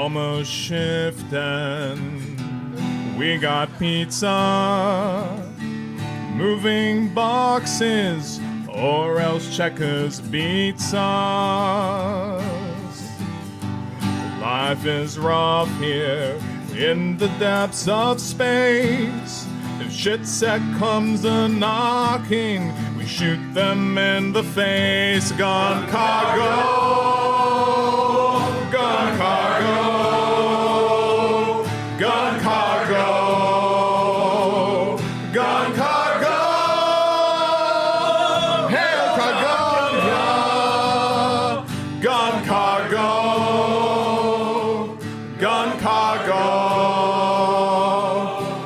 almost shifting. We got pizza, moving boxes, or else checkers beats us. Life is rough here in the depths of space. If shit set comes a knocking, we shoot them in the face. Gun cargo, gun cargo, gun cargo, gun cargo. Hail Cargonia, gun cargo, gun cargo,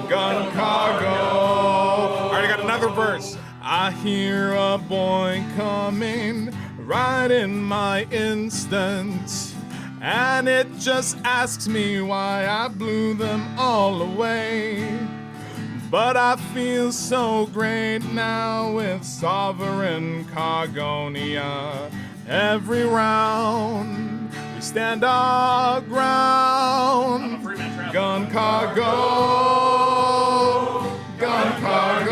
gun cargo. All right, I got another verse. I hear a boy coming right in my instant, and it just asks me why I blew them all away. But I feel so great now with sovereign Cargonia. Every round we stand our ground. Gun cargo, gun cargo,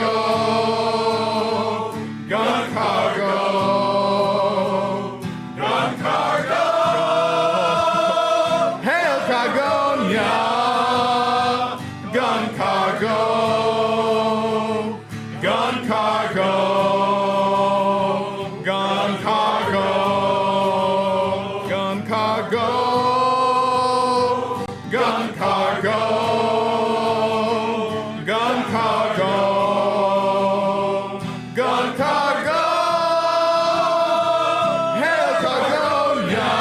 gun cargo, gun cargo. Hail Cargonia, gun cargo. Gun cargo, gun cargo, gun cargo, gun cargo, gun cargo, gun cargo. Hail Cargonia,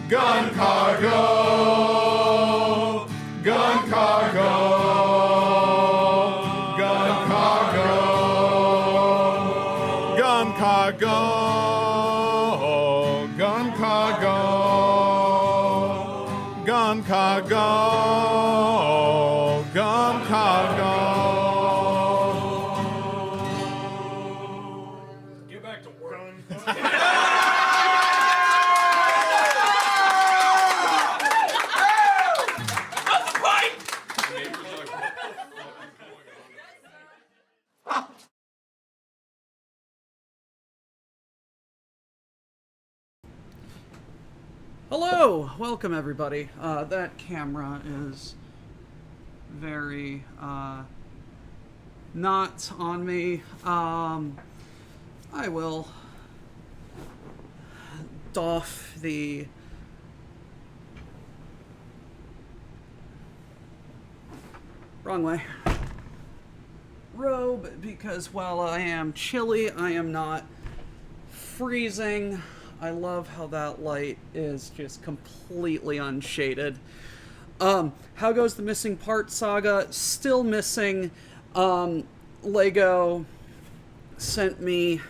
gun cargo, gun cargo. Gun cargo, gun cargo, gun cargo, gun cargo. Get back to work. That's a fight! Hello! Welcome, everybody. That camera is very, not on me. I will doff the wrong way robe because while I am chilly, I am not freezing. I love how that light is just completely unshaded. How goes the missing part saga? Still missing. Lego sent me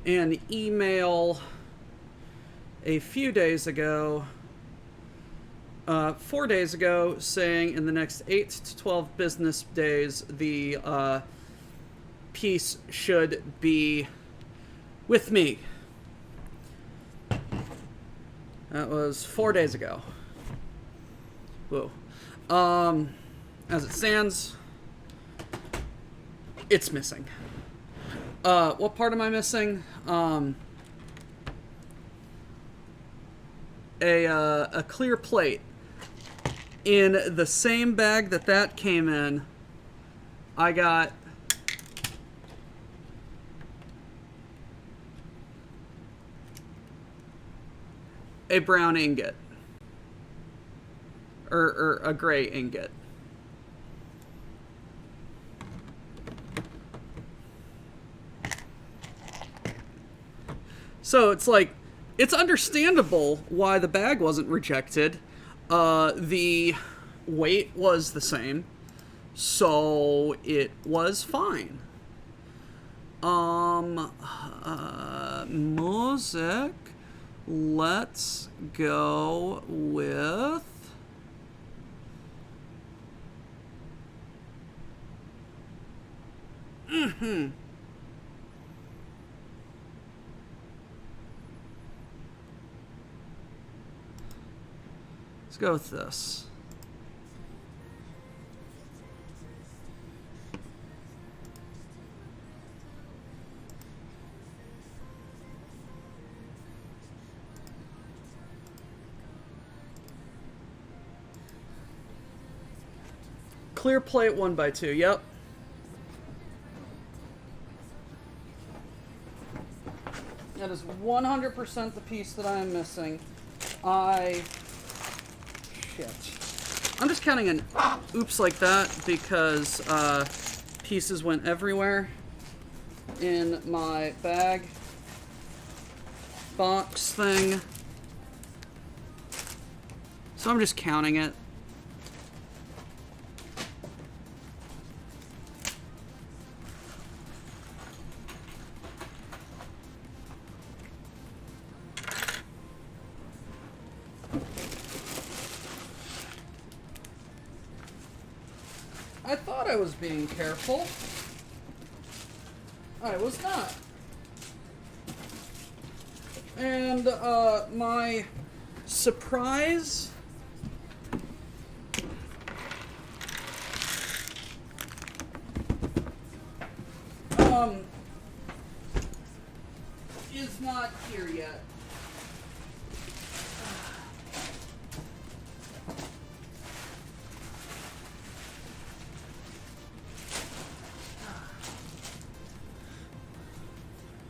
an email a few days ago, 4 days ago, saying in the next 8 to 12 business days, the piece should be with me. That was 4 days ago. Whoa. As it stands, it's missing. What part am I missing? A clear plate. In the same bag that came in, I got a brown ingot. Or a gray ingot. So it's like, it's understandable why the bag wasn't rejected. The weight was the same, so it was fine. Music. Let's go with Let's go with this. Clear plate 1x2, yep. That is 100% the piece that I am missing. Shit. I'm just counting an oops like that because pieces went everywhere in my bag. Box thing. So I'm just counting it. I thought I was being careful. I was not. And, my surprise is not here yet.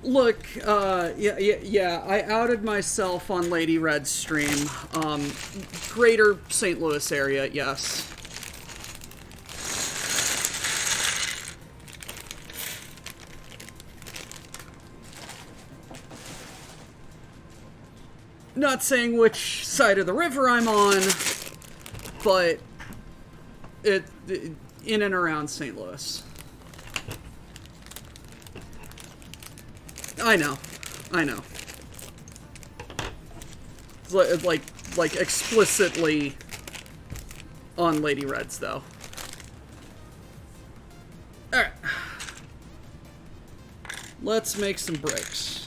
Look, yeah, I outed myself on Lady Red's stream. Greater St. Louis area, yes. Not saying which side of the river I'm on, but it in and around St. Louis. I know. It's like explicitly on Lady Red's though. All right, let's make some breaks.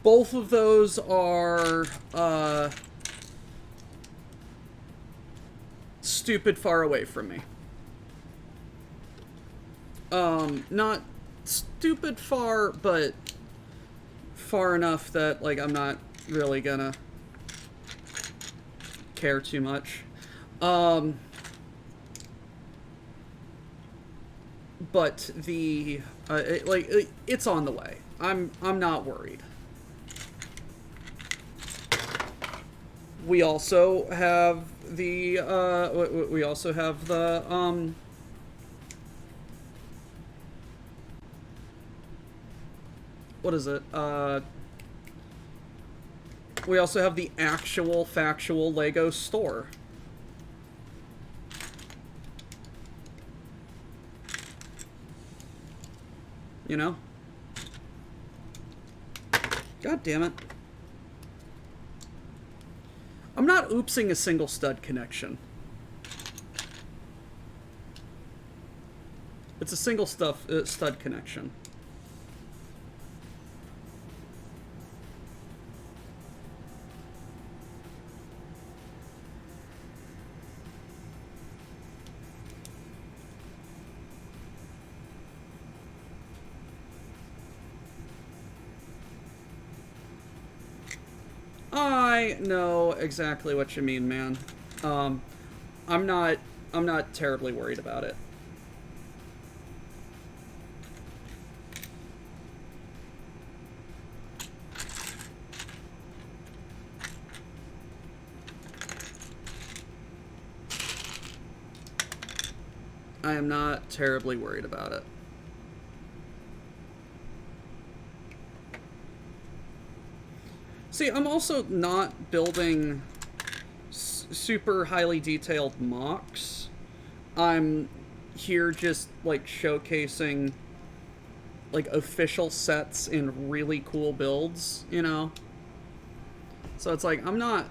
Both of those are stupid far away from me. Not stupid far, but far enough that like I'm not really gonna care too much. But the it's on the way. I'm not worried. We also have the what is it? We also have the actual factual Lego store. You know? God damn it. I'm not oopsing a single stud connection. It's a single stud connection. I know exactly what you mean, man. I'm not terribly worried about it. I am not terribly worried about it. See, I'm also not building super highly detailed mocks. I'm here just like showcasing like official sets in really cool builds, you know? So it's like, I'm not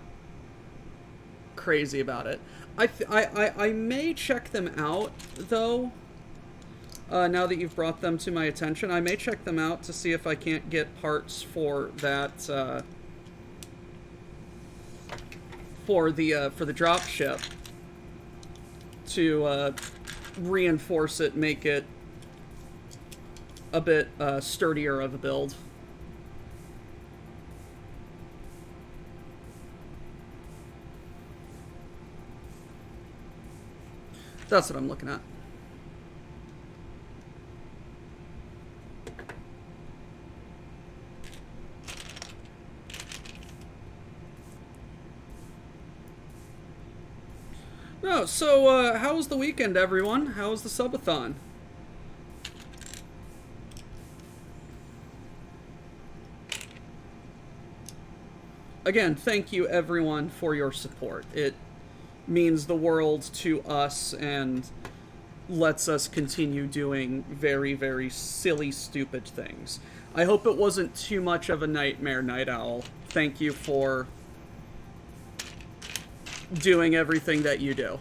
crazy about it. I may check them out, though, now that you've brought them to my attention. I may check them out to see if I can't get parts for that, for the drop ship to reinforce it, make it a bit sturdier of a build. That's what I'm looking at. No, so how was the weekend, everyone? How was the subathon? Again, thank you everyone for your support. It means the world to us and lets us continue doing very, very silly, stupid things. I hope it wasn't too much of a nightmare, Night Owl. Thank you for doing everything that you do.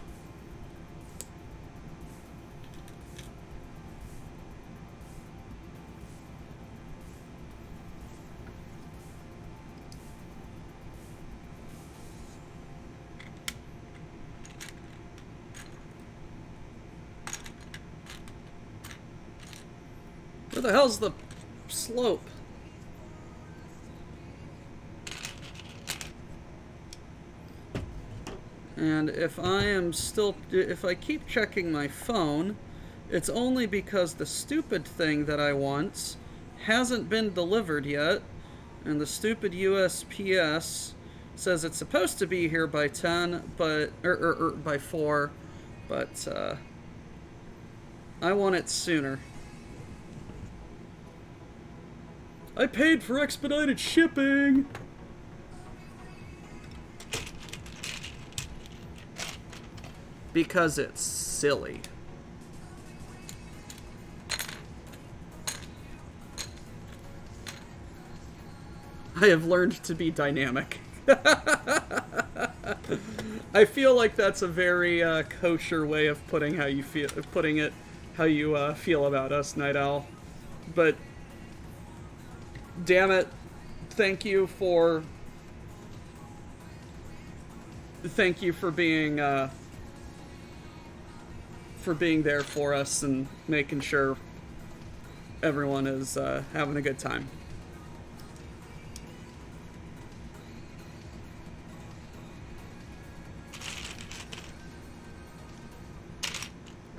Where the hell's the slope? And if I keep checking my phone, it's only because the stupid thing that I want hasn't been delivered yet, and the stupid USPS says it's supposed to be here by 10, but by 4, but I want it sooner. I paid for expedited shipping! Because it's silly. I have learned to be dynamic. I feel like that's a very kosher way of putting how you feel, how you feel about us, Night Owl. But damn it, thank you for being there for us and making sure everyone is having a good time.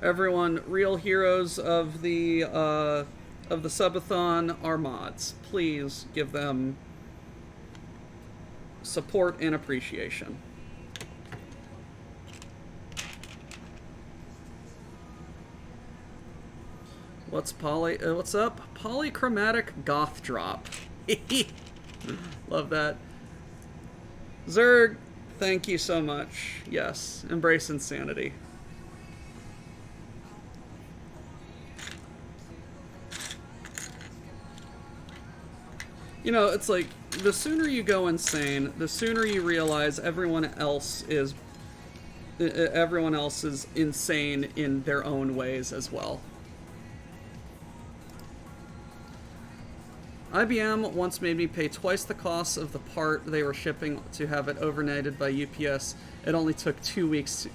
Everyone, real heroes of the subathon are mods. Please give them support and appreciation. What's up? Polychromatic goth drop. Love that. Zerg, thank you so much. Yes, embrace insanity. You know, it's like, the sooner you go insane, the sooner you realize everyone else is insane in their own ways as well. IBM once made me pay twice the cost of the part they were shipping to have it overnighted by UPS. It only took 2 weeks.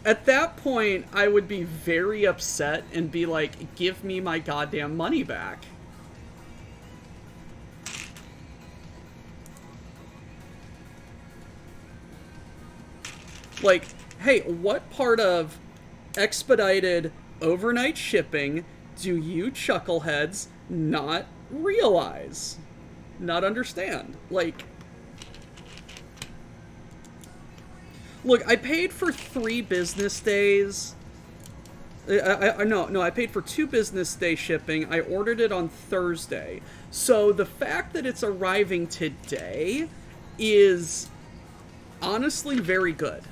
At that point, I would be very upset and be like, give me my goddamn money back. Like, hey, what part of expedited overnight shipping do you chuckleheads not realize? Not understand? Like, look, I paid for 3 business days. I paid for 2 business day shipping. I ordered it on Thursday. So the fact that it's arriving today is honestly very good.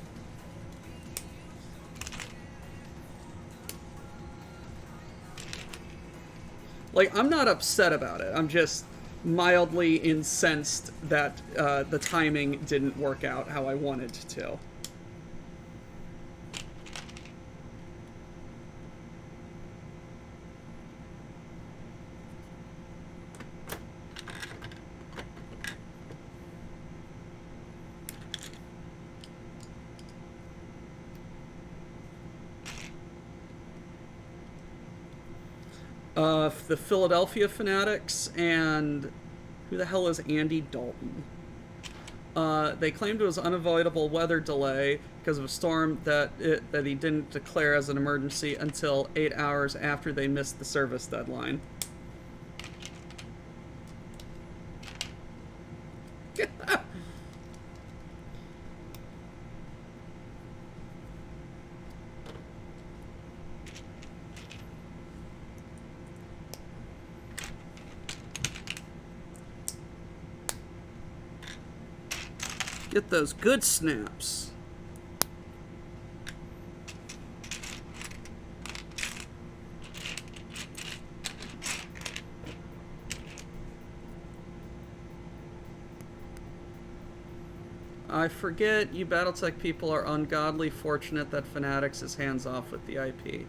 Like, I'm not upset about it. I'm just mildly incensed that the timing didn't work out how I wanted to. The Philadelphia Fanatics and who the hell is Andy Dalton? They claimed it was unavoidable weather delay because of a storm that he didn't declare as an emergency until 8 hours after they missed the service deadline. Get those good snaps. I forget you Battletech people are ungodly fortunate that Fanatics is hands off with the IP.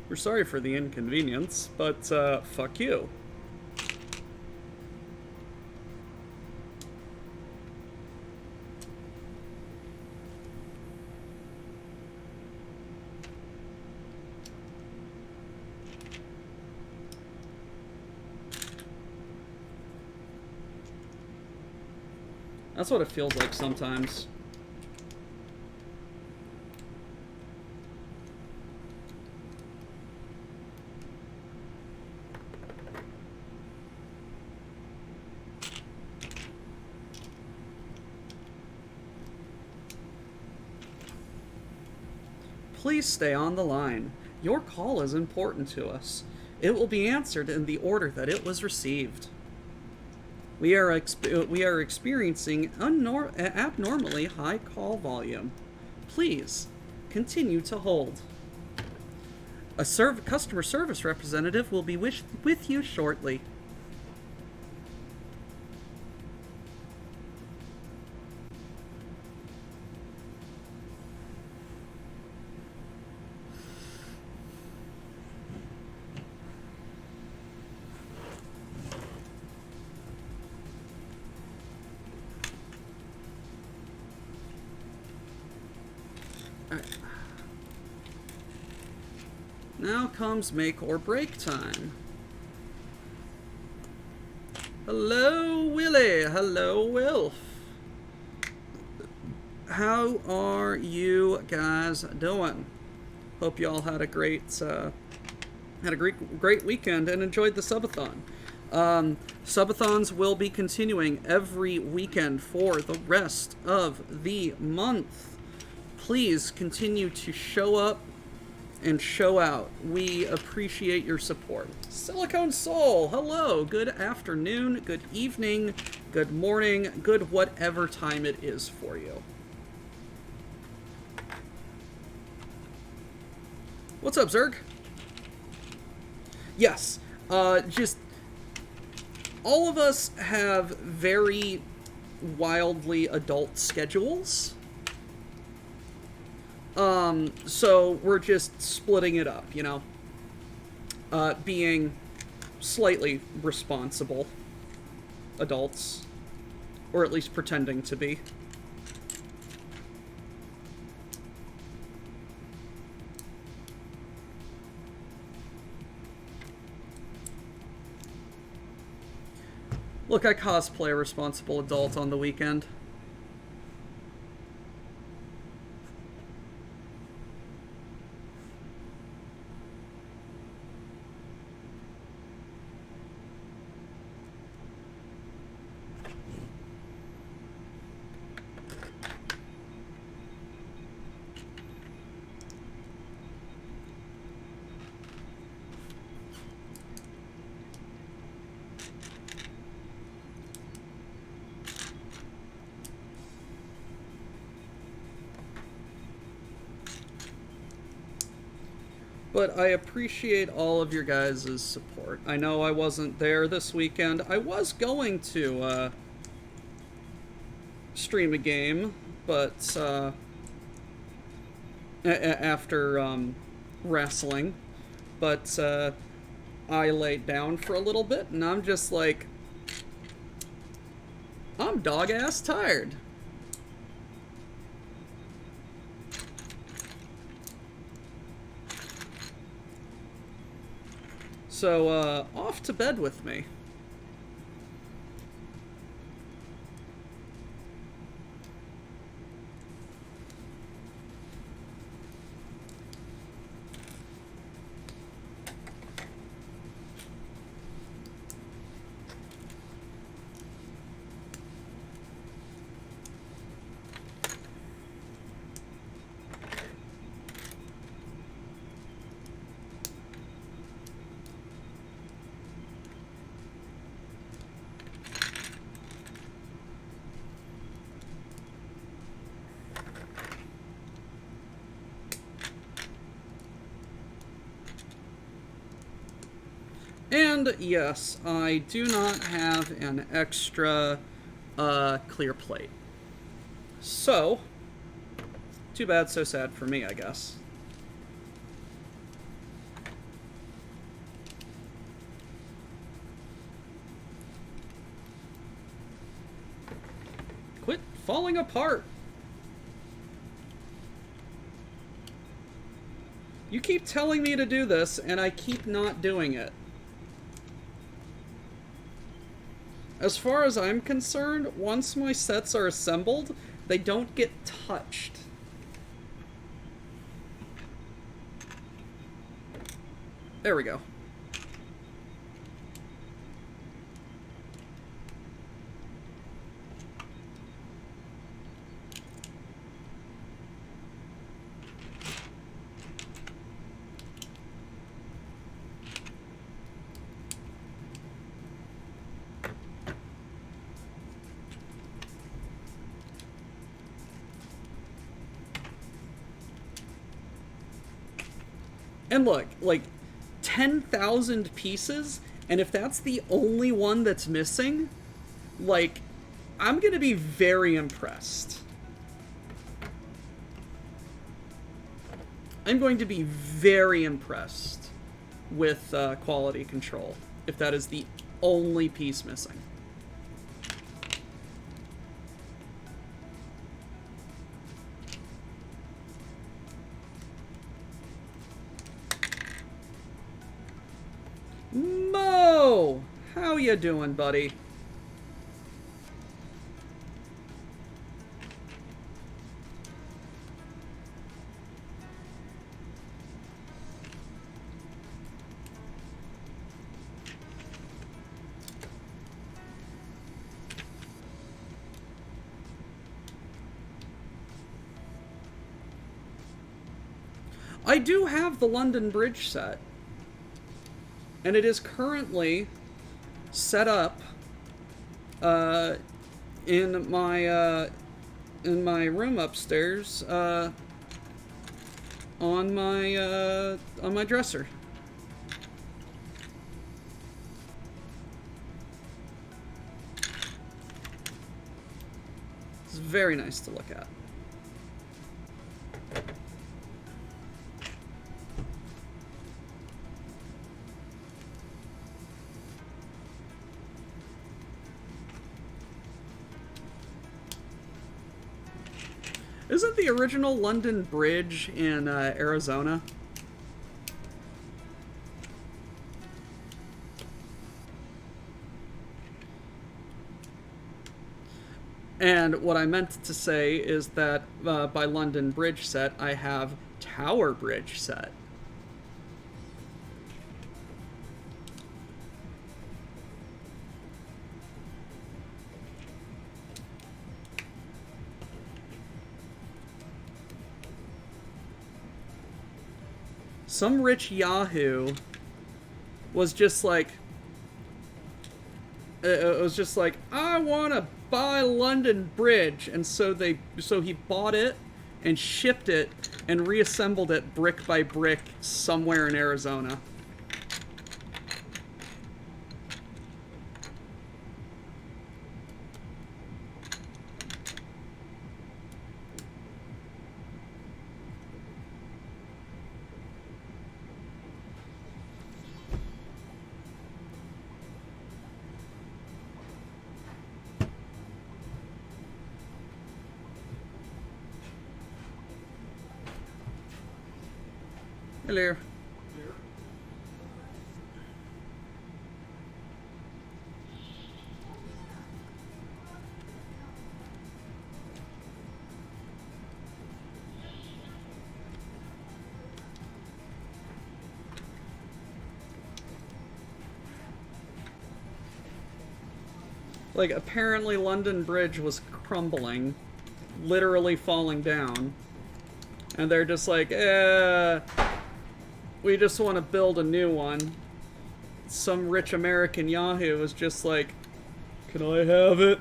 We're sorry for the inconvenience, but fuck you. That's what it feels like sometimes. Please stay on the line. Your call is important to us. It will be answered in the order that it was received. We are experiencing abnormally high call volume. Please continue to hold. A customer service representative will be with you shortly. Now comes make or break time. Hello, Willie. Hello, Wilf. How are you guys doing? Hope you all had a great weekend and enjoyed the subathon. Subathons will be continuing every weekend for the rest of the month. Please continue to show up and show out. We appreciate your support. Silicone Soul, hello. Good afternoon, good evening, good morning, good whatever time it is for you. What's up, Zerg? Yes, just all of us have very wildly adult schedules. So we're just splitting it up, you know? Being slightly responsible adults. Or at least pretending to be. Look, I cosplay a responsible adult on the weekend. But I appreciate all of your guys' support. I know I wasn't there this weekend. I was going to stream a game, but after wrestling, but I laid down for a little bit, and I'm just like, I'm dog-ass tired. So, off to bed with me. And yes, I do not have an extra clear plate. So, too bad, so sad for me, I guess. Quit falling apart. You keep telling me to do this, and I keep not doing it. As far as I'm concerned, once my sets are assembled, they don't get touched. There we go. And look, like, 10,000 pieces, and if that's the only one that's missing, like, I'm gonna be very impressed. I'm going to be very impressed with quality control, if that is the only piece missing. Mo! How you doing, buddy? I do have the London Bridge set. And it is currently set up in my room upstairs on my dresser. It's very nice to look at. Isn't the original London Bridge in Arizona? And what I meant to say is that by London Bridge set, I have Tower Bridge set. Some rich Yahoo was just like, it was just like, I want to buy London Bridge, and so he bought it and shipped it and reassembled it brick by brick somewhere in Arizona. Hello. Like, apparently London Bridge was crumbling, literally falling down, and they're just like, we just want to build a new one. Some rich American Yahoo was just like, can I have it?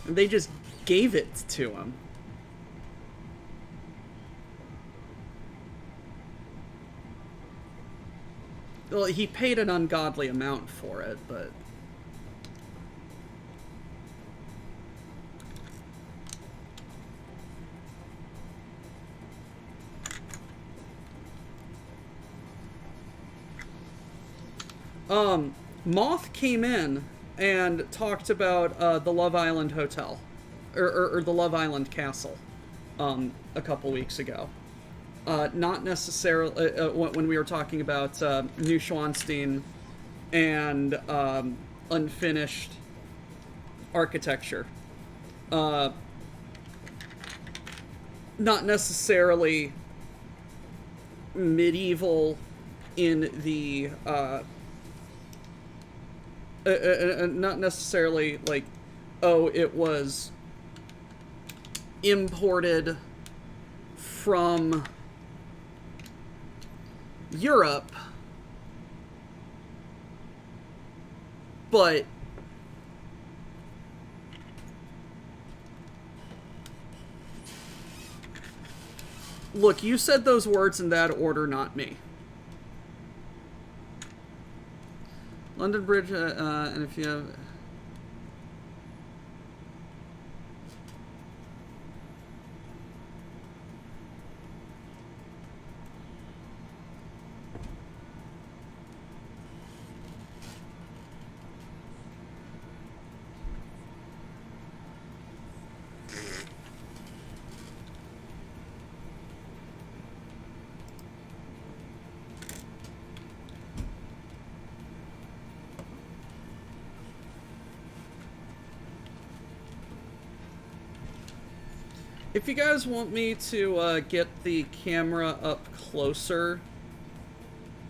And they just gave it to him. Well, he paid an ungodly amount for it, but... Moth came in and talked about the Love Island Hotel, or the Love Island Castle, a couple weeks ago. Not necessarily when we were talking about New Schwanstein and unfinished architecture. Not necessarily medieval in the not necessarily like, oh, it was imported from Europe, but look, you said those words in that order, not me. London Bridge, and if you have... If you guys want me to get the camera up closer,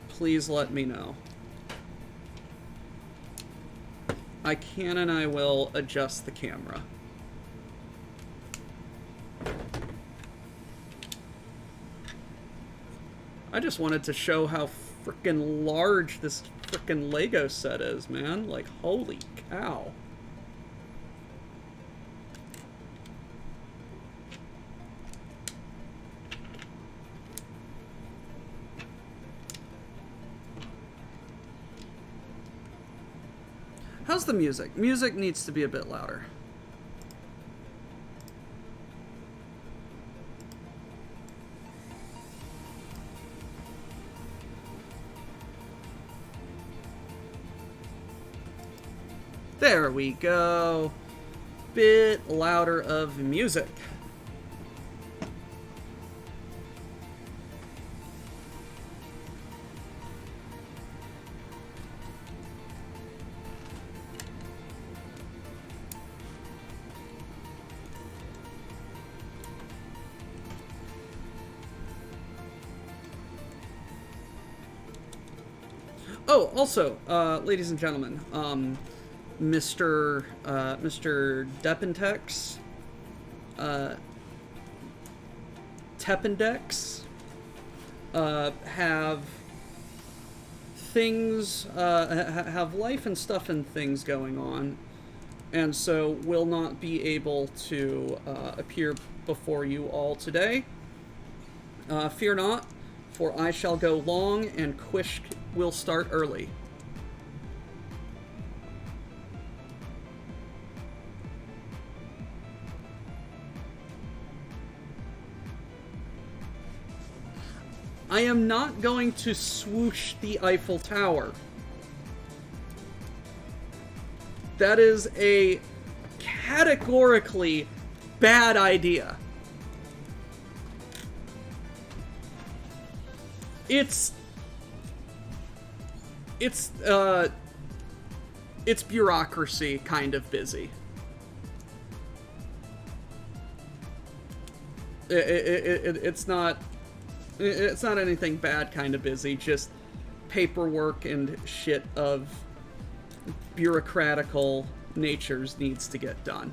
please let me know. I can and I will adjust the camera. I just wanted to show how freaking large this freaking Lego set is, man. Like, holy cow. How's the music? Music needs to be a bit louder. There we go. Bit louder of music. Oh, also, ladies and gentlemen, Mr. Depentex, Tependex, have things, have life and stuff and things going on. and so will not be able to appear before you all today. Fear not, for I shall go long, and Quishk will start early. I am not going to swoosh the Eiffel Tower. That is a categorically bad idea. It's bureaucracy kind of busy. It's not anything bad kind of busy, just paperwork and shit of bureaucratical natures needs to get done.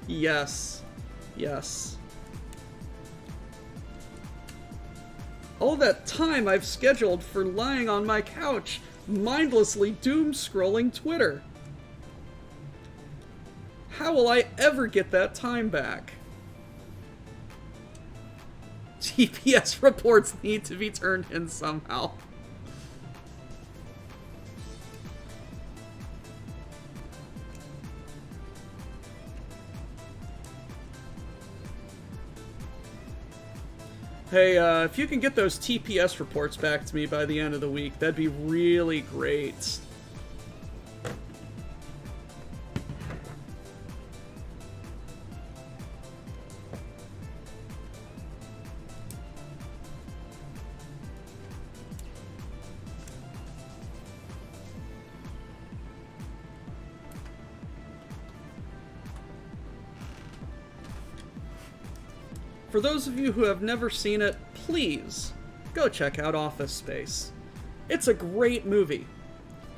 Yes. Yes. All that time I've scheduled for lying on my couch, mindlessly doom-scrolling Twitter. How will I ever get that time back? TPS reports need to be turned in somehow. Hey, if you can get those TPS reports back to me by the end of the week, that'd be really great. For those of you who have never seen it, please go check out Office Space. It's a great movie.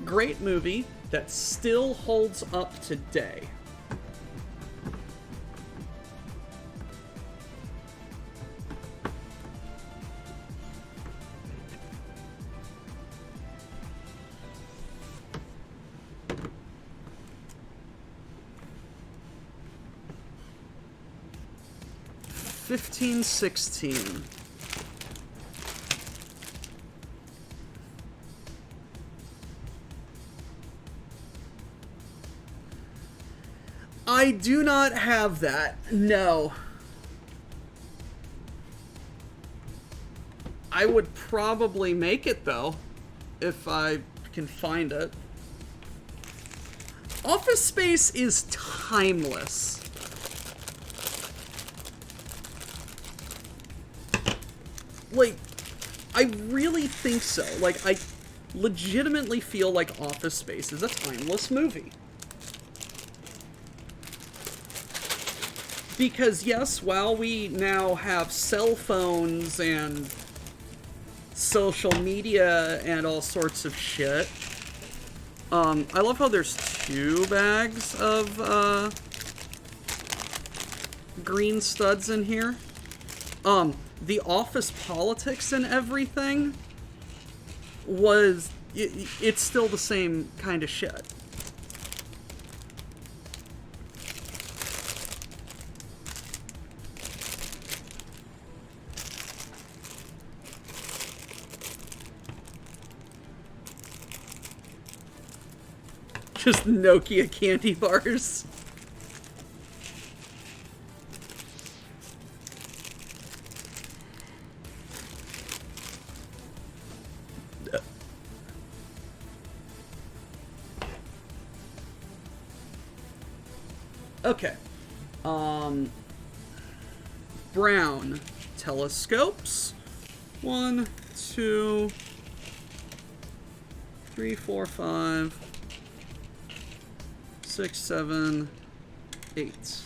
Great movie that still holds up today. $15.16. I do not have that. No. I would probably make it, though, if I can find it. Office Space is timeless. Like, I really think so. Like, I legitimately feel like Office Space is a timeless movie. Because, yes, while we now have cell phones and social media and all sorts of shit, I love how there's 2 bags of, green studs in here. The office politics and everything was... it's still the same kind of shit. Just Nokia candy bars. Okay. Brown telescopes. 1, 2, 3, 4, 5, 6, 7, 8.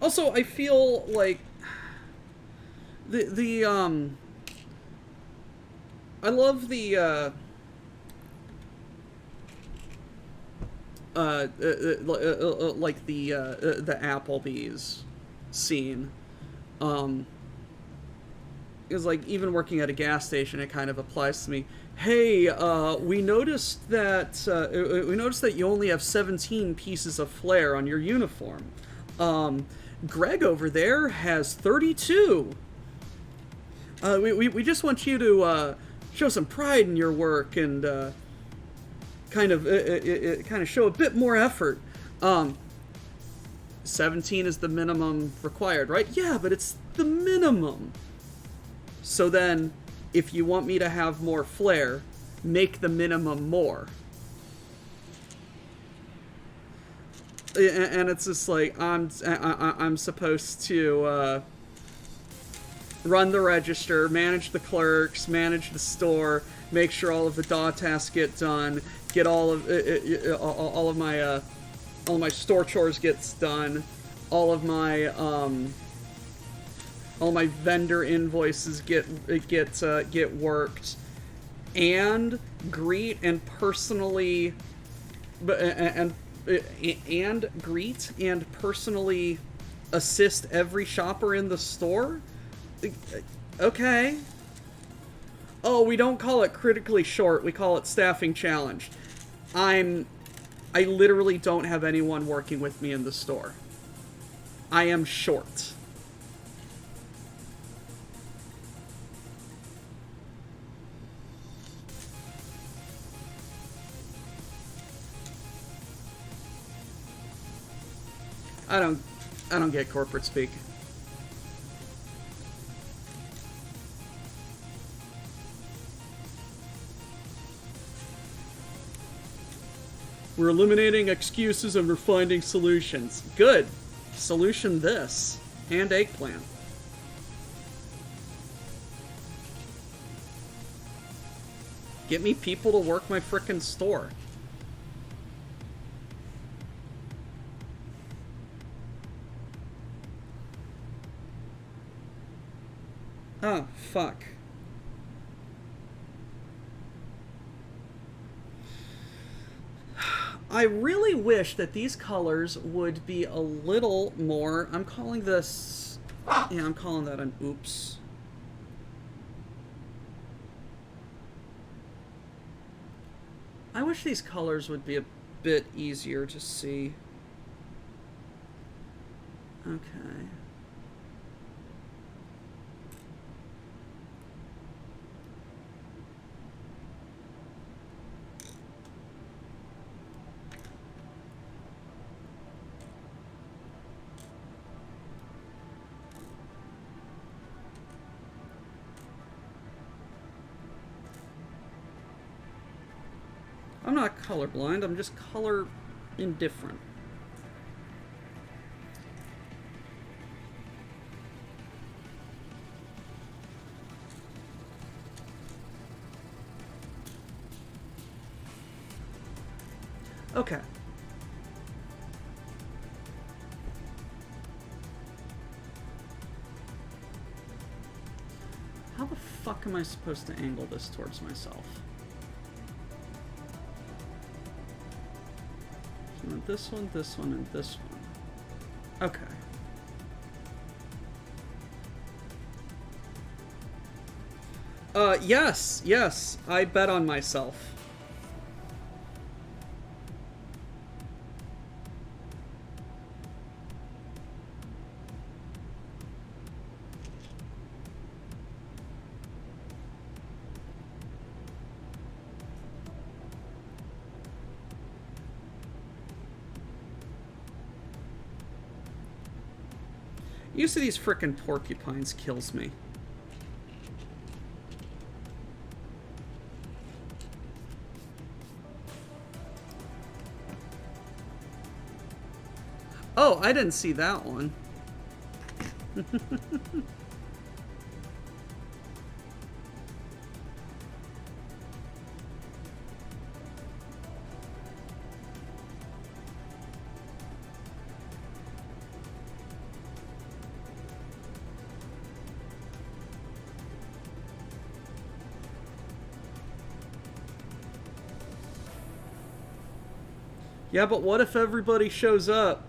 Also, I feel like I love the like the Applebee's scene. Is like even working at a gas station, it kind of applies to me. Hey, we noticed that you only have 17 pieces of flair on your uniform. Greg over there has 32. We just want you to show some pride in your work and kind of show a bit more effort. 17 is the minimum required, right? Yeah, but it's the minimum. So then, if you want me to have more flair, make the minimum more. And it's just like, I'm supposed to run the register, manage the clerks, manage the store, make sure all of the DAW tasks get done, get all of my store chores gets done, all my vendor invoices get worked, and greet and personally assist every shopper in the store. Okay. Oh, we don't call it critically short, we call it staffing challenged. I literally don't have anyone working with me in the store. I am short. I don't get corporate speak. We're eliminating excuses and we're finding solutions. Good. Solution this. And eggplant. Get me people to work my frickin' store. Oh, fuck. I really wish that these colors would be a little more... I'm calling this... Yeah, I'm calling that an oops. I wish these colors would be a bit easier to see. Okay. I'm not colorblind, I'm just color indifferent. Okay. How the fuck am I supposed to angle this towards myself? This one, and this one. Okay. Yes, I bet on myself. Use of these frickin' porcupines kills me. Oh, I didn't see that one. Yeah, but what if everybody shows up?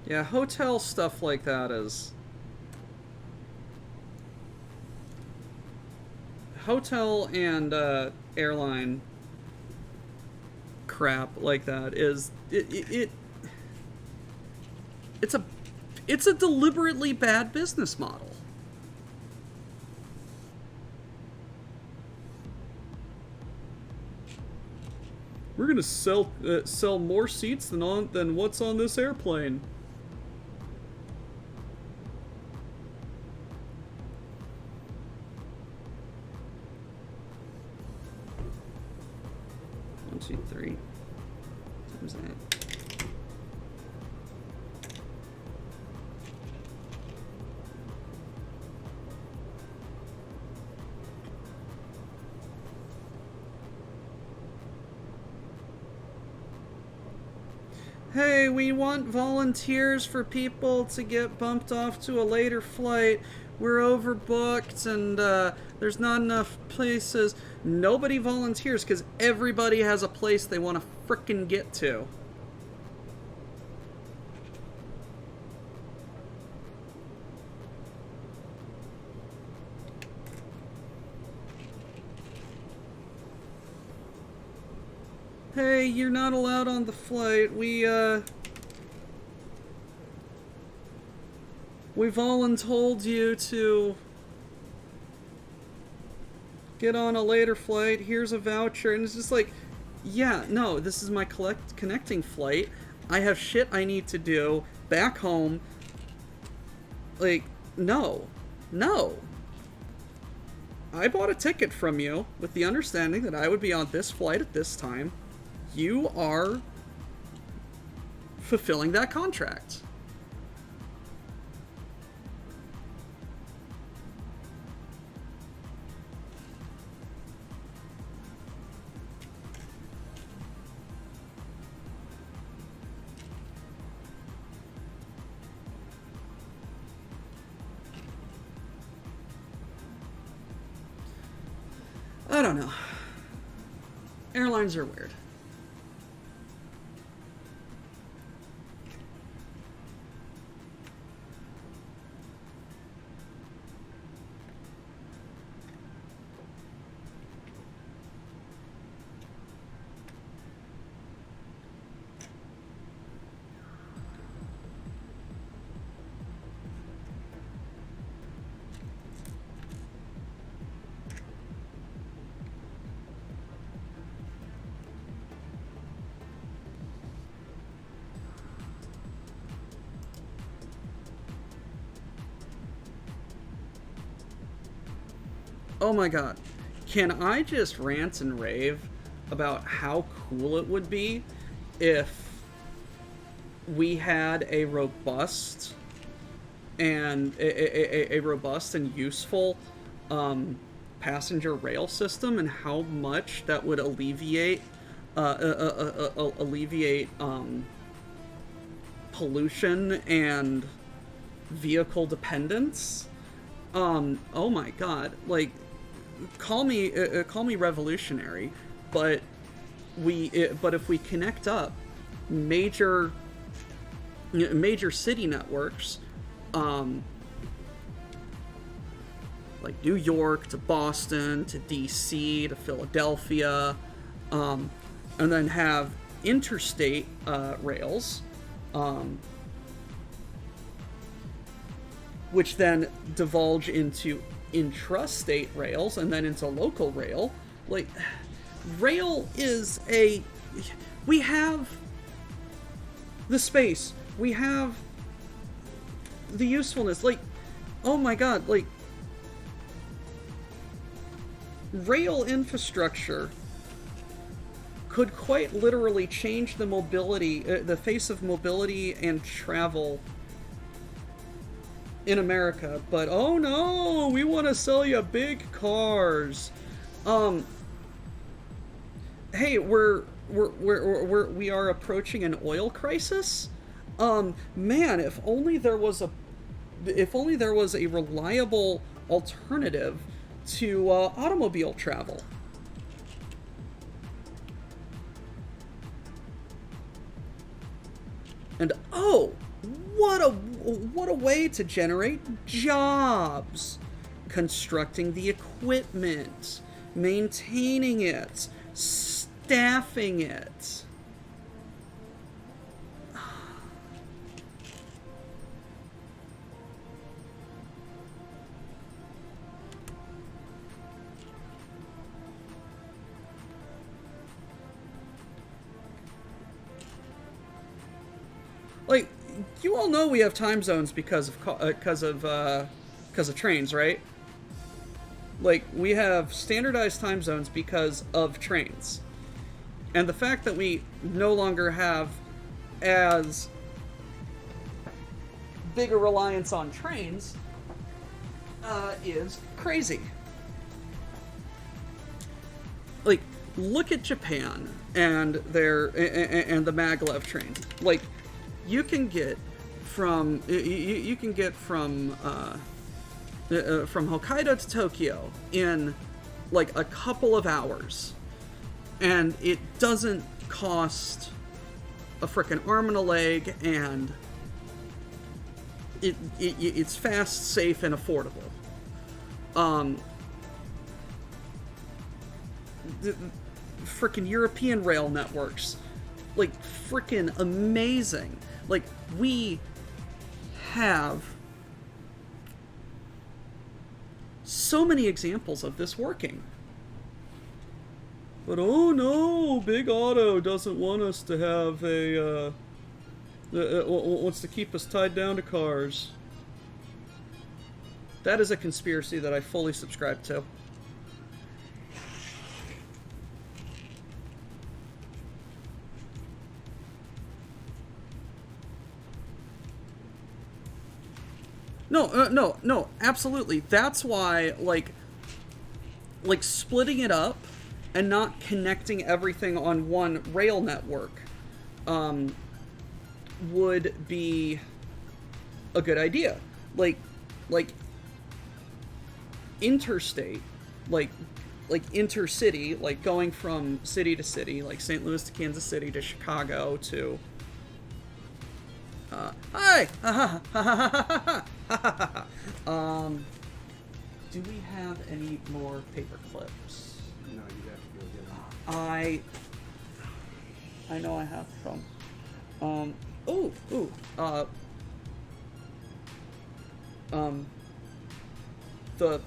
Yeah, hotel stuff like that is... Hotel and airline crap like that is... It's a deliberately bad business model. We're gonna sell more seats than what's on this airplane. One, two, three. Times that. Hey, we want volunteers for people to get bumped off to a later flight. We're overbooked and there's not enough places. Nobody volunteers because everybody has a place they want to frickin' get to. Hey, you're not allowed on the flight. We voluntold you to get on a later flight. Here's a voucher. And it's just like, yeah, no, this is my connecting flight. I have shit I need to do back home. Like, no. No. I bought a ticket from you with the understanding that I would be on this flight at this time. You are fulfilling that contract. I don't know. Airlines are weird. Oh my god. Can I just rant and rave about how cool it would be if we had a robust and a robust and useful passenger rail system, and how much that would alleviate pollution and vehicle dependence? Oh my god, like, call me revolutionary, but if we connect up major city networks, like New York to Boston to DC to Philadelphia, and then have interstate rails, which then divulge into intrastate rails and then into local rail. Like, rail is we have the space, we have the usefulness. Like, oh my god, like, rail infrastructure could quite literally change the mobility, the face of mobility and travel in America. But oh no, we want to sell you big cars. Hey, we are approaching an oil crisis. Man, if only there was a reliable alternative to automobile travel. And oh, what a way to generate jobs. Constructing the equipment, maintaining it, staffing it. Like, you all know we have time zones because of trains, right? Like, we have standardized time zones because of trains. And the fact that we no longer have as big a reliance on trains is crazy. Like, look at Japan and and the maglev trains. Like, you can get from Hokkaido to Tokyo in like a couple of hours, and it doesn't cost a frickin' arm and a leg, and it's fast, safe, and affordable. The frickin' European rail networks, like, frickin' amazing. Like, we have so many examples of this working. But oh no, Big Auto doesn't want us to have wants to keep us tied down to cars. That is a conspiracy that I fully subscribe to. No, absolutely. That's why, like splitting it up and not connecting everything on one rail network would be a good idea. Like interstate, like intercity, like going from city to city, like St. Louis to Kansas City to Chicago to hi! Do we have any more paper clips? No, you have to go get them. I know I have some. The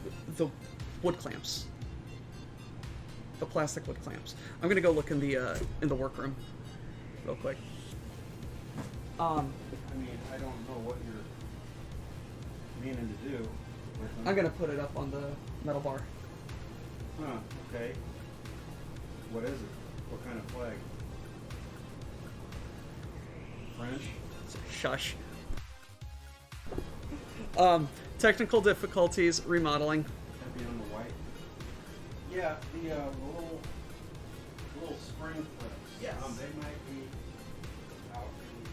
wood clamps. The plastic wood clamps. I'm gonna go look in the workroom real quick. I mean, I don't know what you're meaning to do with them. I'm gonna put it up on the metal bar. Huh, okay. What is it? What kind of flag? French? Shush. Technical difficulties, remodeling. That'd be on the white? Yeah, the little spring clips. Yes. They might be out in the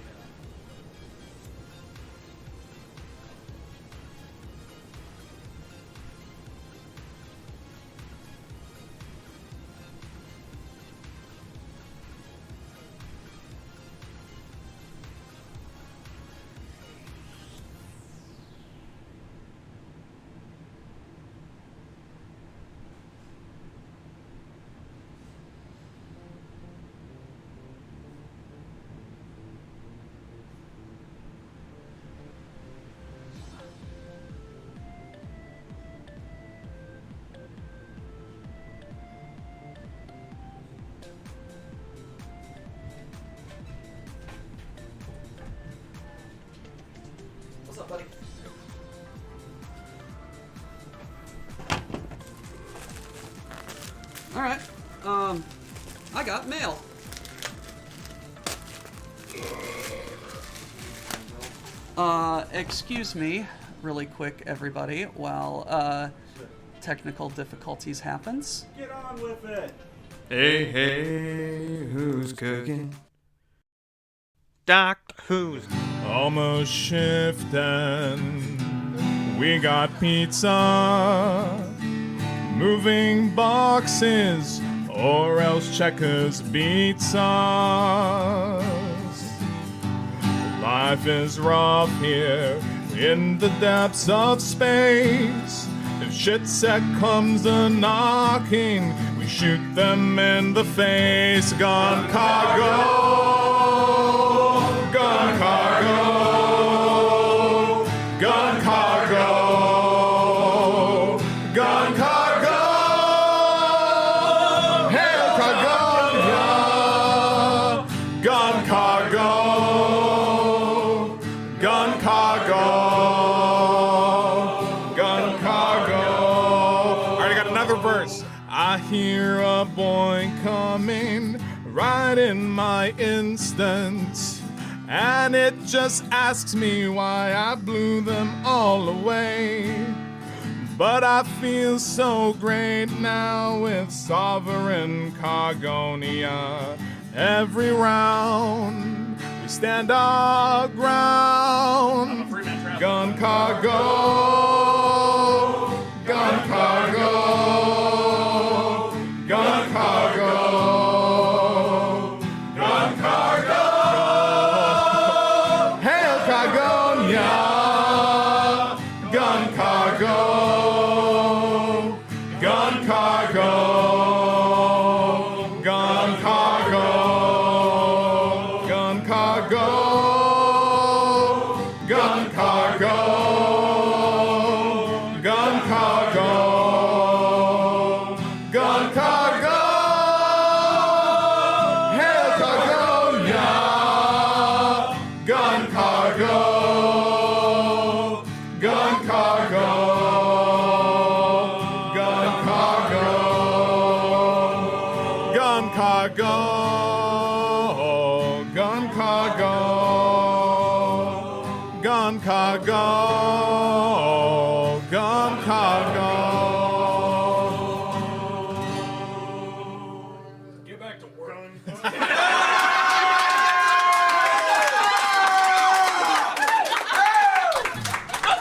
What's up, buddy? Alright. I got mail. Excuse me, really quick, everybody, while, technical difficulties happens. Get on with it. Hey, hey, who's cooking? Doc, who's Almost shifting. We got pizza, moving boxes, or else Checkers beats us. Life is rough here in the depths of space. If shit set comes a knocking, we shoot them in the face. Gun cargo, gun cargo, gun cargo, gun cargo, hail cargo, gun cargo, gun cargo, gun cargo. Alright, I got another verse. I hear a boy coming right in my instant, and it just asks me why I blew them all away. But I feel so great now with sovereign Cargonia. Every round we stand our ground. Gun cargo, gun cargo, gun cargo, gun cargo. Hail Cargonia, gun cargo, gun cargo, gun cargo, gun cargo, gun cargo, gun cargo, gun cargo. Hail Cargonia, gun cargo, gun cargo, gun cargo, gun cargo, gun cargo, gun cargo, gun cargo. get back to work? Not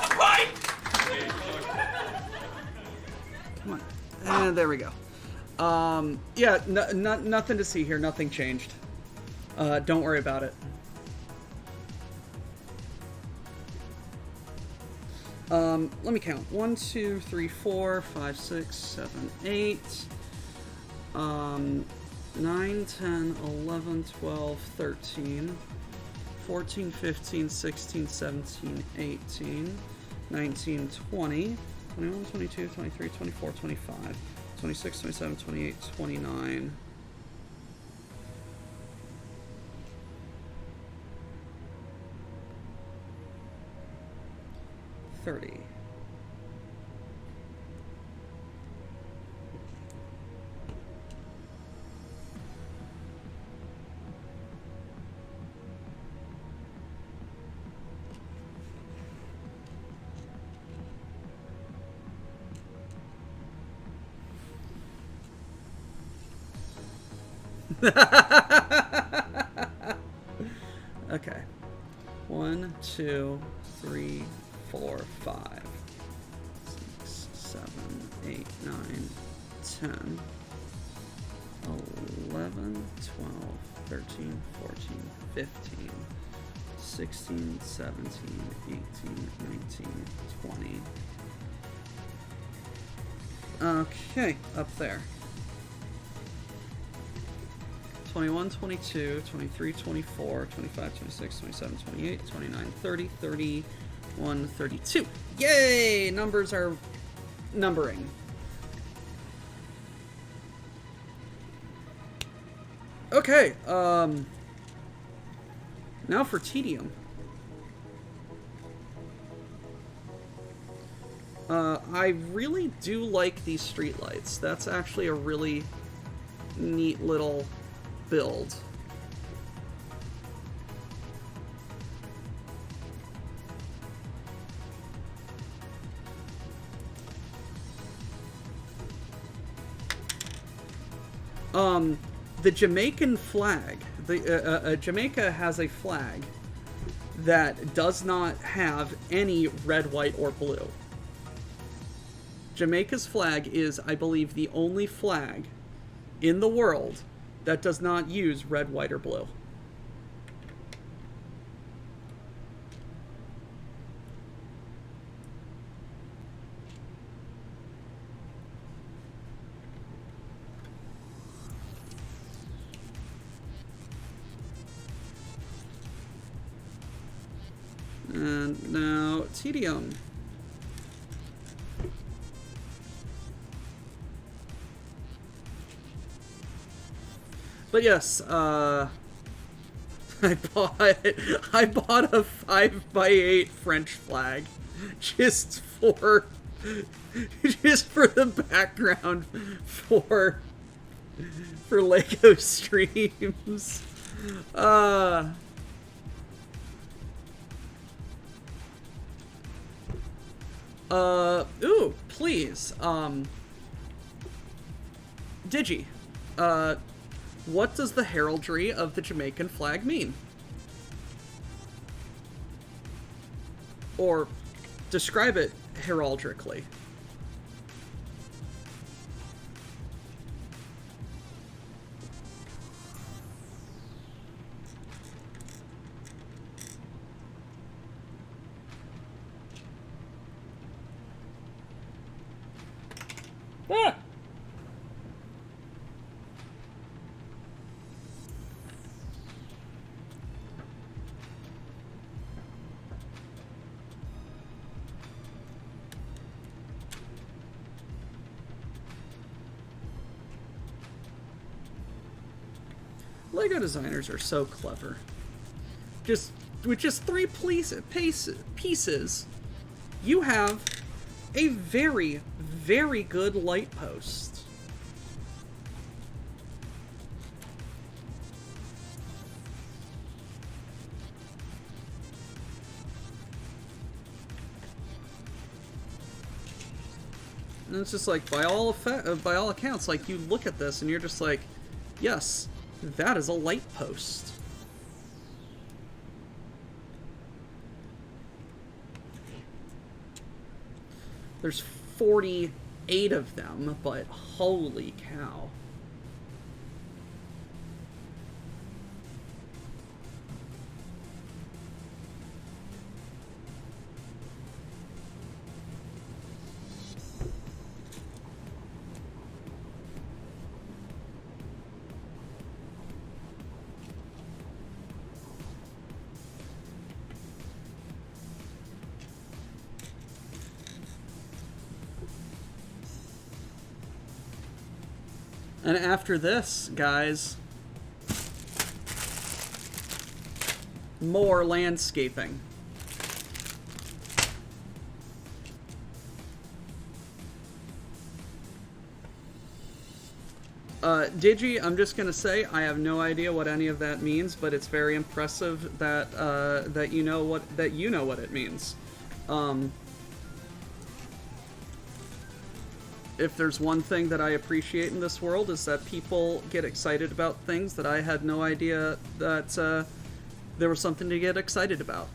the pipe! Come on. And there we go. Yeah, nothing to see here. Nothing changed. Don't worry about it. Let me count. 1, 2, 3, 4, 5, 6, 7, 8. 9, 10, 11, 12, 13, 14, 15, 16, 17, 18, 19, 20, 21, 22, 23, 24, 25, 26, 27, 28, 29. $30. Okay. 1, 2, 3, 4, 5, 6, 7, 8, 9, 10, 11, 12, 13, 14, 15, 16, 17, 18, 19, 20. Okay, up there. 21, 22, 23, 24, 25, 26, 27, 28, 29, 30, 31, 32. Yay! Numbers are numbering. Okay, now for tedium. I really do like these streetlights. That's actually a really neat little build. The Jamaican flag, Jamaica has a flag that does not have any red, white, or blue. Jamaica's flag is, I believe, the only flag in the world that does not use red, white, or blue. And now, tedium. But yes, I bought a 5x8 French flag just for the background for Lego streams. Ooh, please, Digi, what does the heraldry of the Jamaican flag mean? Or describe it heraldically. Ah! Lego designers are so clever. With just 3 pieces, you have a very, very good light post. And it's just like, by all accounts, like, you look at this and you're just like, yes, that is a light post. There's 48 of them, but holy cow. And after this, guys, more landscaping. Digi, I'm just gonna say I have no idea what any of that means, but it's very impressive that that you know what it means. If there's one thing that I appreciate in this world, is that people get excited about things that I had no idea that there was something to get excited about.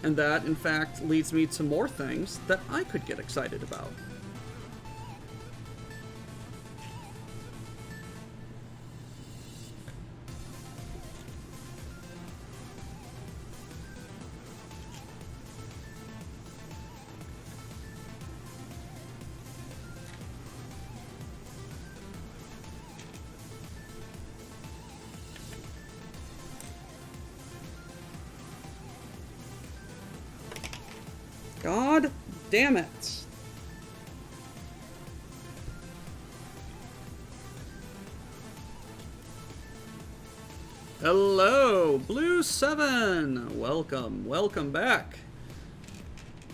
And that, in fact, leads me to more things that I could get excited about. God damn it. Hello, Blue 7. Welcome back.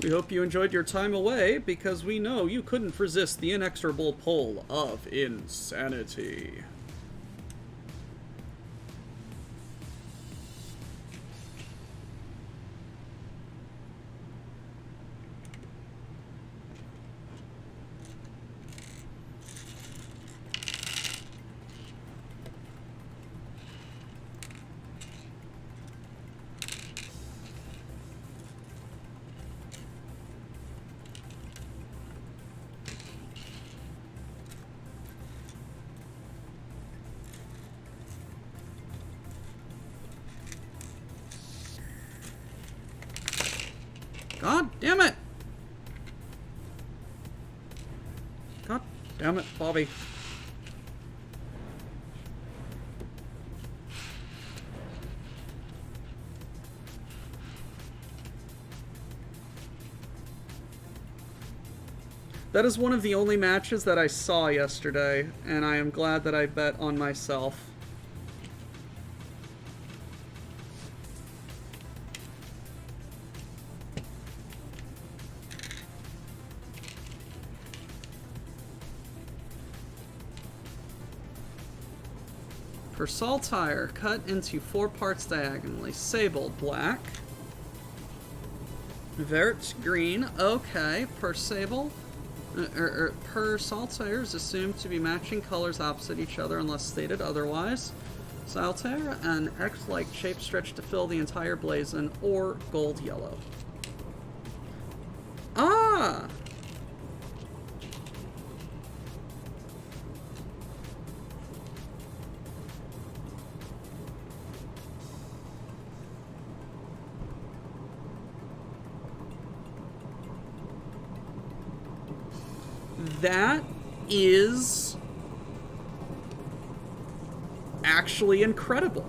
We hope you enjoyed your time away, because we know you couldn't resist the inexorable pull of insanity. God damn it! God damn it, Bobby. That is one of the only matches that I saw yesterday, and I am glad that I bet on myself. For Saltire, cut into 4 parts diagonally. Sable, black. Vert, green. Okay, per Sable. Per Saltire is assumed to be matching colors opposite each other unless stated otherwise. Saltire, an X-like shape stretched to fill the entire blazon, or gold yellow. Ah! That is actually incredible.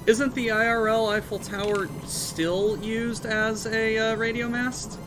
Isn't the IRL Eiffel Tower still used as a radio mast?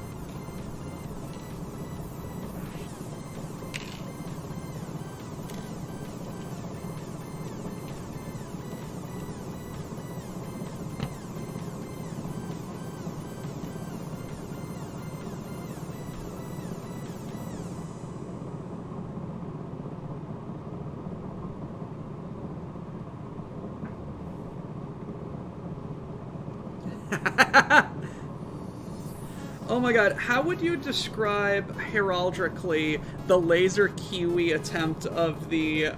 Oh my god, how would you describe heraldically the laser kiwi attempt of the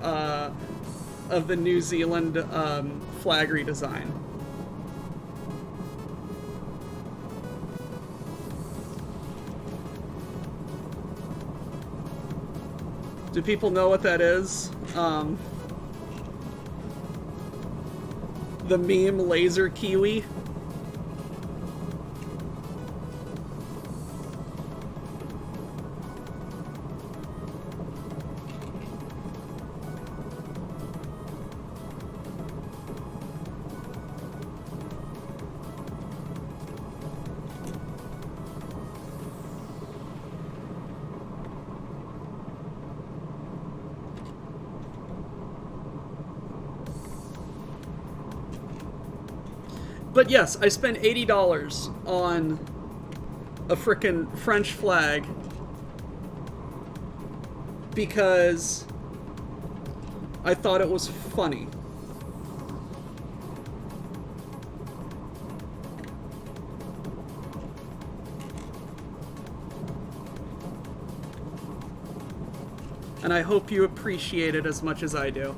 New Zealand flag redesign? Do people know what that is? The meme laser kiwi? But yes, I spent $80 on a frickin' French flag because I thought it was funny. and I hope you appreciate it as much as I do.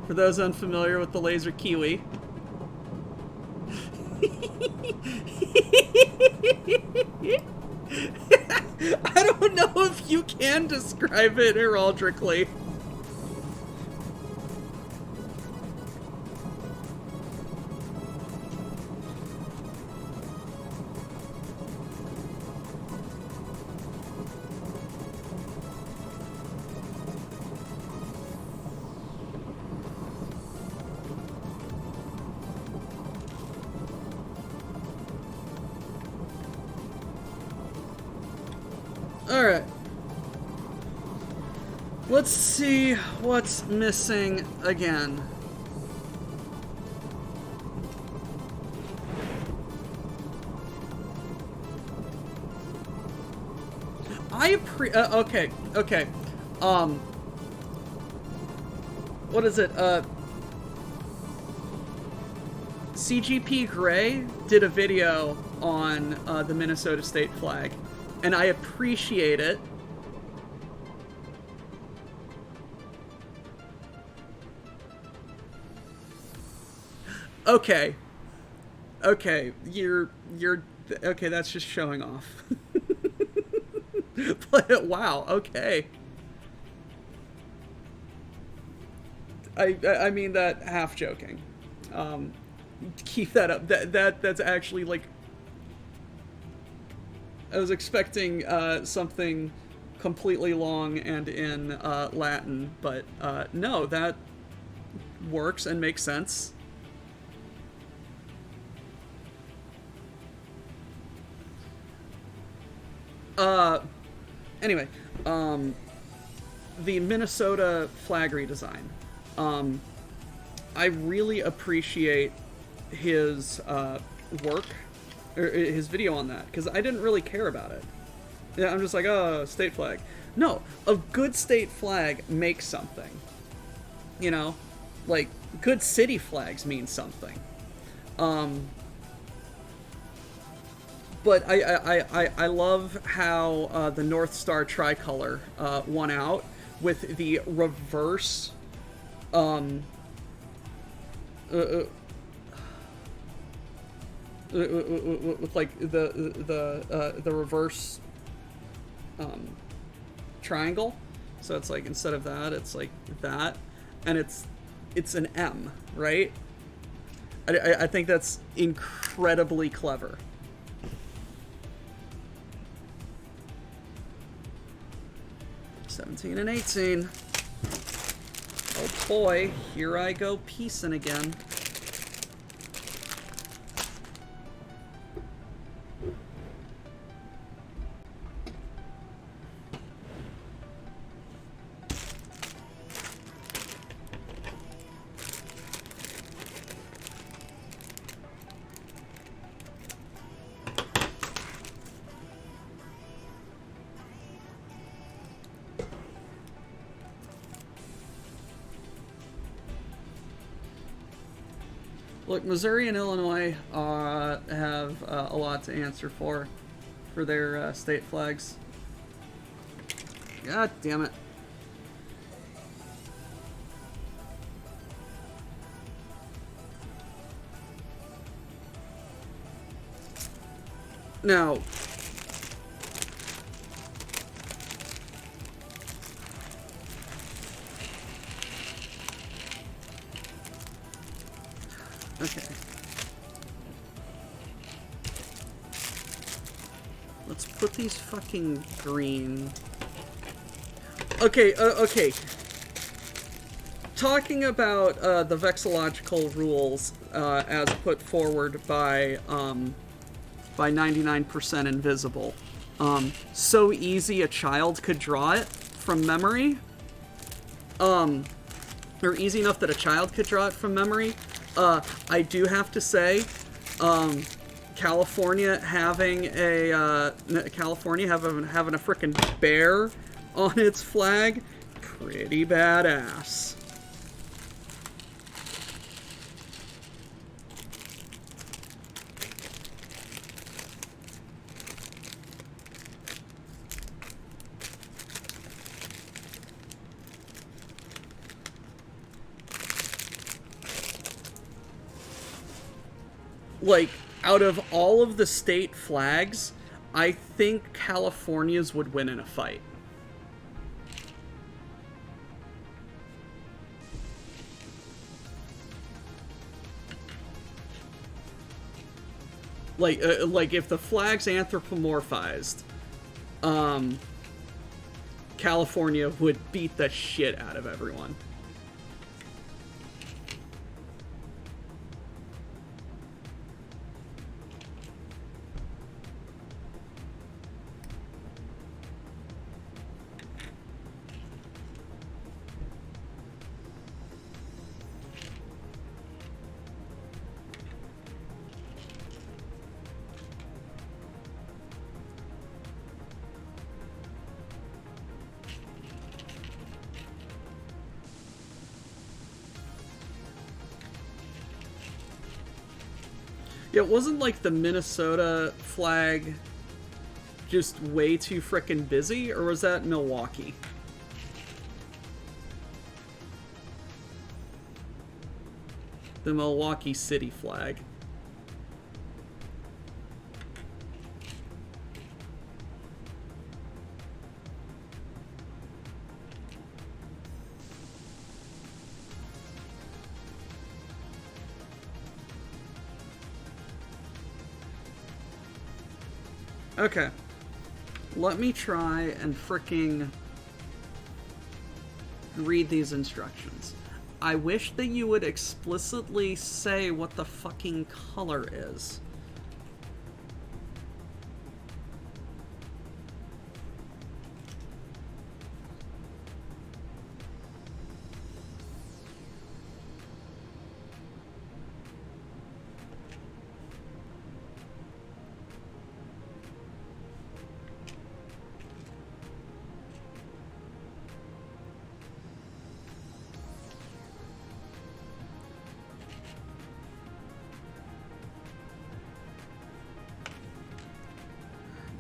For those unfamiliar with the laser kiwi, I don't know if you can describe it heraldically. Alright. Let's see what's missing again. Okay. What is it? CGP Grey did a video on the Minnesota state flag, and I appreciate it. Okay. Okay, you're okay, that's just showing off. But wow, okay. I mean that half joking. Keep that up. That's actually like, I was expecting something completely long and in Latin, but no, that works and makes sense. Anyway, the Minnesota flag redesign. I really appreciate his work, or his video on that, because I didn't really care about it. Yeah, I'm just like, oh, state flag. No, a good state flag makes something. You know, like good city flags mean something. But I love how the North Star tricolor won out with the reverse with like the reverse triangle. So it's like, instead of that, it's like that, and it's an M, right? I think that's incredibly clever. $17 and $18. Oh boy, here I go piecing again. Look, Missouri and Illinois have a lot to answer for their state flags. God damn it. Now, okay. Let's put these fucking green. Okay, okay. Talking about the vexillological rules as put forward by 99% Invisible. So easy a child could draw it from memory. Or easy enough that a child could draw it from memory. I do have to say, California having a frickin' bear on its flag, pretty badass. like, out of all of the state flags, I think California's would win in a fight. Like if the flag's anthropomorphized, California would beat the shit out of everyone. Yeah, wasn't like the Minnesota flag just way too frickin' busy, or was that Milwaukee? The Milwaukee City flag. Okay. Let me try and fricking read these instructions. I wish that you would explicitly say what the fucking color is.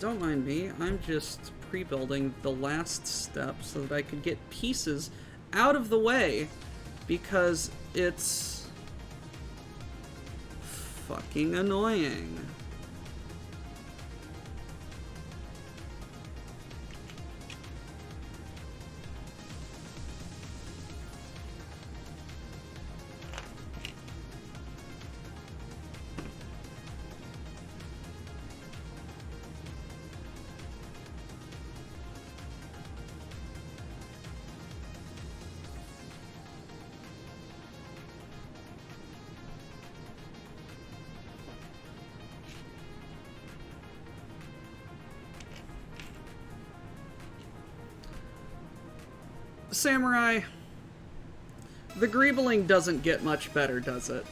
Don't mind me, I'm just pre-building the last step so that I could get pieces out of the way, because it's fucking annoying. Samurai, the greebling doesn't get much better, does it?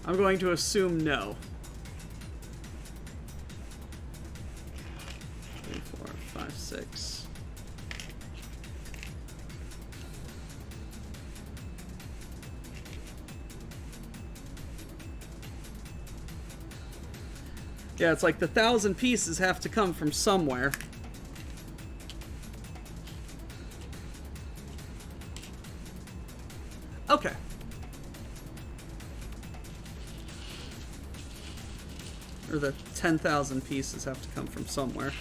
I'm going to assume no. 3, 4, 5, 6. Yeah, it's like the 1,000 pieces have to come from somewhere. Okay. Or the 10,000 pieces have to come from somewhere.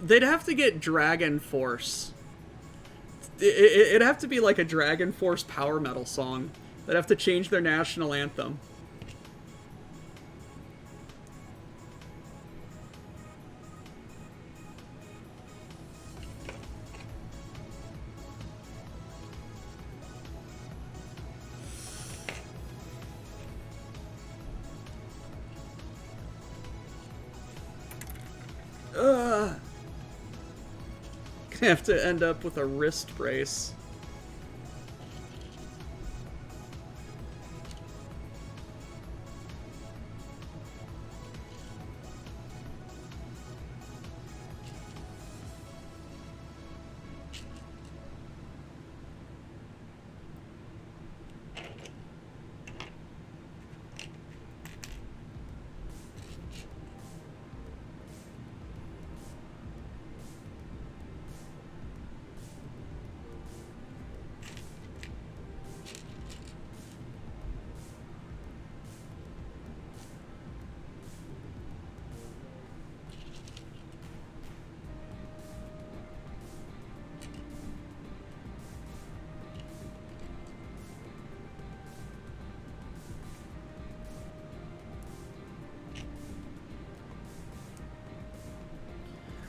They'd have to get Dragon Force. It'd have to be like a Dragon Force power metal song. They'd have to change their national anthem. Gonna have to end up with a wrist brace.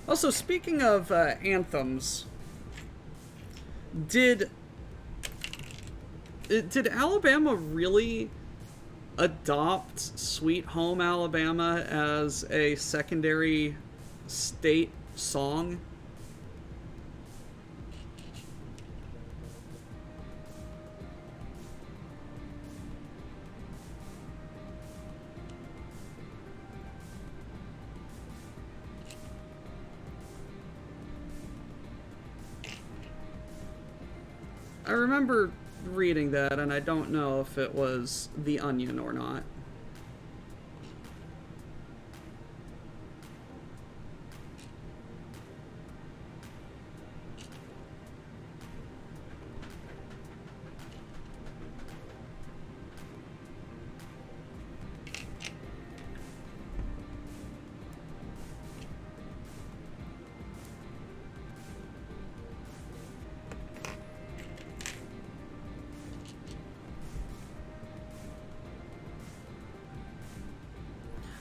Also, speaking of anthems, did Alabama really adopt Sweet Home Alabama as a secondary state song? I remember reading that, and I don't know if it was The Onion or not.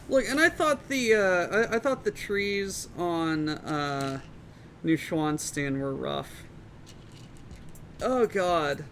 Look, and I thought the trees on New Schwanstein were rough. Oh God.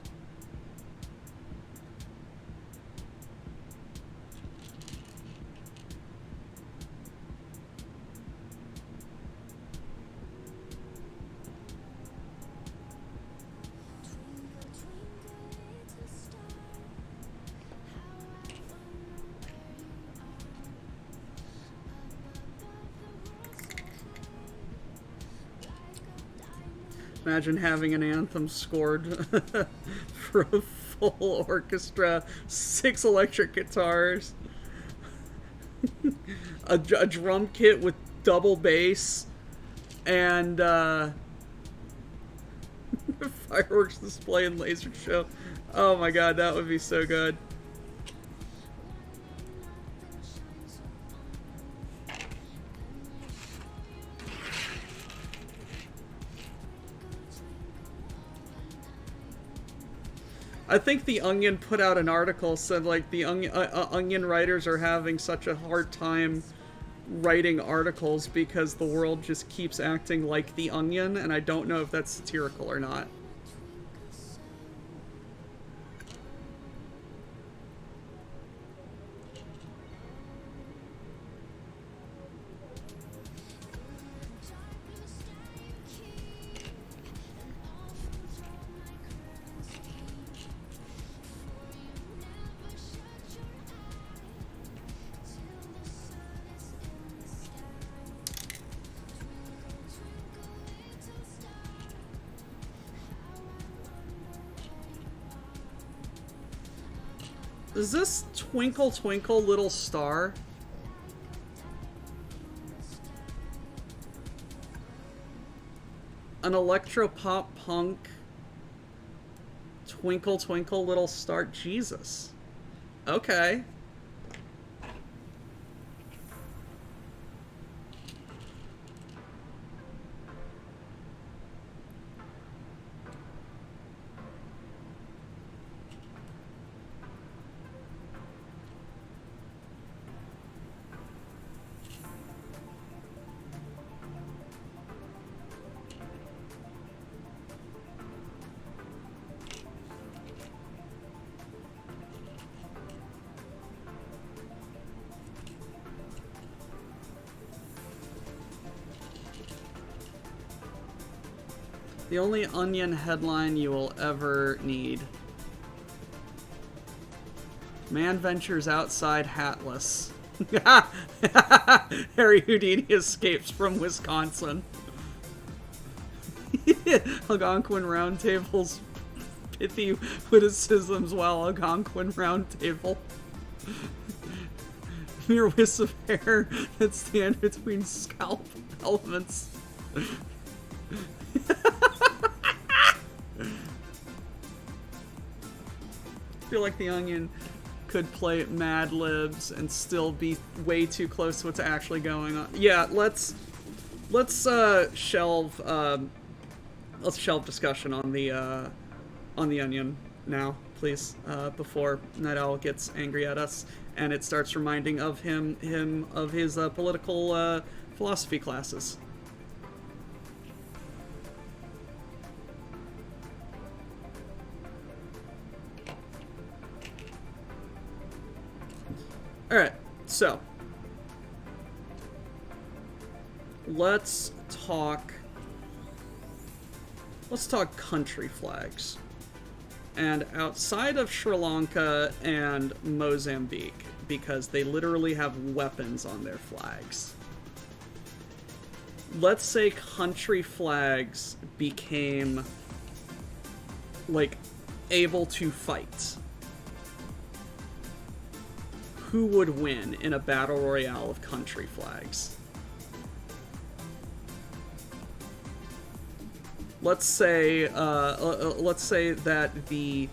Imagine having an anthem scored for a full orchestra, 6 electric guitars, a drum kit with double bass, and fireworks display and laser show. Oh my God, that would be so good. I think The Onion put out an article said like the Onion writers are having such a hard time writing articles because the world just keeps acting like The Onion, and I don't know if that's satirical or not. Is this Twinkle Twinkle Little Star? An electropop punk Twinkle Twinkle Little Star? Jesus. Okay. The only Onion headline you will ever need. Man ventures outside hatless. Harry Houdini escapes from Wisconsin. Algonquin Roundtable's pithy witticisms while Algonquin Roundtable. Mere wisps of hair that stand between scalp elements. I feel like the Onion could play Mad Libs and still be way too close to what's actually going on. Yeah, let's shelve discussion on the Onion now, please, before Night Owl gets angry at us and it starts reminding of him of his political philosophy classes. Alright, so let's talk country flags. And outside of Sri Lanka and Mozambique, because they literally have weapons on their flags. Let's say country flags became, like, able to fight. Who would win in a battle royale of country flags? Let's say that the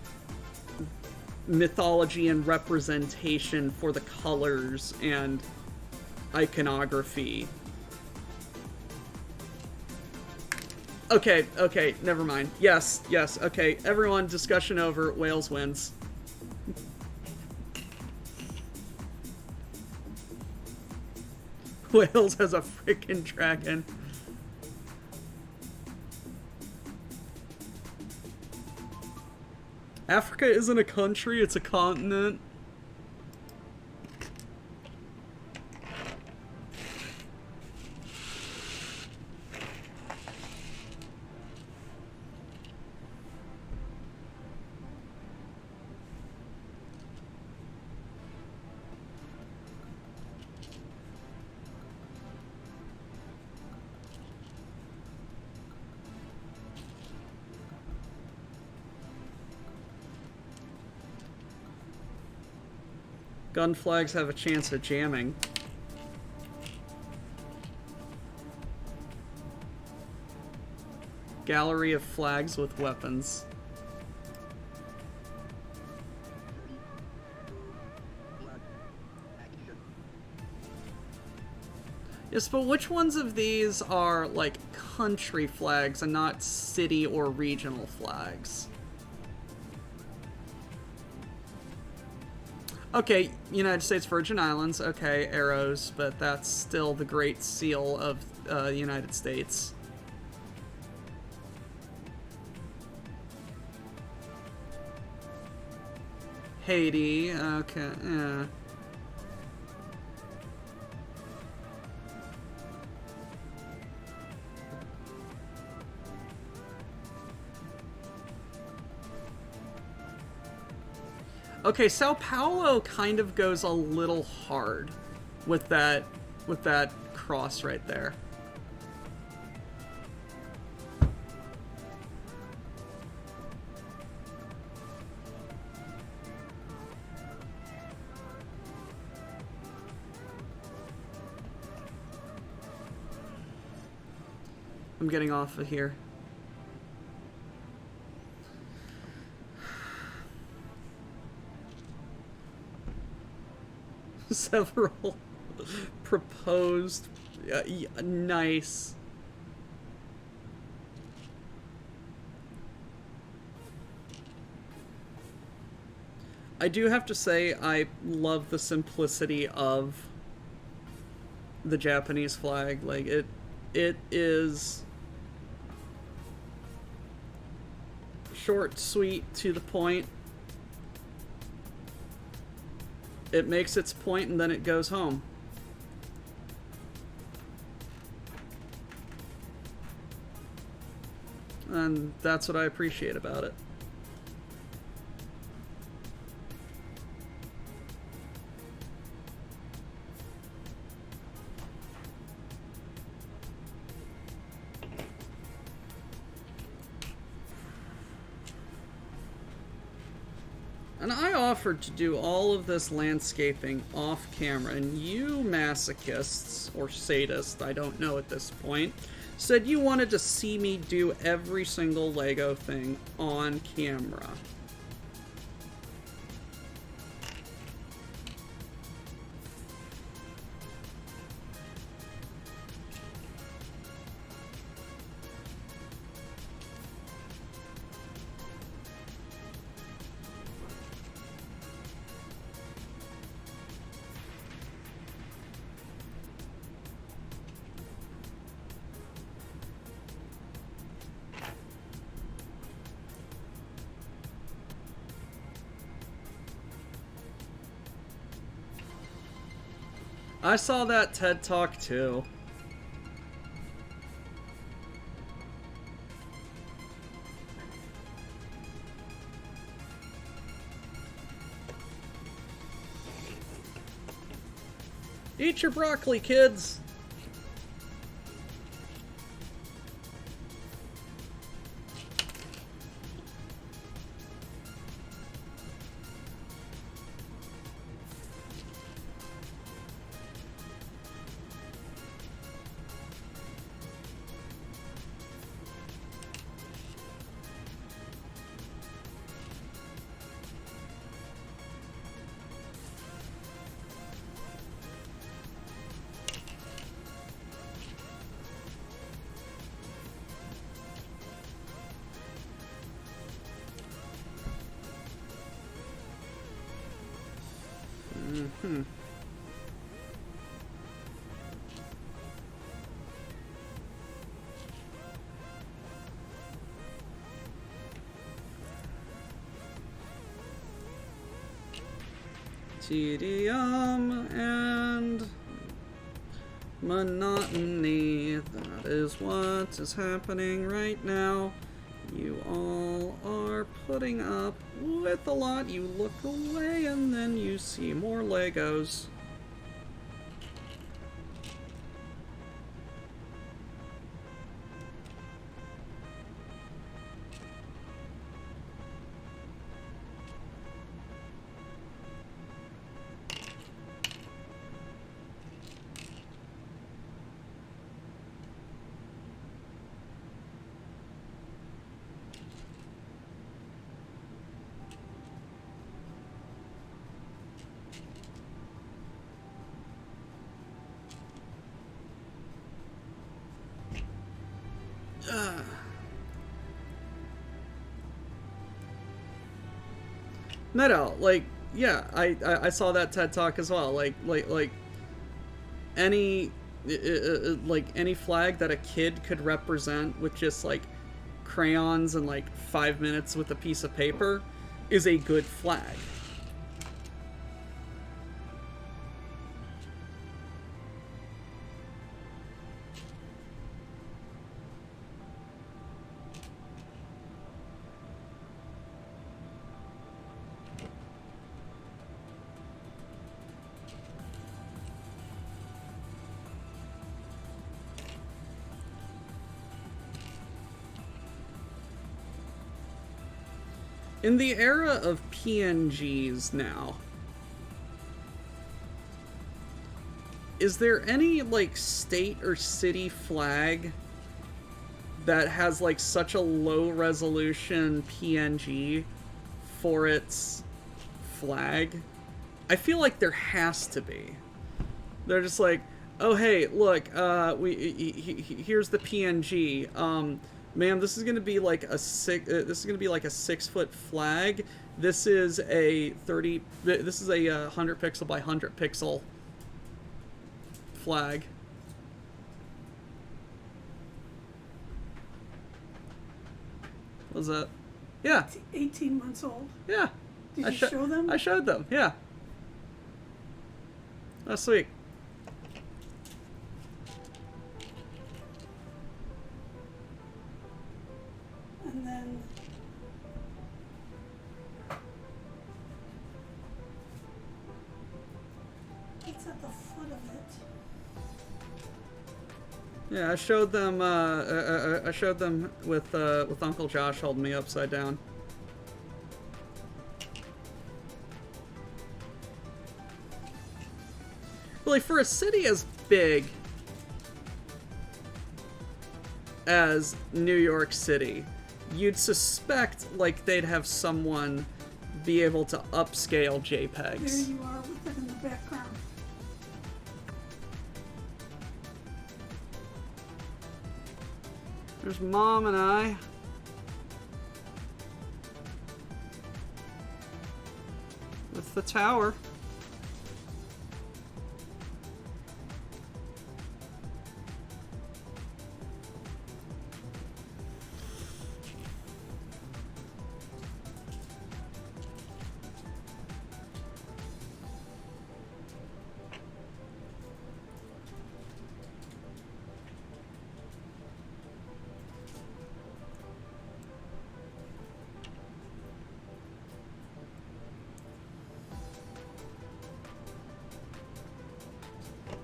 mythology and representation for the colors and iconography. Okay, never mind. Yes, okay. Everyone, discussion over. Wales wins. Wales has a freaking dragon. Africa isn't a country, it's a continent. Gun flags have a chance of jamming. Gallery of flags with weapons. Yes, but which ones of these are, like, country flags and not city or regional flags? Okay, United States Virgin Islands, okay, arrows, but that's still the Great Seal of the United States. Haiti, okay, yeah. Okay, Sao Paulo kind of goes a little hard with that cross right there. I'm getting off of here. Several proposed, nice. I do have to say I love the simplicity of the Japanese flag. Like it is short, sweet, to the point. It makes its point and then it goes home. And that's what I appreciate about it. And I offered to do all of this landscaping off camera, and you masochists, or sadists, I don't know at this point, said you wanted to see me do every single Lego thing on camera. I saw that TED Talk too. Eat your broccoli, kids! Tedium and monotony. That is what is happening right now. You all are putting up with a lot. You look away and then you see more Legos. Meadow, like, yeah, I saw that TED Talk as well. Like any any flag that a kid could represent with just like crayons and like 5 minutes with a piece of paper is a good flag. In the era of PNGs now, is there any, like, state or city flag that has, like, such a low-resolution PNG for its flag? I feel like there has to be. They're just like, oh, hey, look, here's the PNG, ma'am, this is gonna be like a 6-foot flag. This is a 100 pixel by 100 pixel flag. What was that? Yeah. 18 months old. Yeah. Did you show them? I showed them, yeah. Last week. It's at the foot of it. Yeah, I showed them. I showed them with Uncle Josh holding me upside down. Really, for a city as big as New York City, you'd suspect like they'd have someone be able to upscale There JPEGs. you are with it in the background. There's Mom and I. With the tower.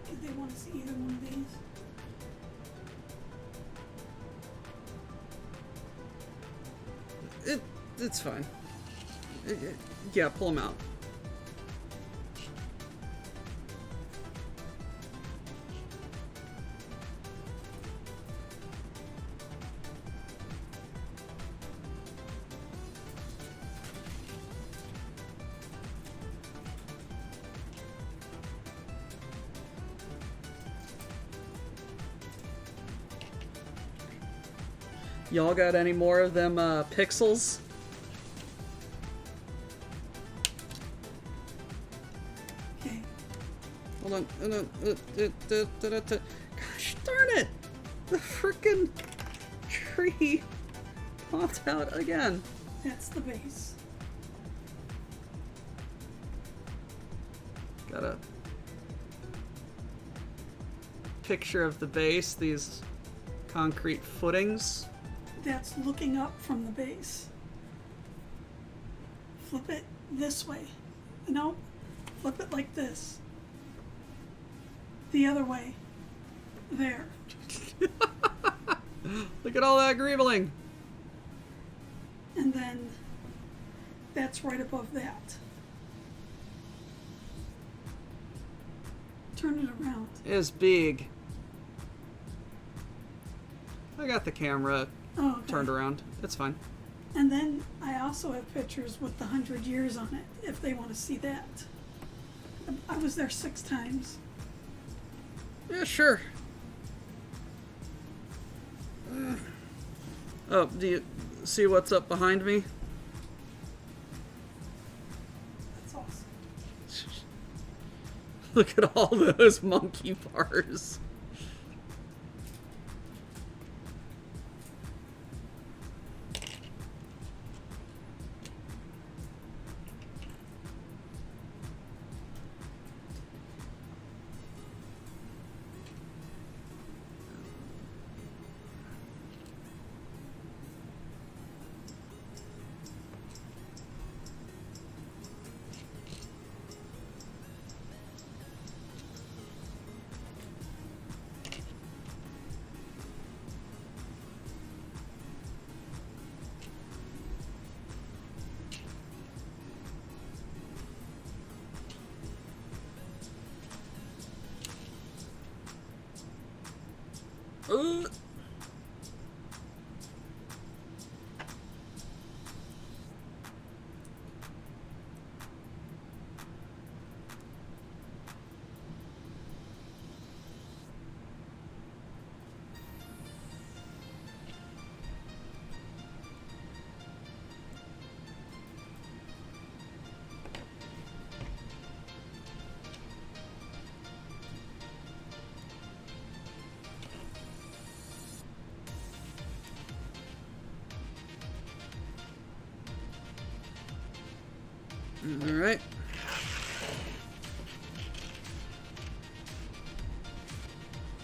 Did they want to see either one of these? It's fine. Yeah, pull them out. Y'all got any more of them pixels? Okay. Hold on. Gosh darn it! The frickin' tree popped out again. That's the base. Got a picture of the base, these concrete footings. That's looking up from the base. Flip it this way. No, flip it like this. The other way. There. Look at all that greebling. And then that's right above that. Turn it around. It's big. I got the camera Oh, okay. turned around. It's fine. And then I also have pictures with the 100 years on it, if they want to see that. I was there 6 times. Yeah, sure. Oh, do you see what's up behind me? That's awesome. Look at all those monkey bars. Uh. All right.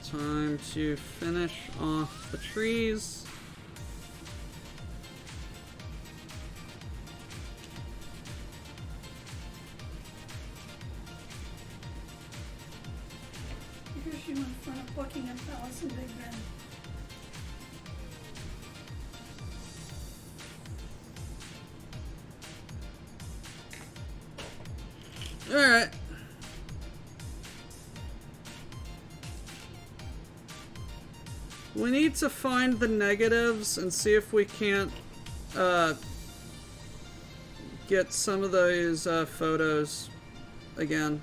Time to finish off the trees. in front of Buckingham Palace in Big Ben. Alright. We need to find the negatives and see if we can't get some of those photos again.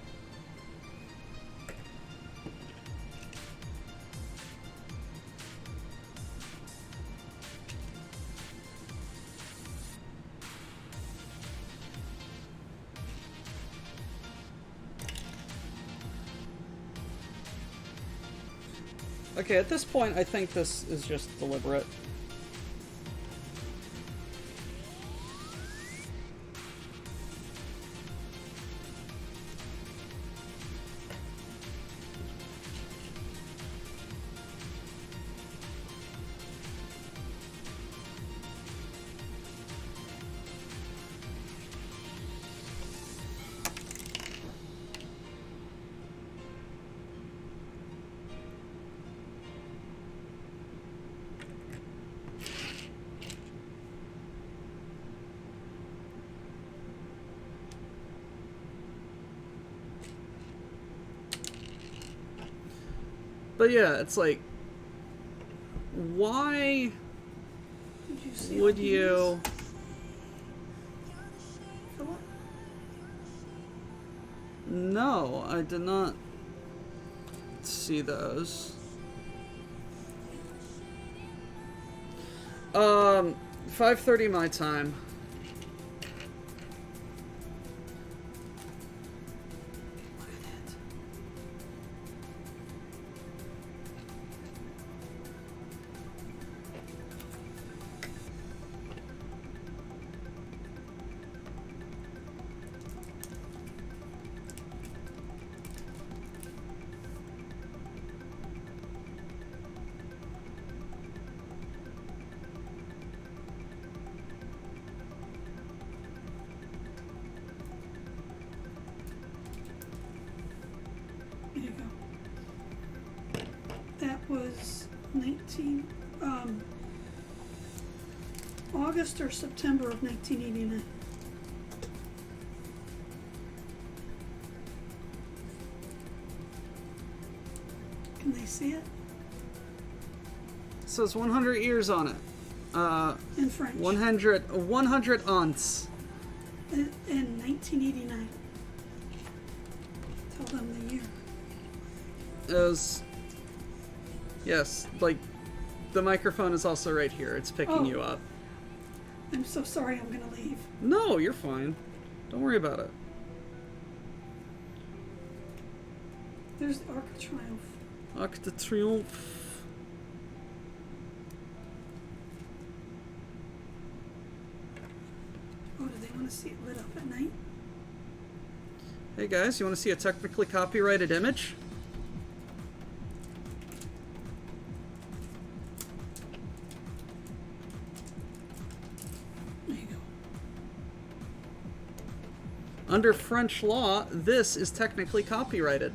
Okay, at this point, I think this is just deliberate. But yeah, it's like, why Did you see would all you? these? Philip? No, I did not see those. 5:30 my time. Look at that. There you go. That was 19, August or September of 1989. Can they see it? It says 100 years on it. In French. 100 aunts. In 1989. Tell them the year. It was, yes, like, the microphone is also right here. It's picking Oh. you up. I'm so sorry, I'm gonna leave. No, you're fine. Don't worry about it. There's the Arc of Triumph. Arc de Triomphe. Oh, do they want to see it lit up at night? Hey guys, you want to see a technically copyrighted image? There you go. Under French law, this is technically copyrighted.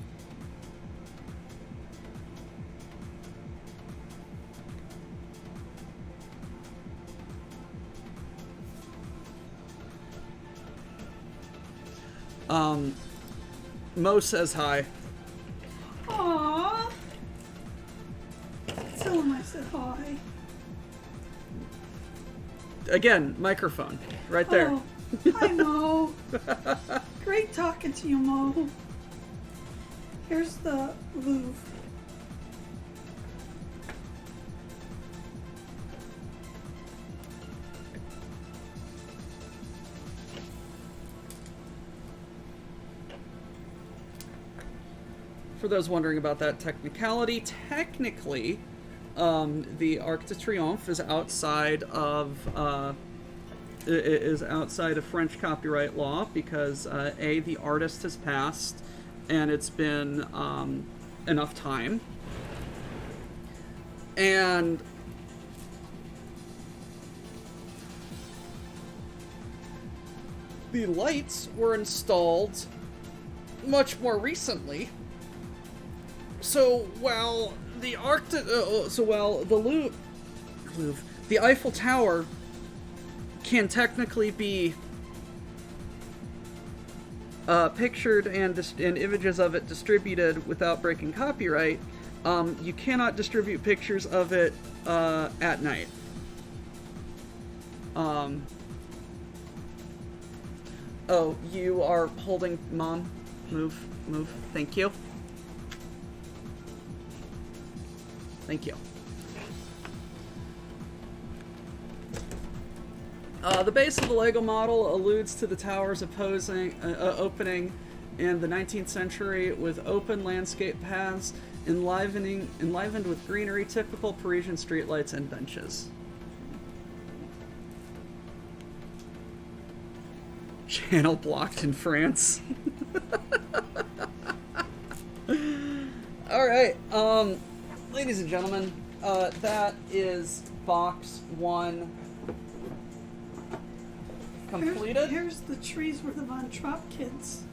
Mo says hi. Aww. Tell him I said hi. Again, microphone. Right there. Oh, hi, Mo. Great talking to you, Mo. Here's the Louvre. For those wondering about that technicality, technically, the Arc de Triomphe is outside of French copyright law because the artist has passed, and it's been enough time, and the lights were installed much more recently. So while the Louvre, the Eiffel Tower can technically be pictured and images of it distributed without breaking copyright, you cannot distribute pictures of it at night. Oh, you are holding... Mom, move. Thank you. Thank you. The base of the Lego model alludes to the tower's opening in the 19th century with open landscape paths enlivened with greenery, typical Parisian streetlights, and benches. Channel blocked in France. Alright, ladies and gentlemen, that is box 1 completed. Here's the trees where the Von Trapp kids.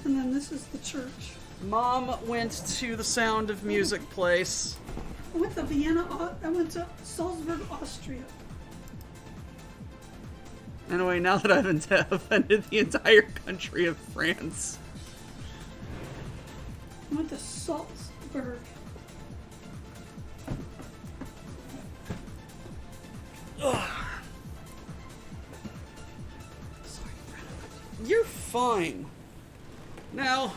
And then this is the church. Mom went to the Sound of Music place. I went to I went to Salzburg, Austria. Anyway, now that I've offended the entire country of France. I went to Salzburg. You're fine. Now,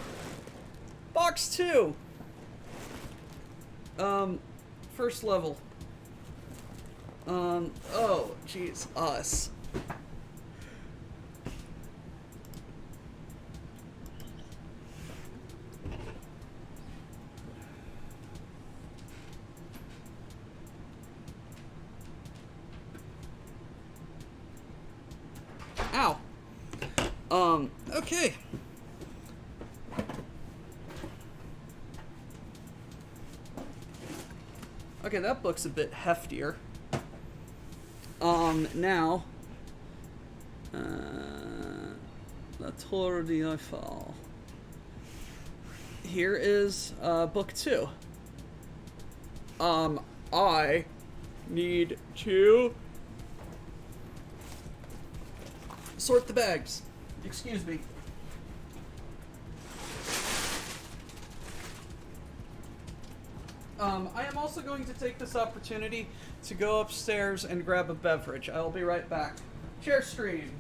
box 2. First level. Oh, jeez, us. Ow. Okay. Okay, that book's a bit heftier. Now, La Tour d'Eiffel. Here is, book 2. I need to sort the bags. Excuse me. I am also going to take this opportunity to go upstairs and grab a beverage. I'll be right back. Share stream.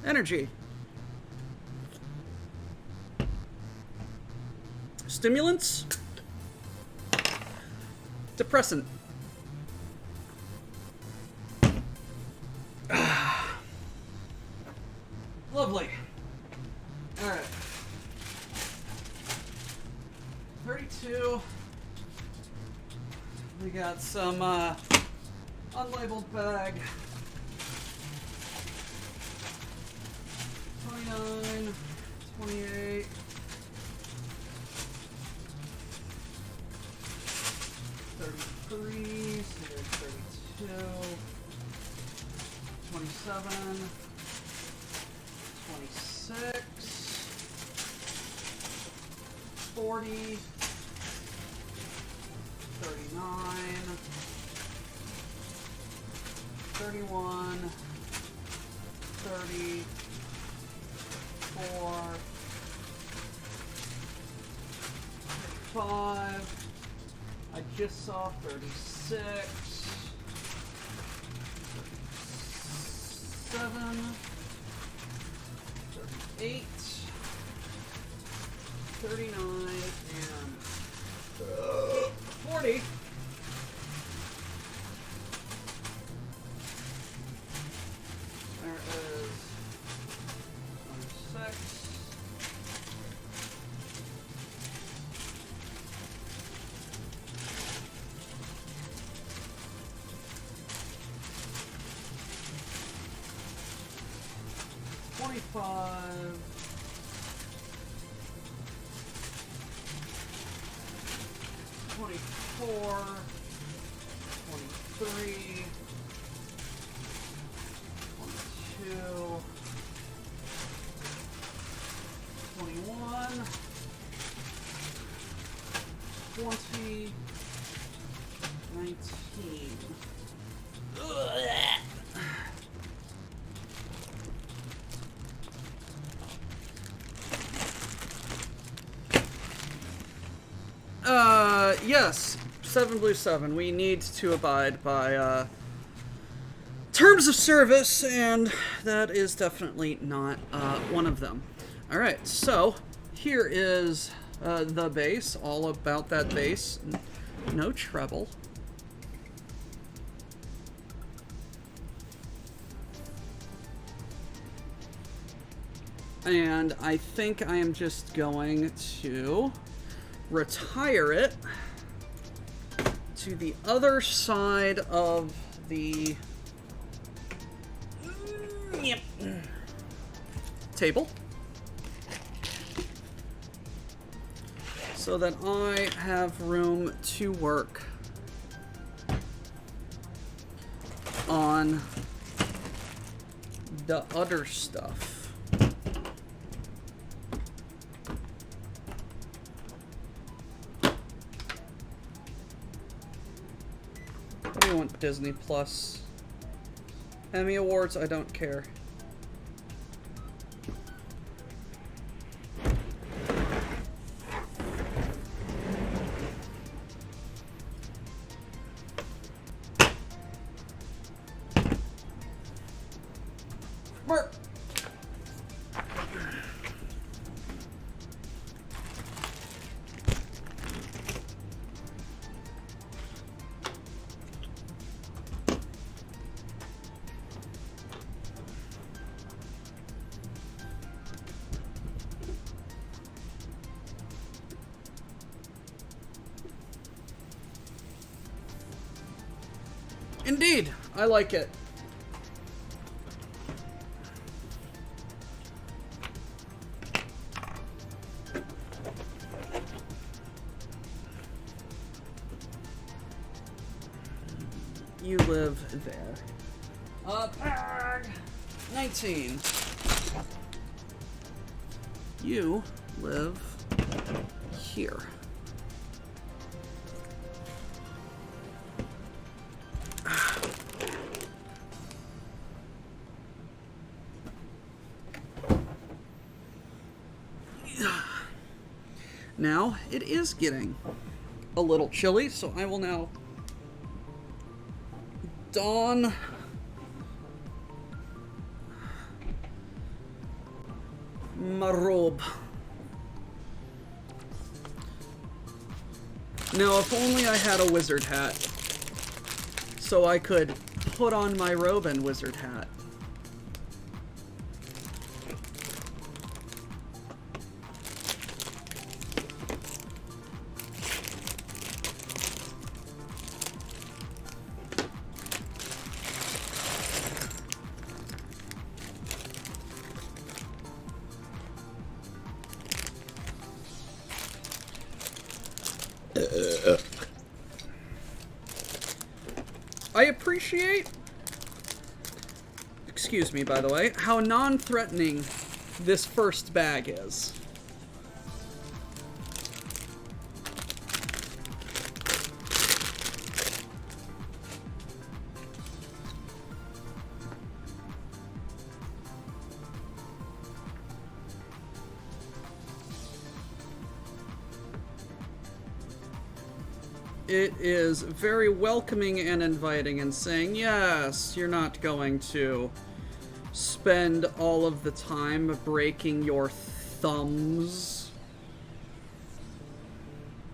Energy. Stimulants. Depressant. Lovely. All right. 32. We got some unlabeled bag. 29, 28. 33, so there's 32, 27, 26, 40, 39, 31, 30, 4, 35. I just saw 36. 37. 38. 39 and 40. There is 26. 25. 24, 23, 22, 21, 20, 19. Yes, 7 Blue 7. We need to abide by terms of service, and that is definitely not one of them. Alright, so here is the bass, all about that bass. No treble. And I think I am just going to retire it to the other side of the table so that I have room to work on the other stuff. What do you want, Disney Plus? Emmy Awards? I don't care. Mark! Indeed, I like it. You live there. Pag 19. You live here. Now, it is getting a little chilly, so I will now don my robe. Now, if only I had a wizard hat, so I could put on my robe and wizard hat. I appreciate, excuse me by the way, how non-threatening this first bag is. it is very welcoming and inviting and saying, yes, you're not going to spend all of the time breaking your thumbs,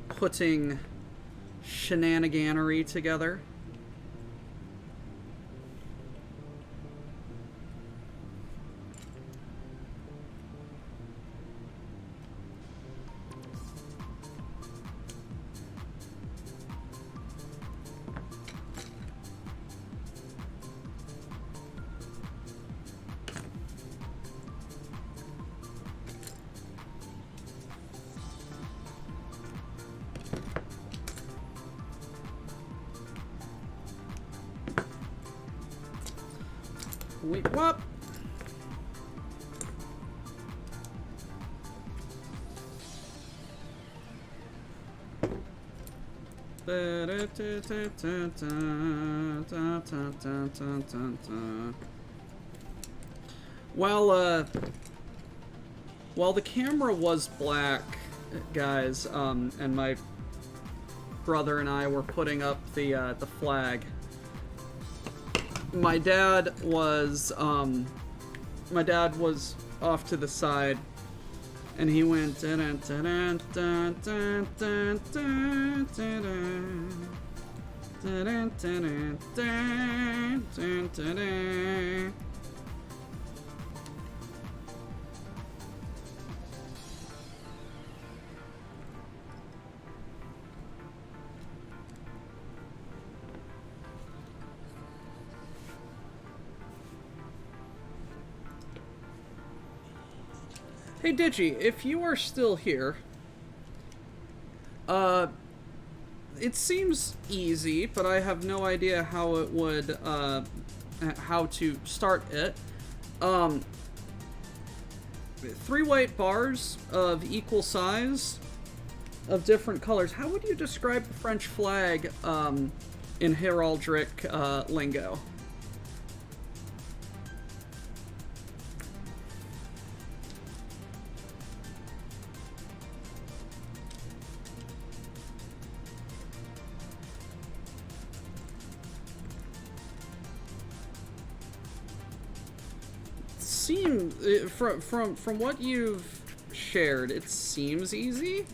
putting shenaniganery together. Wait, what? While the camera was black, guys, and my brother and I were putting up the flag, my dad was off to the side, and he went Hey Digi, if you are still here, it seems easy, but I have no idea how it would, how to start it. 3 white bars of equal size, of different colors. How would you describe the French flag, in heraldic, lingo? From what you've shared, it seems easy.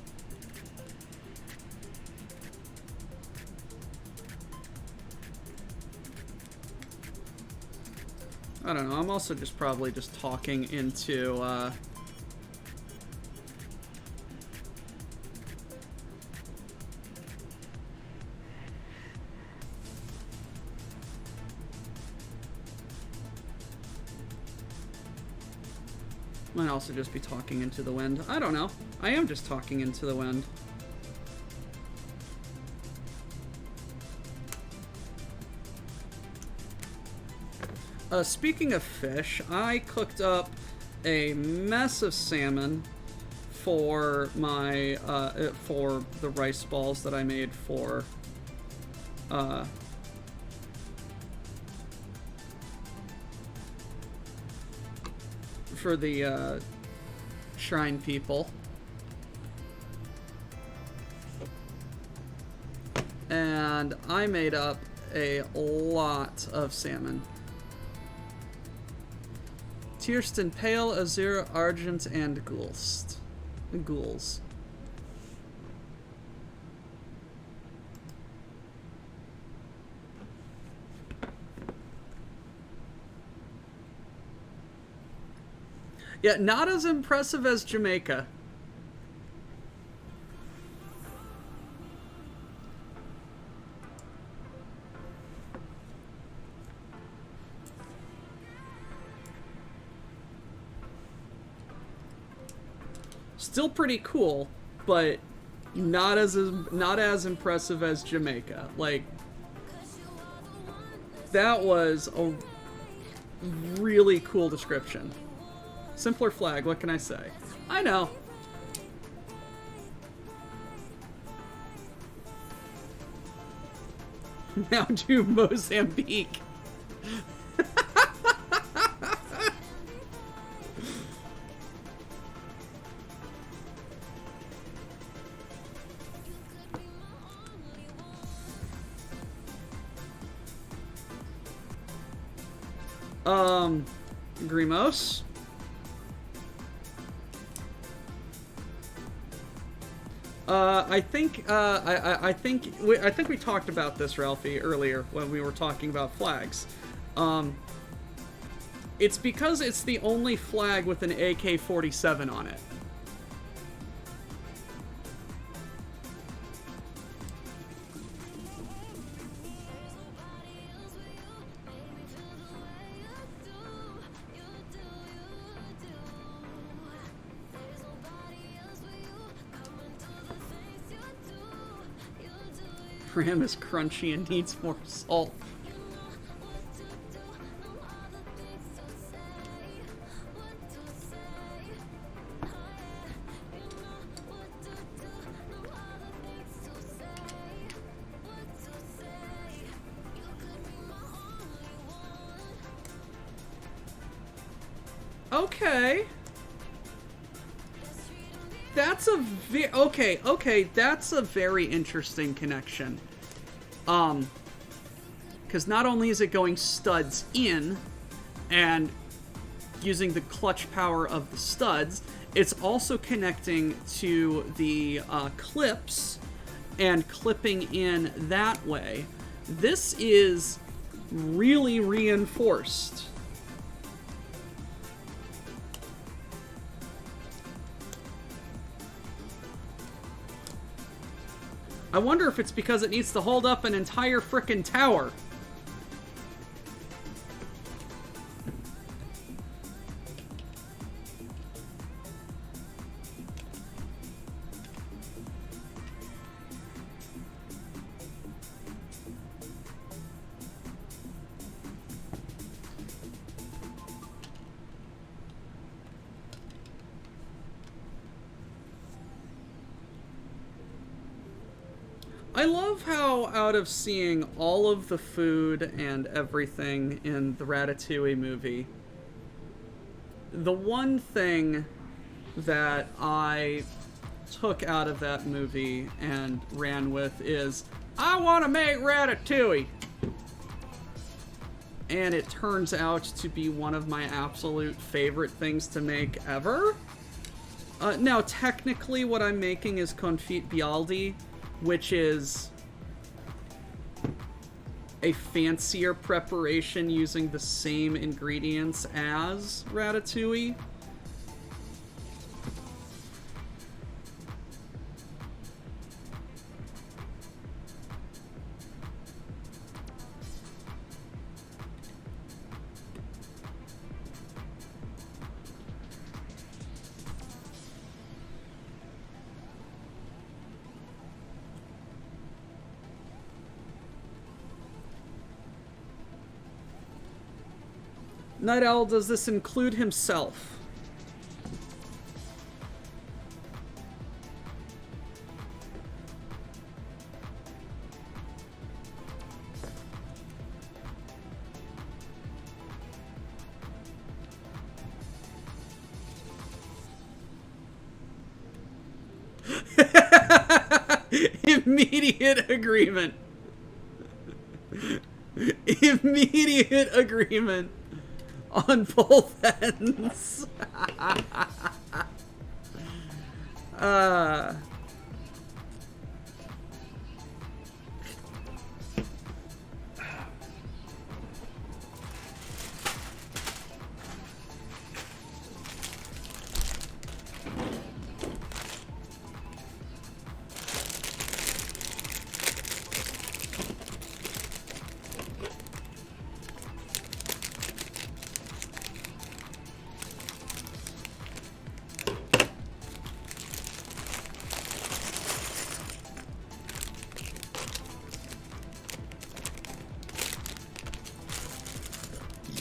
I don't know. I'm also just probably just talking into might also just be talking into the wind. I don't know. I am just talking into the wind. Speaking of fish, I cooked up a mess of salmon for my for the rice balls that I made for the shrine people. And I made up a lot of salmon. Tiersten, Pale, Azure, Argent, and Ghouls. Yeah, not as impressive as Jamaica. Still pretty cool, but not as impressive as Jamaica. Like, that was a really cool description. Simpler flag, what can I say? I know. Now do Mozambique. Grimos. I think we talked about this, Ralphie, earlier when we were talking about flags. It's because it's the only flag with an AK-47 on it. Ram is crunchy and needs more salt. Okay. That's a okay, that's a very interesting connection. Because not only is it going studs in and using the clutch power of the studs, it's also connecting to the clips and clipping in that way. This is really reinforced. I wonder if it's because it needs to hold up an entire frickin' tower. I love how, out of seeing all of the food and everything in the Ratatouille movie, the one thing that I took out of that movie and ran with is, I want to make Ratatouille! And it turns out to be one of my absolute favorite things to make ever. Now, technically what I'm making is confit bialdi, which is a fancier preparation using the same ingredients as Ratatouille. Night Owl, does this include himself? Immediate agreement. Immediate agreement. On both ends.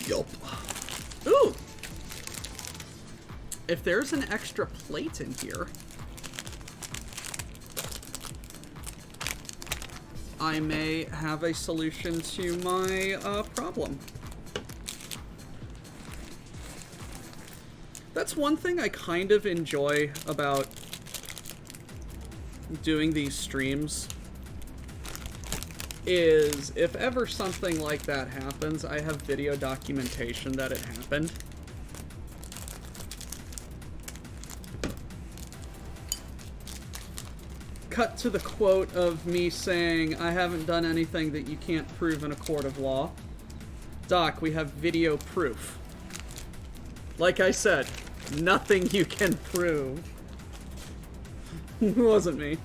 Yup. Ooh! If there's an extra plate in here, I may have a solution to my problem. That's one thing I kind of enjoy about doing these streams. is if ever something like that happens, I have video documentation that it happened. Cut to the quote of me saying, I haven't done anything that you can't prove in a court of law. Doc, we have video proof. Like I said, nothing you can prove. It wasn't me.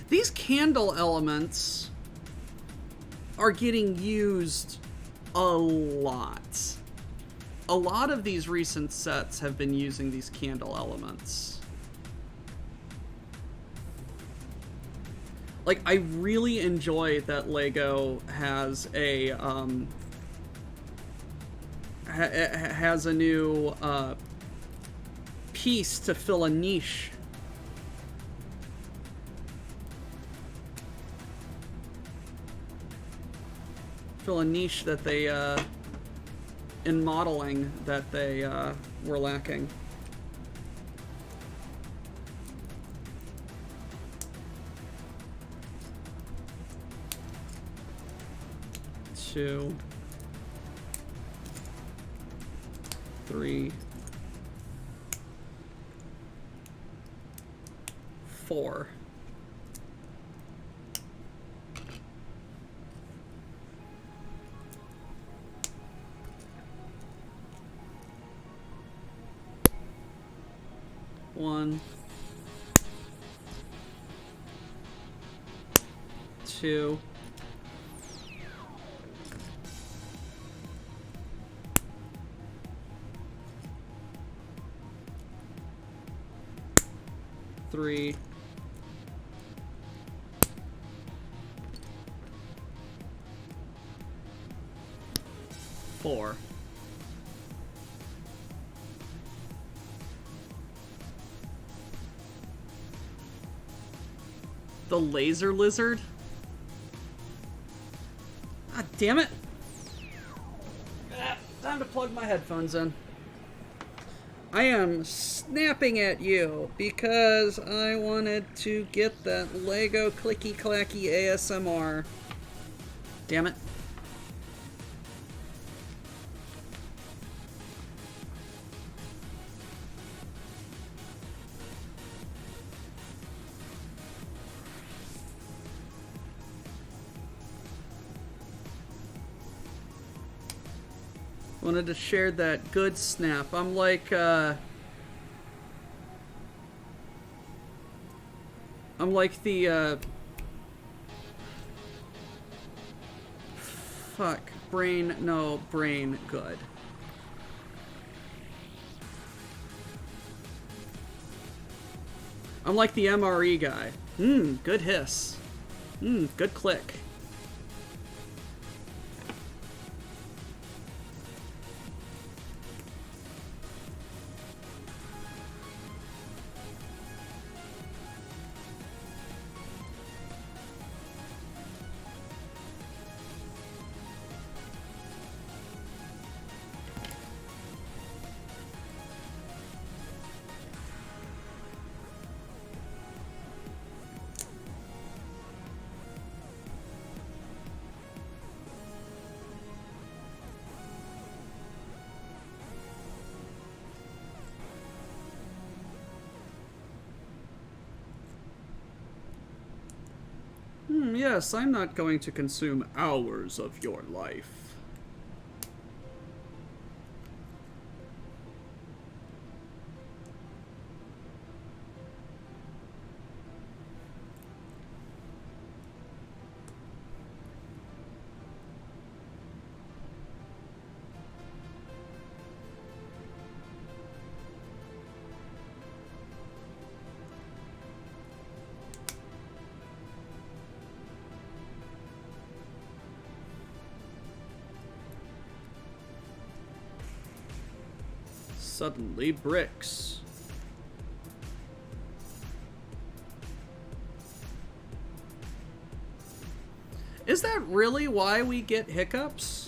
These candle elements are getting used a lot. A lot of these recent sets have been using these candle elements. Like, I really enjoy that LEGO has a has a new piece to fill a niche. Fill a niche that they in modeling that they were lacking. Two, three, four. One, two, three, four. The laser lizard? Ah, damn it! Time to plug my headphones in. I am snapping at you because I wanted to get that Lego clicky clacky ASMR. Damn it. Wanted to share that good snap. I'm like the fuck, brain good. I'm like the MRE guy. Good hiss. Good click. Yes, I'm not going to consume hours of your life. suddenly bricks. Is that really why we get hiccups?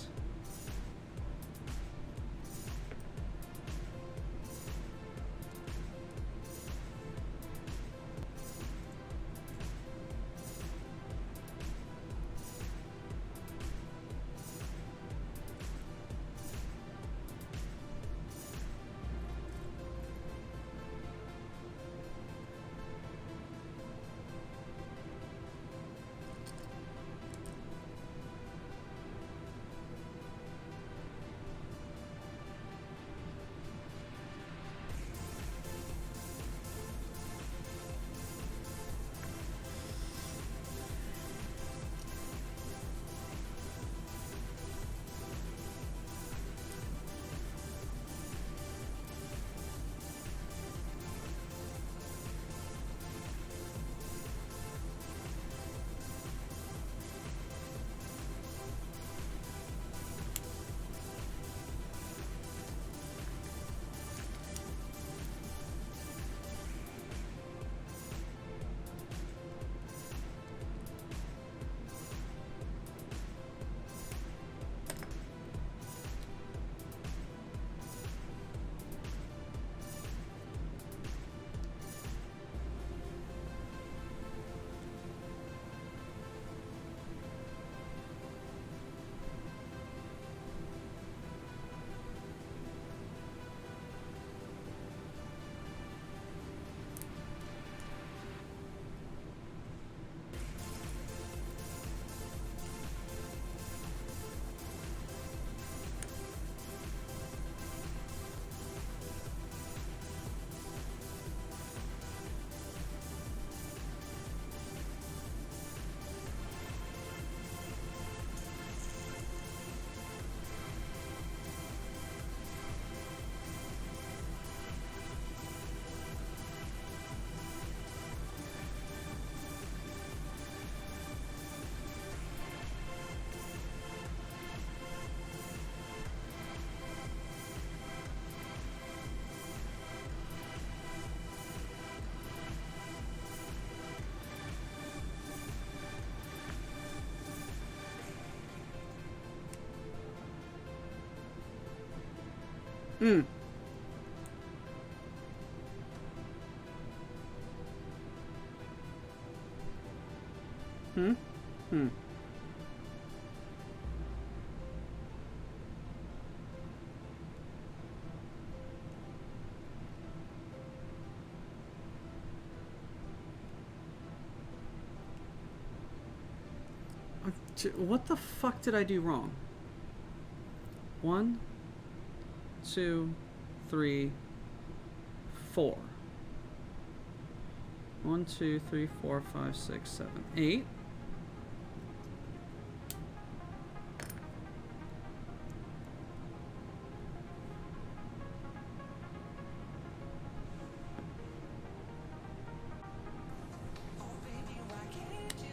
Hmm. Hmm? Hmm. What the fuck did I do wrong? 1, 2, 3, 4. 1, 2, 3, 4, 5, 6, 7, 8.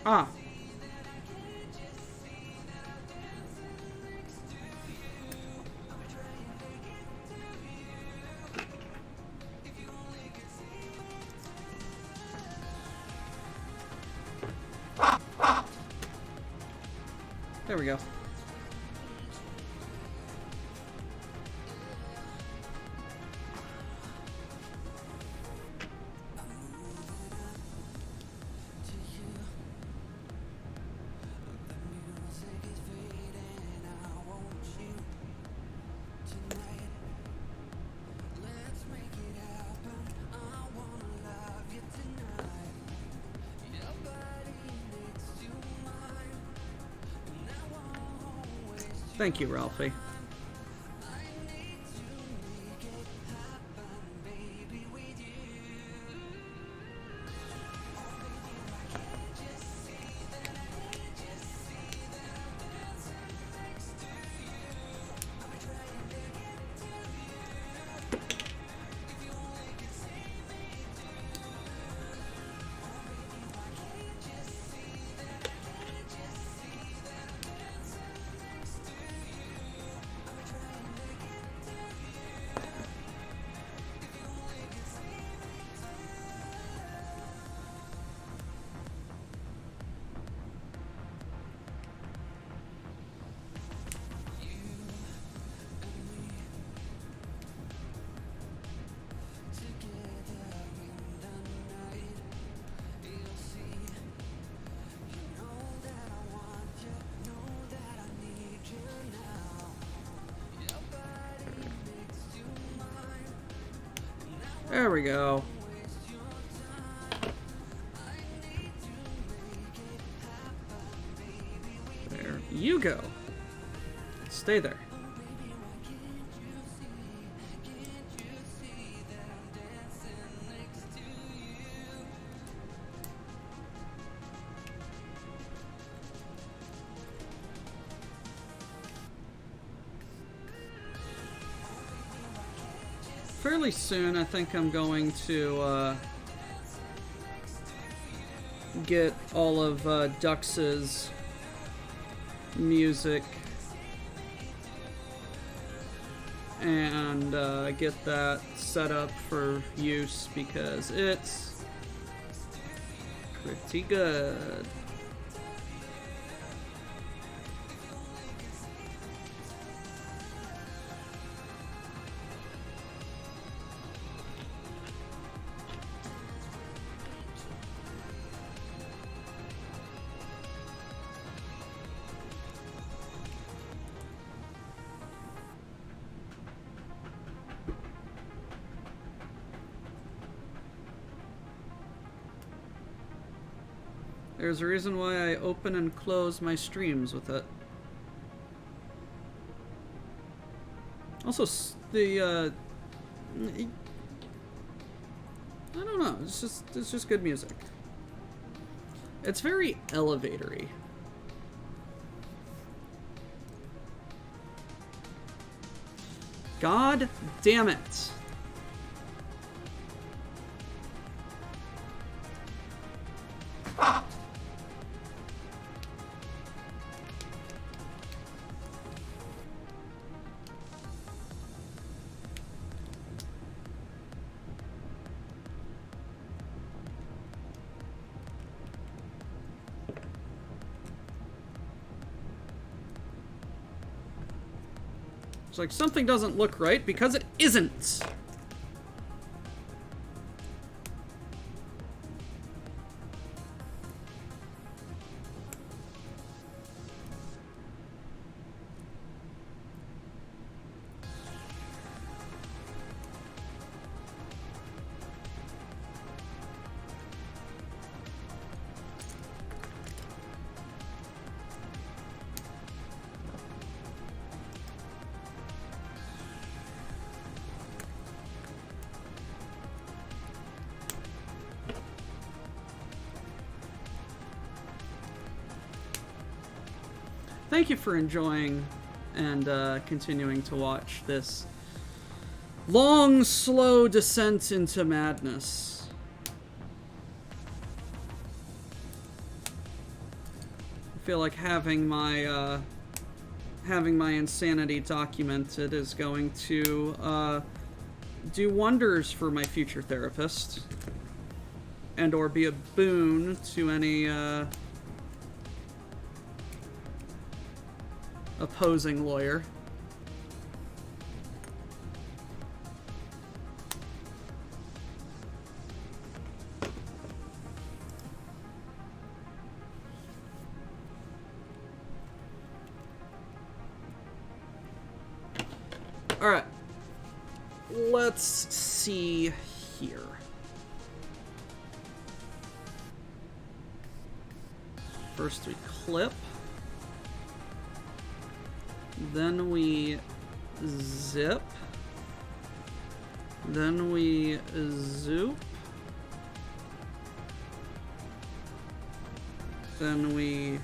Ah. There we go. Thank you, Ralphie. There we go. There you go. Stay there. Fairly soon, I think I'm going to get all of Dux's music and get that set up for use because it's pretty good. There's a reason why I open and close my streams with it. Also, I don't know. It's just good music. It's very elevatory. God damn it. It's like something doesn't look right because it isn't. Thank you for enjoying and continuing to watch this long, slow descent into madness. I feel like having my insanity documented is going to do wonders for my future therapist, and or be a boon to any opposing lawyer. All right. Let's see here. First we clip. Then we zip. Then we zoop. Then we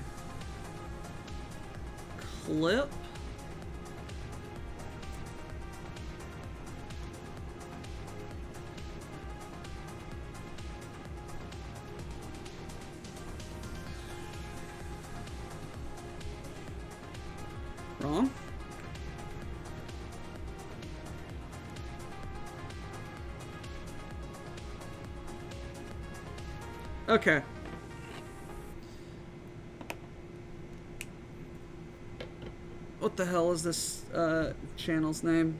clip. Wrong. Okay. What the hell is this channel's name?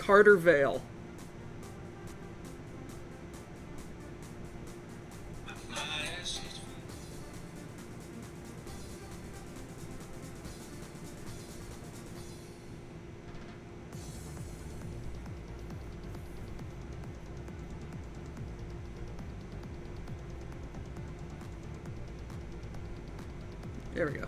Carter Vale. There we go.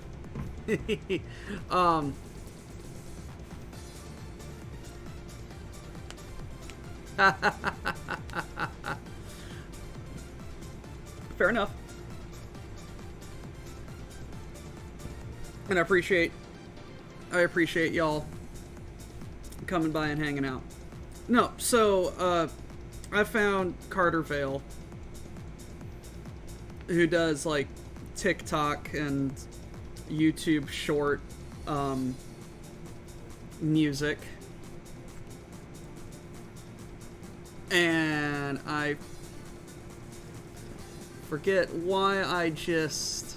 Fair enough. And I appreciate y'all coming by and hanging out. No, so I found Carter Vale, who does like TikTok and YouTube short music, and I forget why I just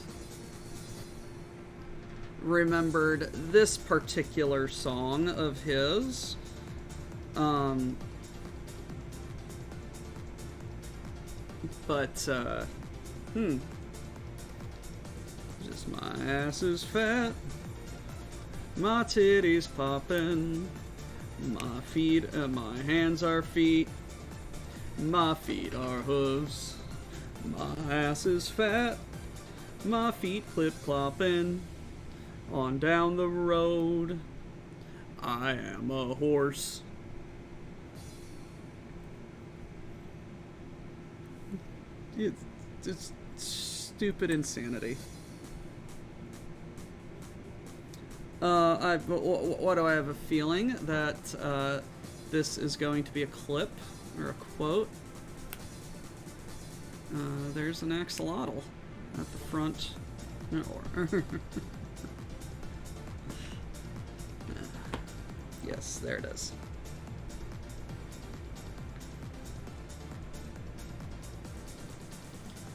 remembered this particular song of his. Just my ass is fat, my titties poppin', my feet, my hands are feet, my feet are hooves. My ass is fat, my feet clip-cloppin', on down the road, I am a horse. It's stupid insanity. What do I have a feeling that this is going to be a clip or a quote? There's an axolotl at the front. Yes, there it is.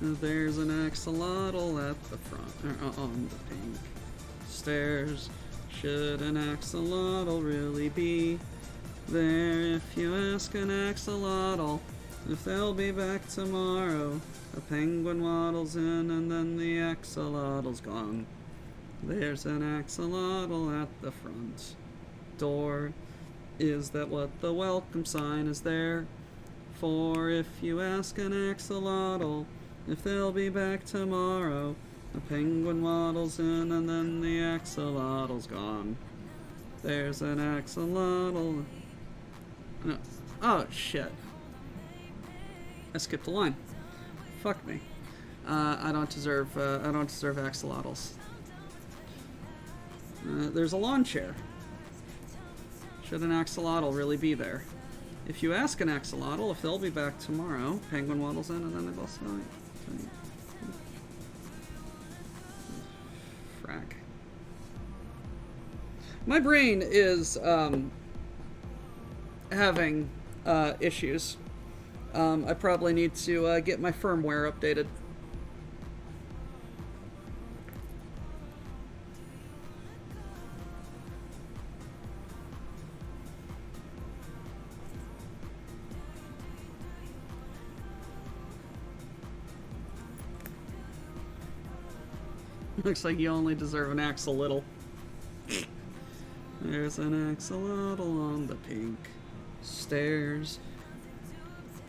There's an axolotl at the front, on the pink stairs. Should an axolotl really be there? If you ask an axolotl if they'll be back tomorrow, a penguin waddles in and then the axolotl's gone. There's an axolotl at the front door. Is that what the welcome sign is there for? If you ask an axolotl if they'll be back tomorrow, a penguin waddles in and then the axolotl's gone. There's an axolotl. No. Oh shit. I skipped a line. Fuck me. I don't deserve axolotls. There's a lawn chair. Should an axolotl really be there? If you ask an axolotl if they'll be back tomorrow, penguin waddles in and then they both die. Frack. My brain is having issues. I probably need to get my firmware updated. Looks like you only deserve an axolotl. There's an axolotl on the pink stairs.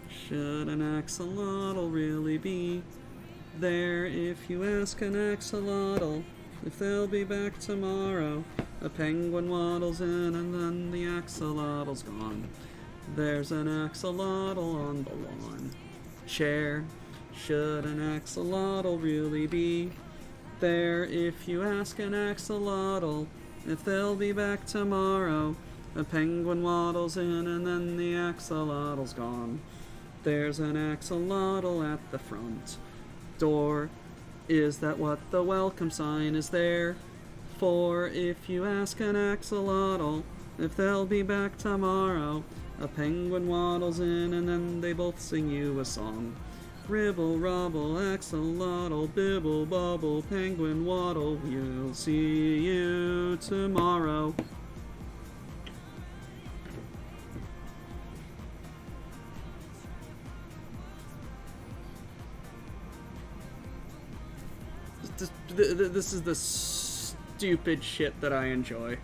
Should an axolotl really be there? If you ask an axolotl if they'll be back tomorrow, a penguin waddles in and then the axolotl's gone. There's an axolotl on the lawn chair. Should an axolotl really be there? If you ask an axolotl if they'll be back tomorrow, a penguin waddles in and then the axolotl's gone. There's an axolotl at the front door. Is that what the welcome sign is there for? If you ask an axolotl if they'll be back tomorrow, a penguin waddles in and then they both sing you a song. Ribble, robble, axolotl, bibble, bobble, penguin waddle, we'll see you tomorrow. This is the stupid shit that I enjoy.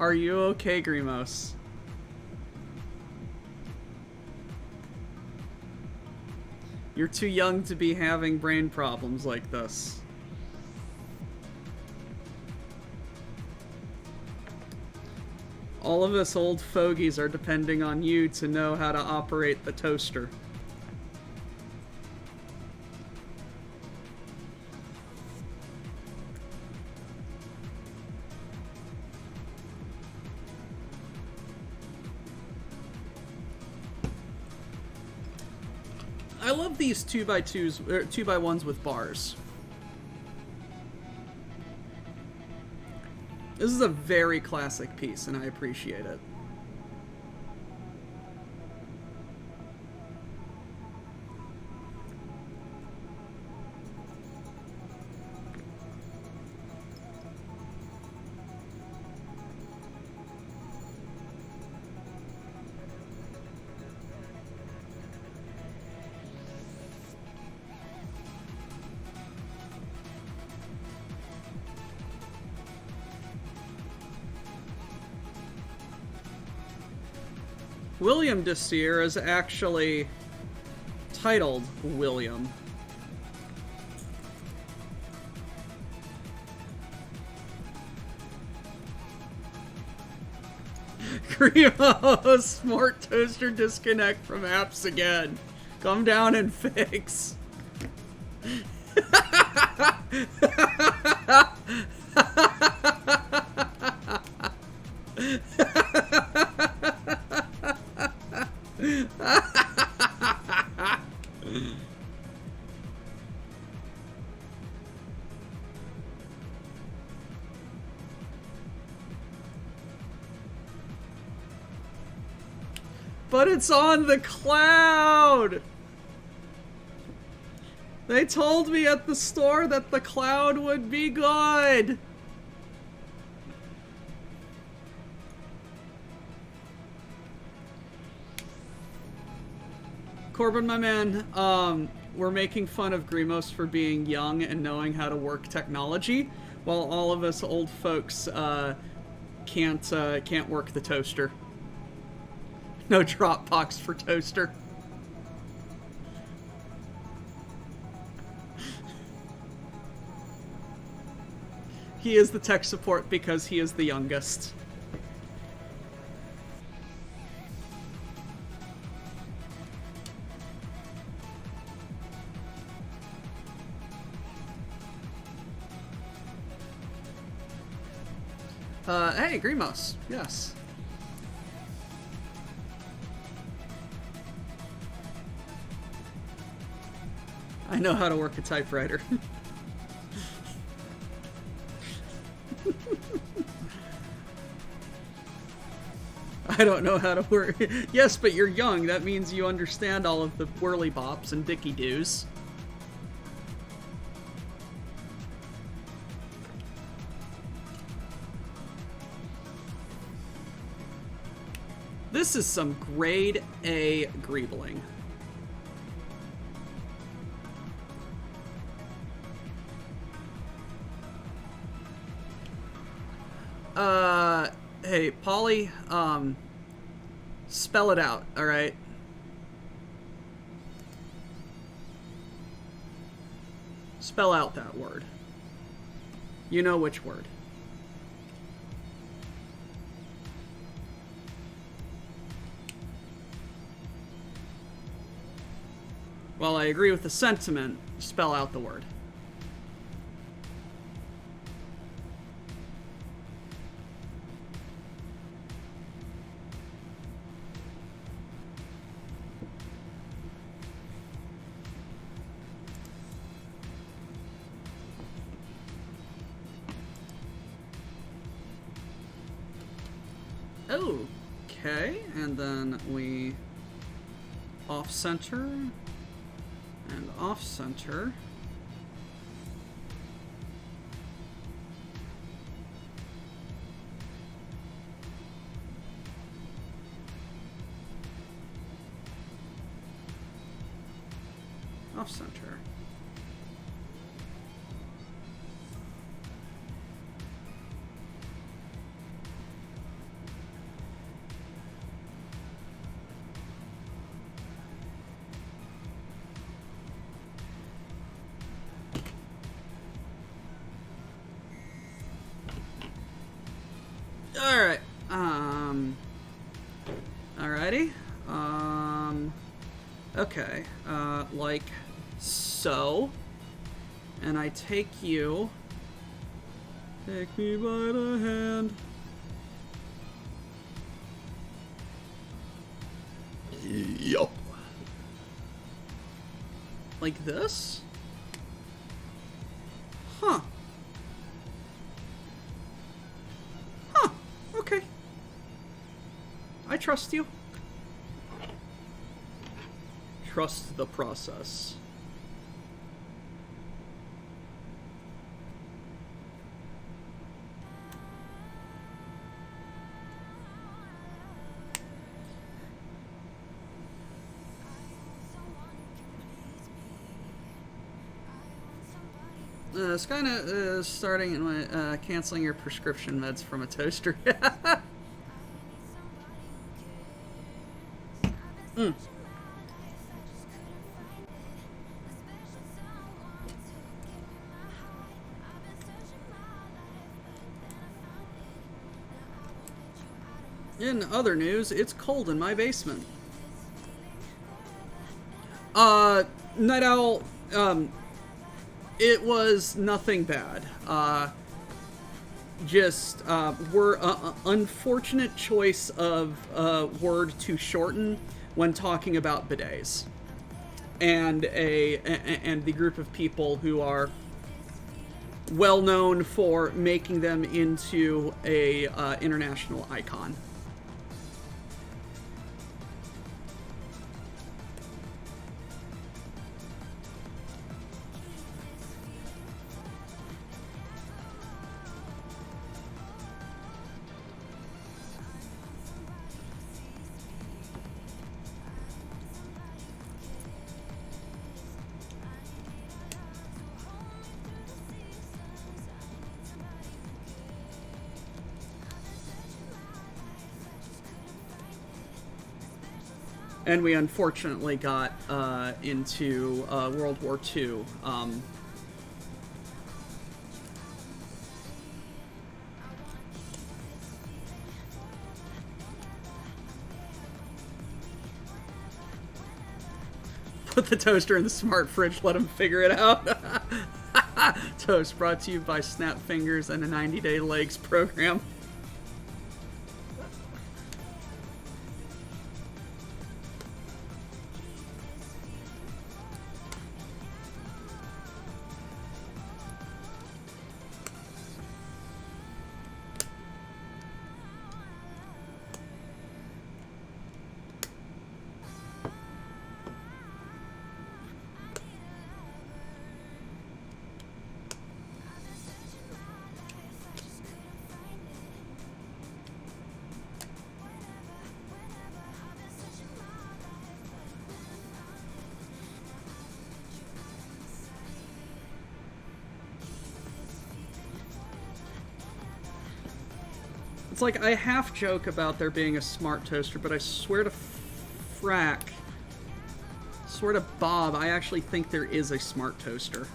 Are you okay, Grimos? You're too young to be having brain problems like this. All of us old fogies are depending on you to know how to operate the toaster. I love these 2x2s, or 2x1s with bars. This is a very classic piece, and I appreciate it. William Desir is actually titled William. Grimo, smart toaster disconnect from apps again. Come down and fix. But it's on the cloud! They told me at the store that the cloud would be good! Corbin, my man, we're making fun of Grimos for being young and knowing how to work technology, while all of us old folks can't work the toaster. No Dropbox for toaster. He is the tech support because he is the youngest. Hey, Grimos. Yes. I know how to work a typewriter. I don't know how to work. Yes, but you're young. That means you understand all of the whirly bops and dicky doos. This is some grade A greebling. Hey, Polly, spell it out, alright? Spell out that word. You know which word. While I agree with the sentiment, spell out the word. Okay, and then we off-center and off-center. Off-center. Alright, alrighty, okay, like so, and I take you, take me by the hand, yo, like this, huh. Okay. I trust you. Trust the process. It's kind of starting in canceling your prescription meds from a toaster. In other news, it's cold in my basement. Night Owl, it was nothing bad. Just were unfortunate choice of word to shorten when talking about bidets, and the group of people who are well known for making them into a international icon. And we unfortunately got into World War II. Put the toaster in the smart fridge, let him figure it out. Toast brought to you by Snap Fingers and a 90-day legs program. It's like, I half joke about there being a smart toaster, but I swear to swear to Bob, I actually think there is a smart toaster.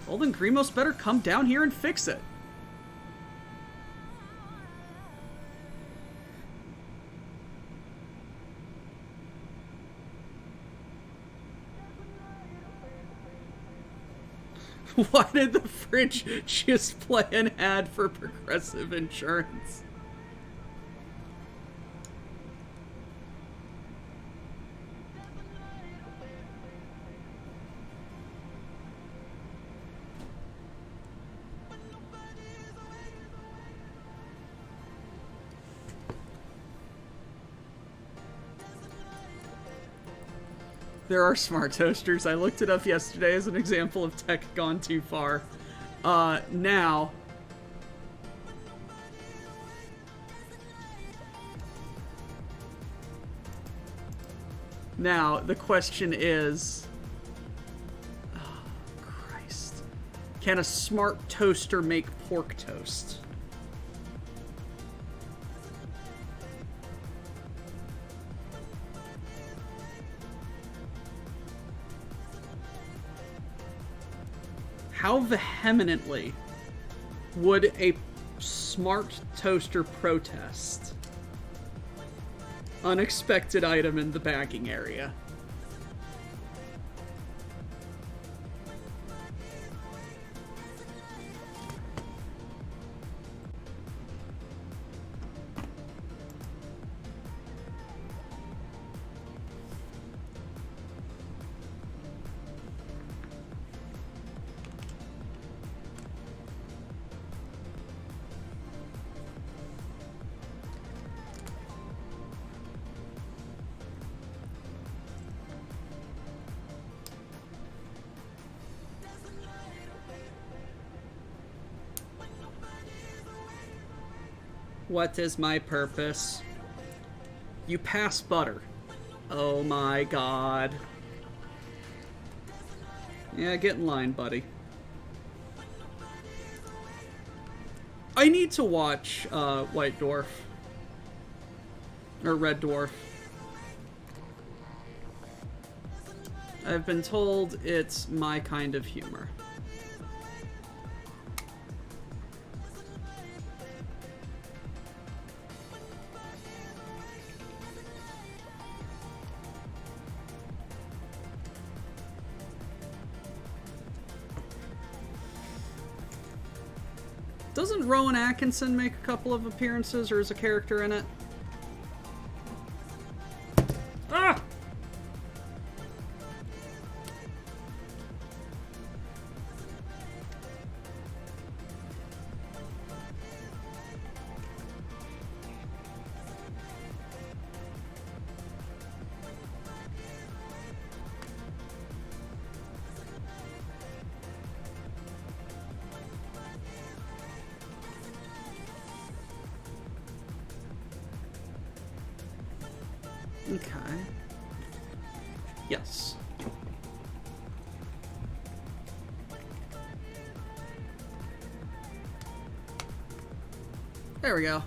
Well then, Grimos better come down here and fix it. Why did the fridge just play an ad for Progressive Insurance? There are smart toasters. I looked it up yesterday as an example of tech gone too far. Now... Now, the question is... Oh, Christ. Can a smart toaster make pork toast? How vehemently would a smart toaster protest? Unexpected item in the bagging area. What is my purpose? You pass butter. Oh my god. Yeah, get in line, buddy. I need to watch White Dwarf. Or Red Dwarf. I've been told it's my kind of humor. Doesn't Rowan Atkinson make a couple of appearances, or is a character in it? Ah! Okay. Yes. There we go.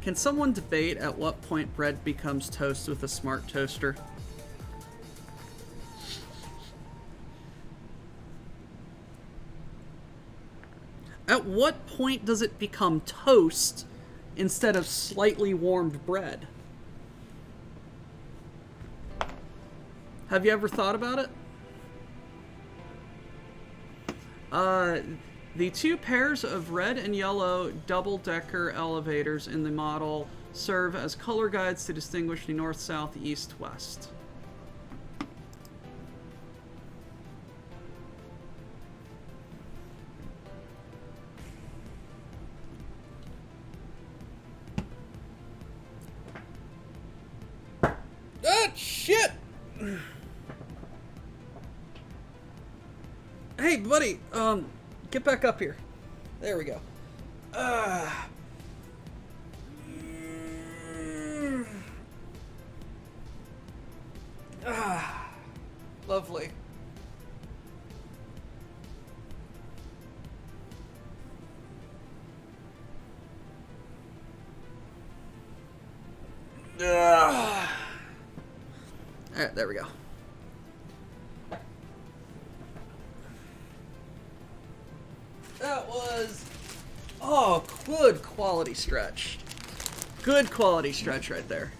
Can someone debate at what point bread becomes toast with a smart toaster? At what point does it become toast instead of slightly warmed bread? Have you ever thought about it? The two pairs of red and yellow double-decker elevators in the model serve as color guides to distinguish the north, south, east, west. Ah, shit! Hey, buddy, get back up here. There we go. Lovely. Alright, there we go. That was... Oh, good quality stretch. Good quality stretch right there.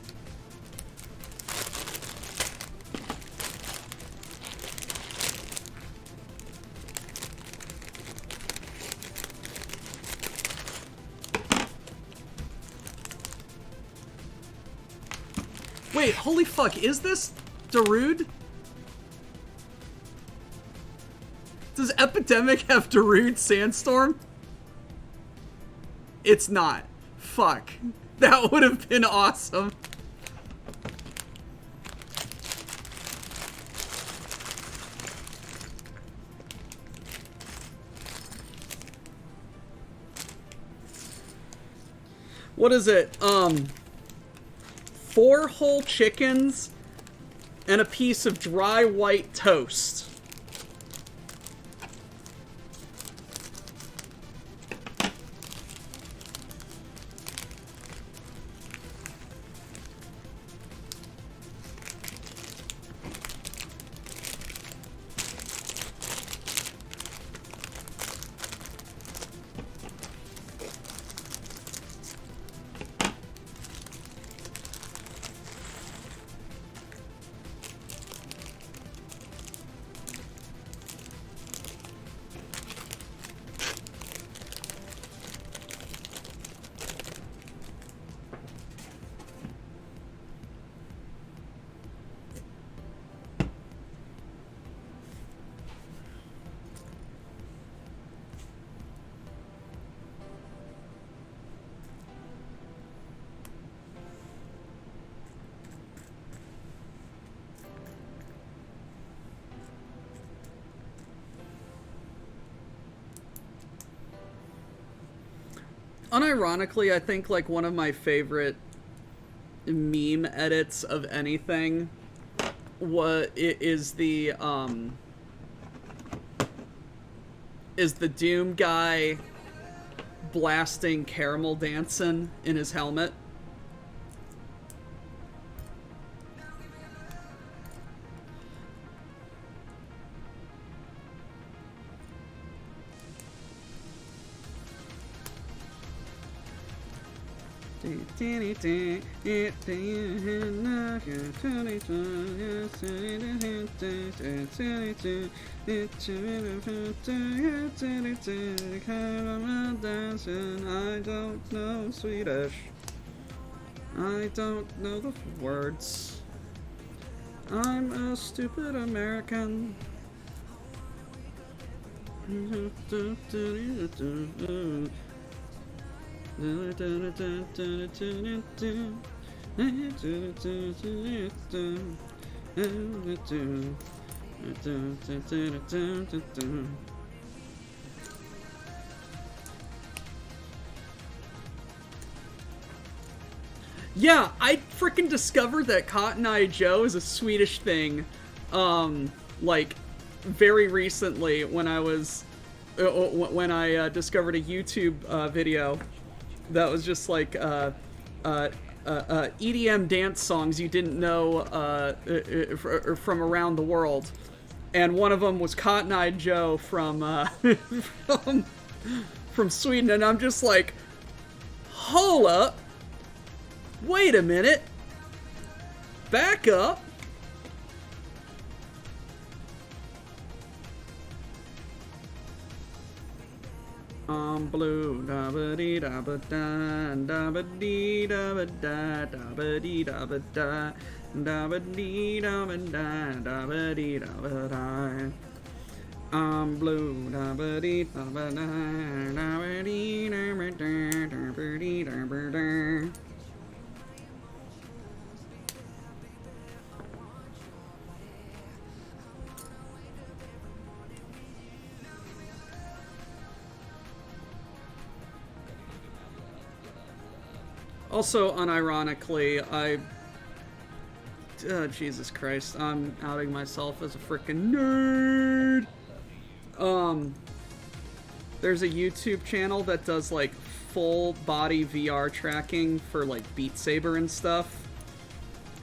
Wait, holy fuck, is this Darude? Does Epidemic have Darude Sandstorm? It's not. Fuck. That would have been awesome. what is it? 4 whole chickens and a piece of dry white toast. Unironically, I think like one of my favorite meme edits of anything is the Doom guy blasting caramel dancing in his helmet. I don't know Swedish. I don't know the words. I'm a stupid American. Yeah, I freaking discovered that Cotton Eye Joe is a Swedish thing, like, very recently when I was, when I discovered a YouTube video that was just like, EDM dance songs you didn't know from around the world. And one of them was Cotton Eye Joe from Sweden, and I'm just like, hold up. Wait a minute. Back up. Blue da ba dee da ba dee da ba da dee da ba da dee da ba dee da ba da. Blue da ba dee da ba dee da ba dee da ba da. Also, unironically, Jesus Christ, I'm outing myself as a frickin' nerd. There's a YouTube channel that does, like, full body VR tracking for, like, Beat Saber and stuff.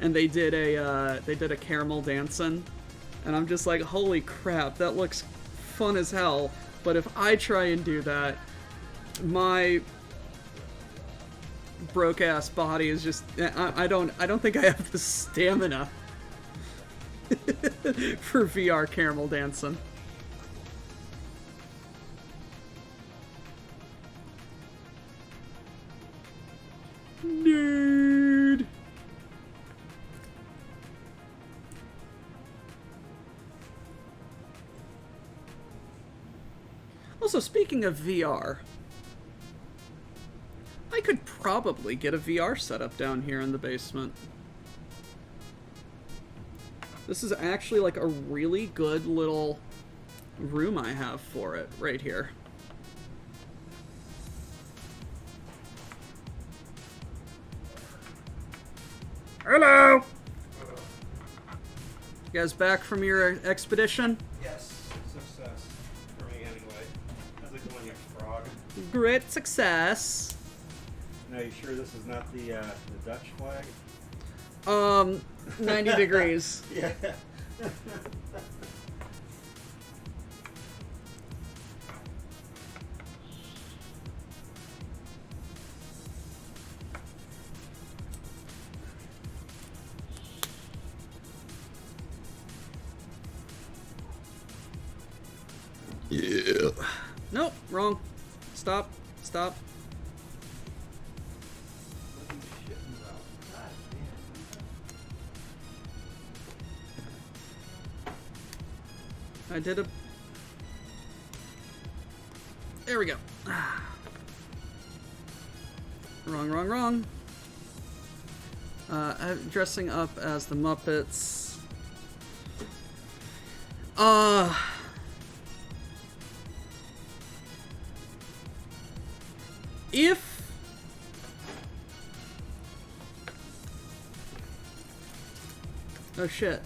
And they did a caramel dancing. And I'm just like, holy crap, that looks fun as hell. But if I try and do that, my broke ass body is just I don't think I have the stamina for VR caramel dancing. Nerd. Also, speaking of VR, I could probably get a VR setup down here in the basement. This is actually like a really good little room I have for it right here. Hello! You guys back from your expedition? Yes, success for me anyway. How's it going, you frog? Great success. Now, you sure this is not the Dutch flag? 90 degrees. Yeah. Yeah. Nope, wrong. Stop. Stop. What are you shitting about? God damn. I did a... There we go. Wrong, wrong, wrong. I'm dressing up as the Muppets. If... Oh shit.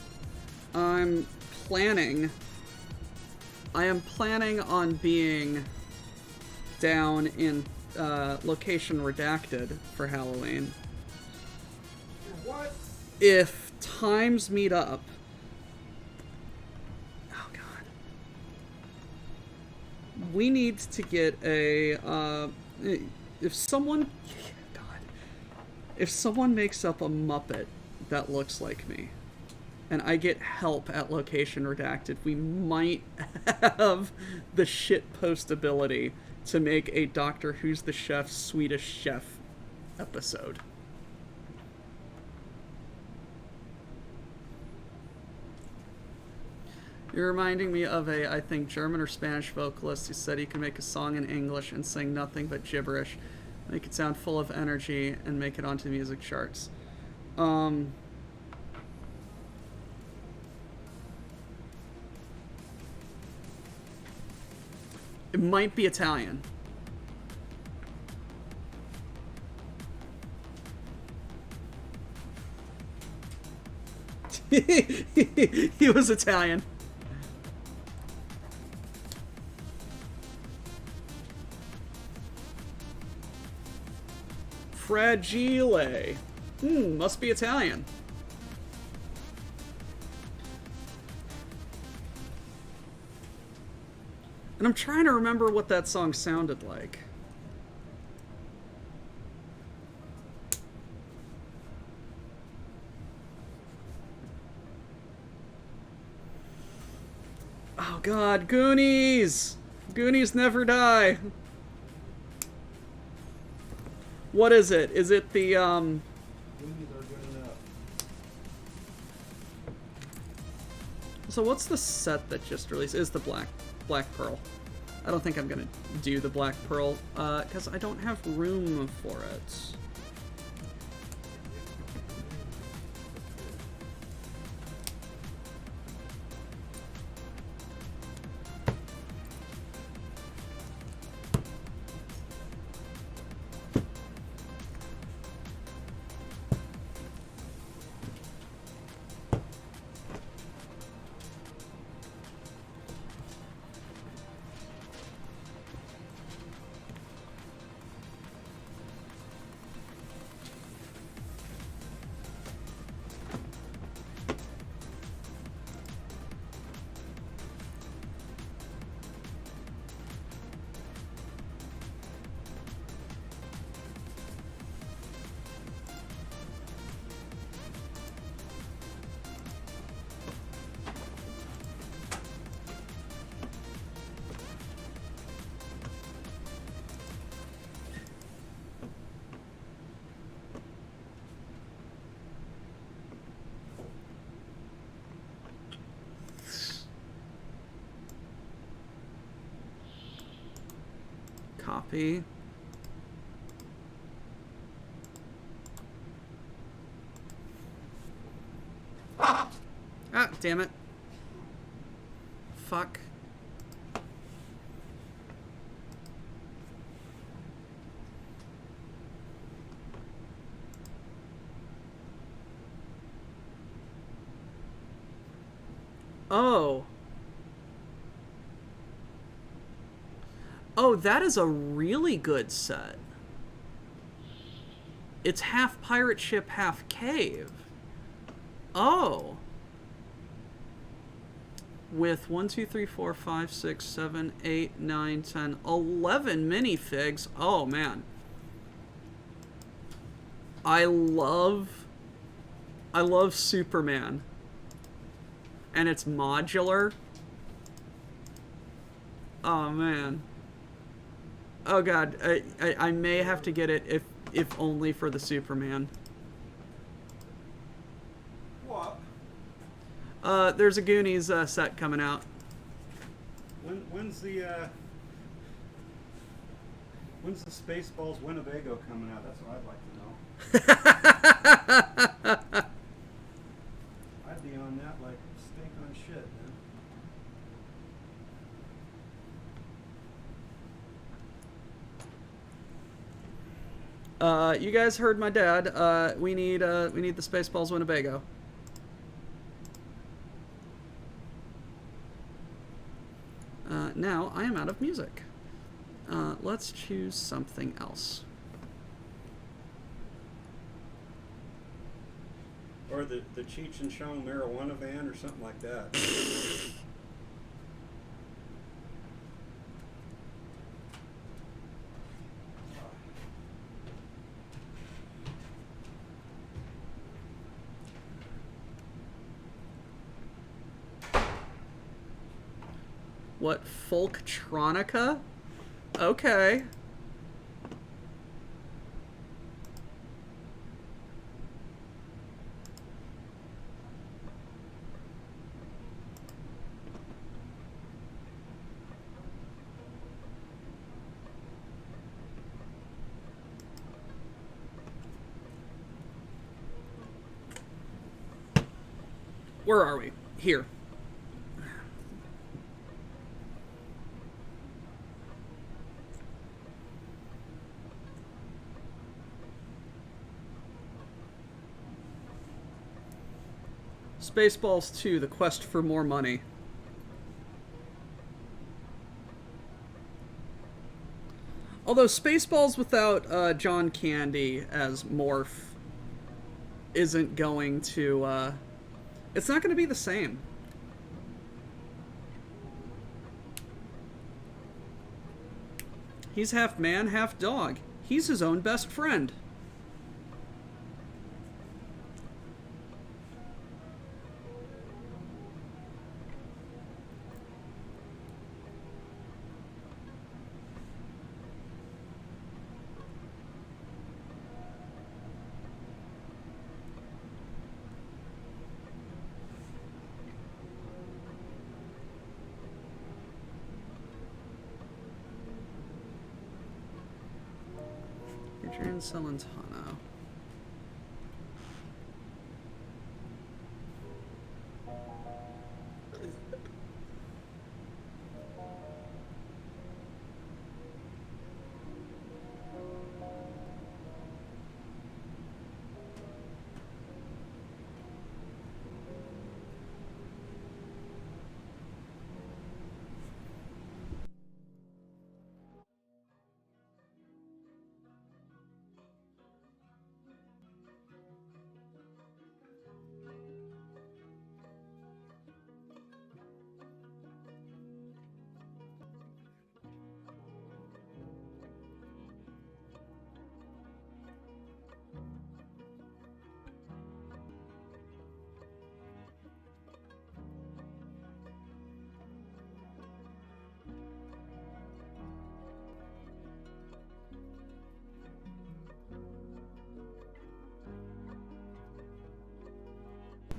I am planning on being down in location redacted for Halloween. What? If times meet up. Oh god. We need to get a if someone makes up a Muppet that looks like me and I get help at location redacted, we might have the shitpost ability to make a Doctor Who's the Chef, Swedish Chef episode. You're reminding me of a, I think, German or Spanish vocalist who said he could make a song in English and sing nothing but gibberish, make it sound full of energy, and make it onto the music charts. It might be Italian. He was Italian. Fragile. Must be Italian. And I'm trying to remember what that song sounded like. Oh god, Goonies! Goonies never die. What is it? Is it the, Goonies are good enough. So what's the set that just released? Is the Black Pearl. I don't think I'm gonna do the Black Pearl, because I don't have room for it. Copy. Ah, damn it. Fuck. Oh. Oh, that is a really good set. It's half pirate ship, half cave. Oh. With 1, 2, 3, 4, 5, 6, 7, 8, 9, 10, 11 minifigs. Oh, man. I love Superman. And it's modular. Oh, man. Oh, God. I may have to get it if only for the Superman. What? There's a Goonies set coming out. When's the Spaceballs Winnebago coming out? That's what I'd like to know. I'd be on that like stink on shit, man. You guys heard my dad. We need the Spaceballs Winnebago. Now I am out of music. Let's choose something else. Or the Cheech and Chong marijuana van or something like that. What, Folktronica? Okay. Where are we? Here. Spaceballs 2, The Quest for More Money. Although Spaceballs without John Candy as Morph isn't going to... it's not going to be the same. He's half man, half dog. He's his own best friend. Adrian Celentano.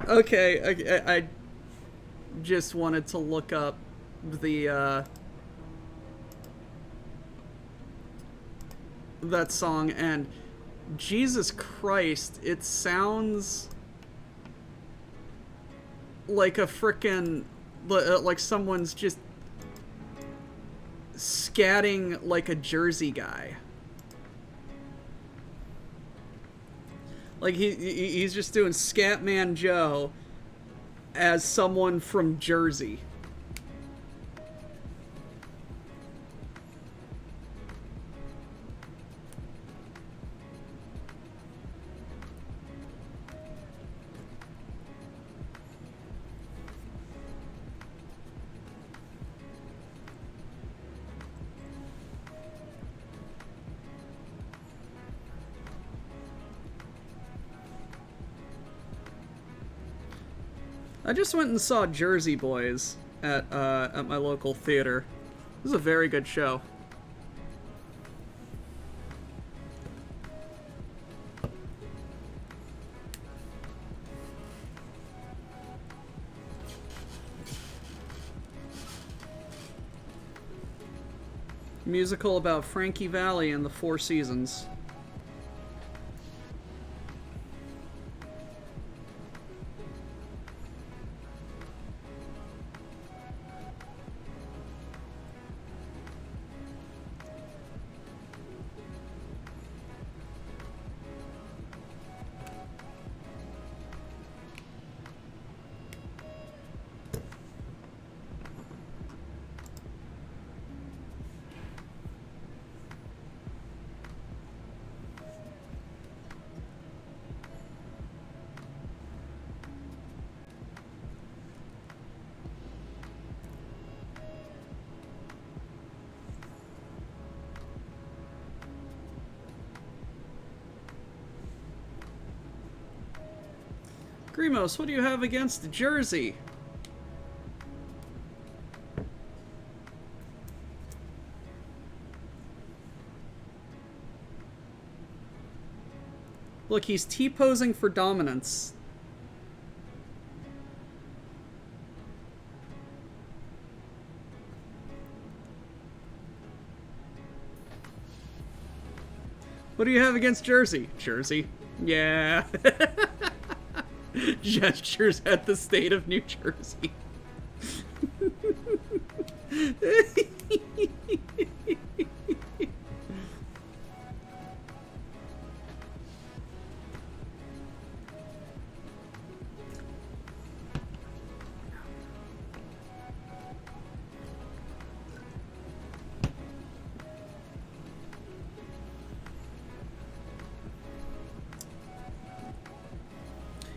Okay, I just wanted to look up the that song, and Jesus Christ, it sounds like a frickin' like someone's just scatting like a Jersey guy. Like he's just doing Scatman Joe, as someone from Jersey. I just went and saw Jersey Boys at my local theater. It was a very good show. Musical about Frankie Valli and the Four Seasons. Grimos, what do you have against Jersey? Look, he's T-posing for dominance. What do you have against Jersey? Jersey? Yeah. Gestures at the state of New Jersey.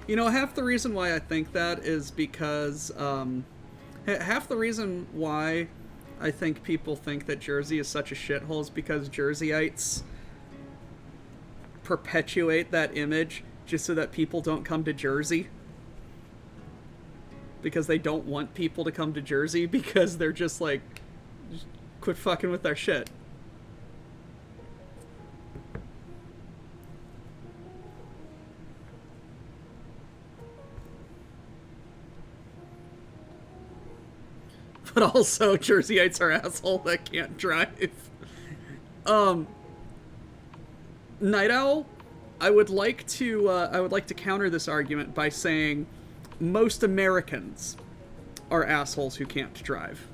You know, half the reason why I think that is because, half the reason why I think people think that Jersey is such a shithole is because Jerseyites perpetuate that image just so that people don't come to Jersey. Because they don't want people to come to Jersey because they're just like, just quit fucking with their shit. But also, Jerseyites are assholes that can't drive. Night Owl, I would like to counter this argument by saying most Americans are assholes who can't drive.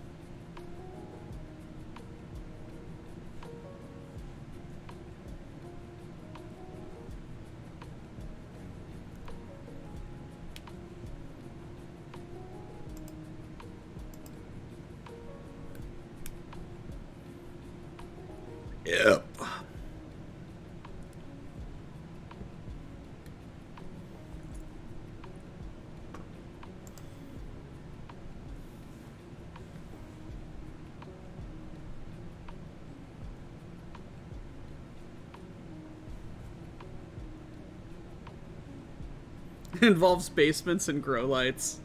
Yep. Involves basements and grow lights.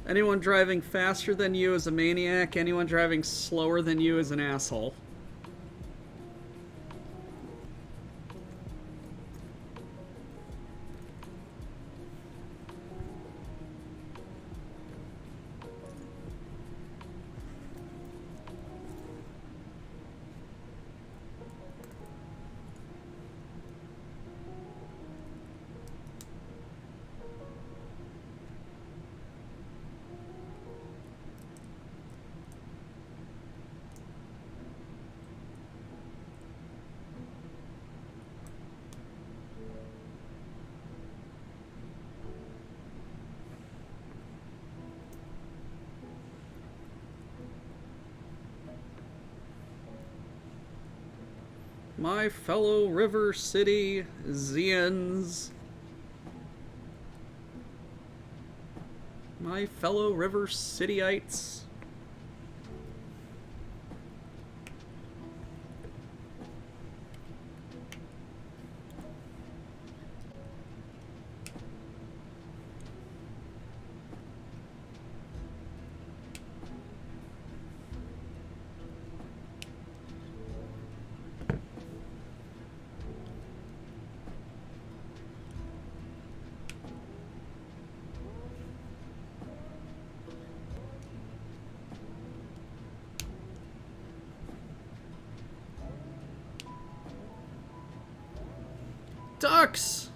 Anyone driving faster than you is a maniac. Anyone driving slower than you is an asshole. my fellow River City Zians. My fellow River Cityites. Ducks!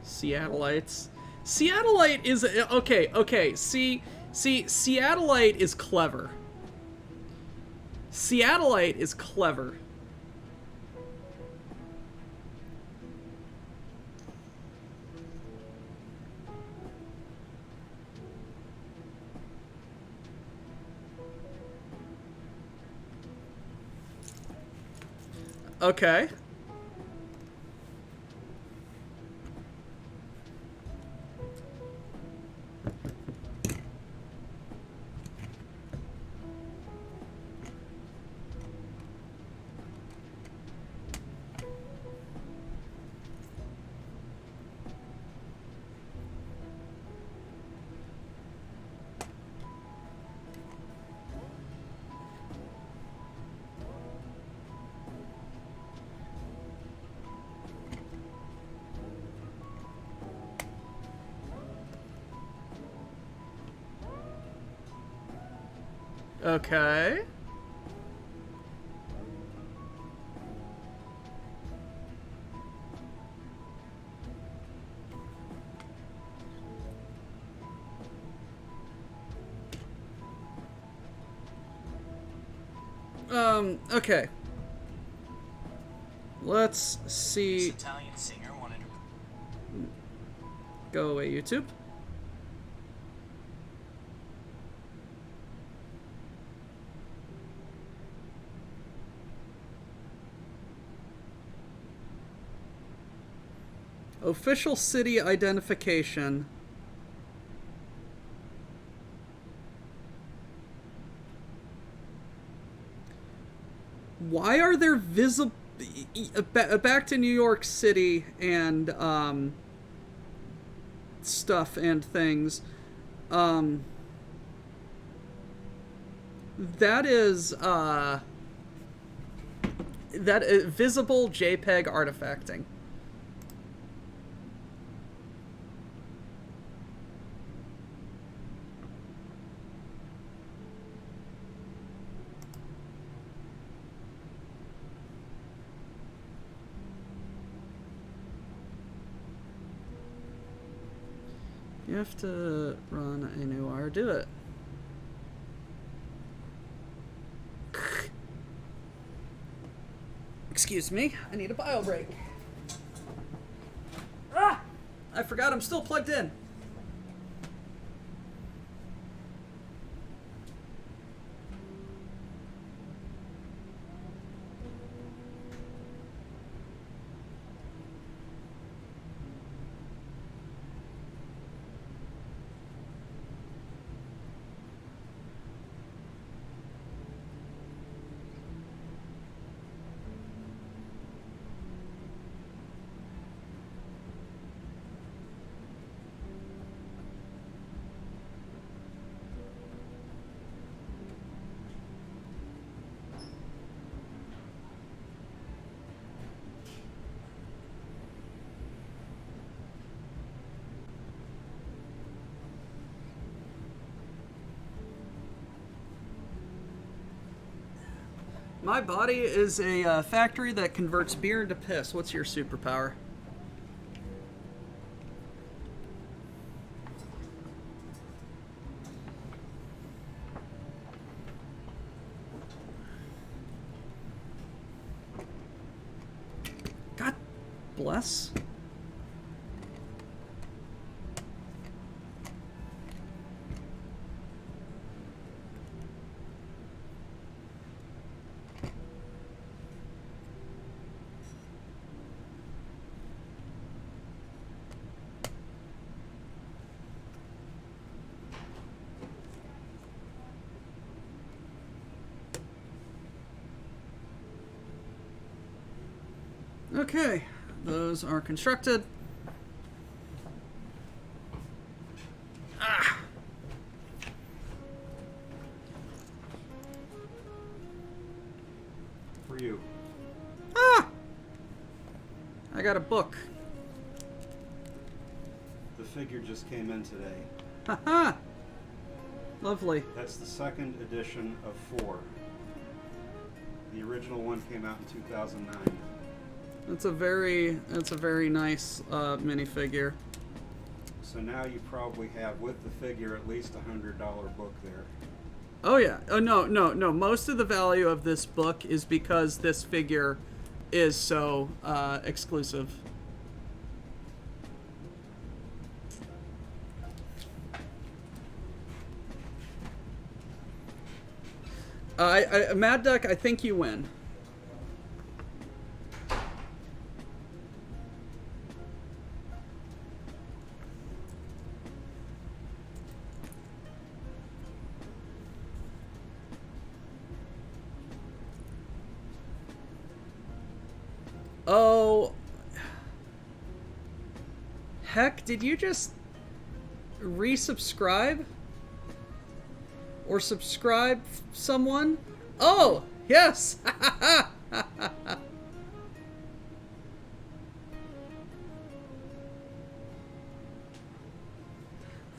Seattleites. Seattleite is... Okay, see, Seattleite is clever. Seattleite is clever. Okay. Okay. Okay. Let's see. This Italian singer wanted to... Go away, YouTube. Official city identification. Why are there visible... Back to New York City and, stuff and things. That is, visible JPEG artifacting. You have to run a new wire. Do it. Excuse me. I need a bio break. Ah! I forgot I'm still plugged in. My body is a factory that converts beer into piss. What's your superpower? God bless. Okay, those are constructed. Ah. For you. Ah! I got a book. The figure just came in today. Haha! Lovely. That's the second edition of 4. The original one came out in 2009. That's a very nice minifigure. So now you probably have, with the figure, at least a $100 book there. Oh yeah. Oh no. Most of the value of this book is because this figure is so exclusive. Mad Duck, I think you win. Oh, heck, did you just resubscribe? Or subscribe someone? Oh, yes!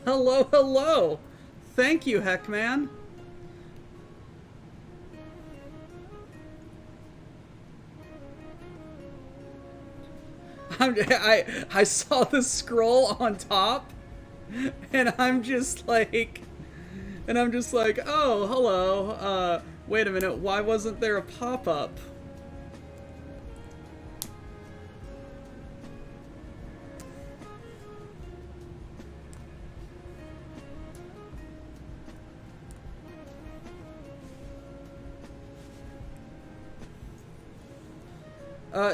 Hello, hello! Thank you, Heckman. I saw the scroll on top, and I'm just like, oh, hello. Wait a minute, why wasn't there a pop-up?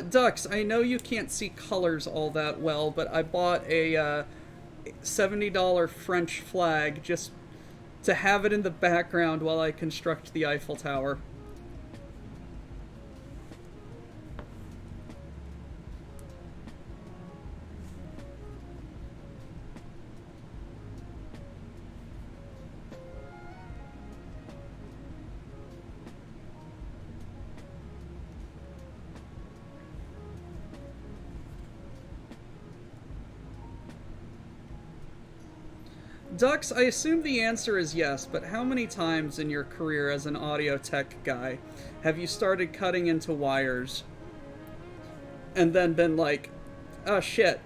Dux, I know you can't see colors all that well, but I bought a $70 French flag just to have it in the background while I construct the Eiffel Tower. Dux, I assume the answer is yes, but how many times in your career as an audio tech guy have you started cutting into wires and then been like, oh shit,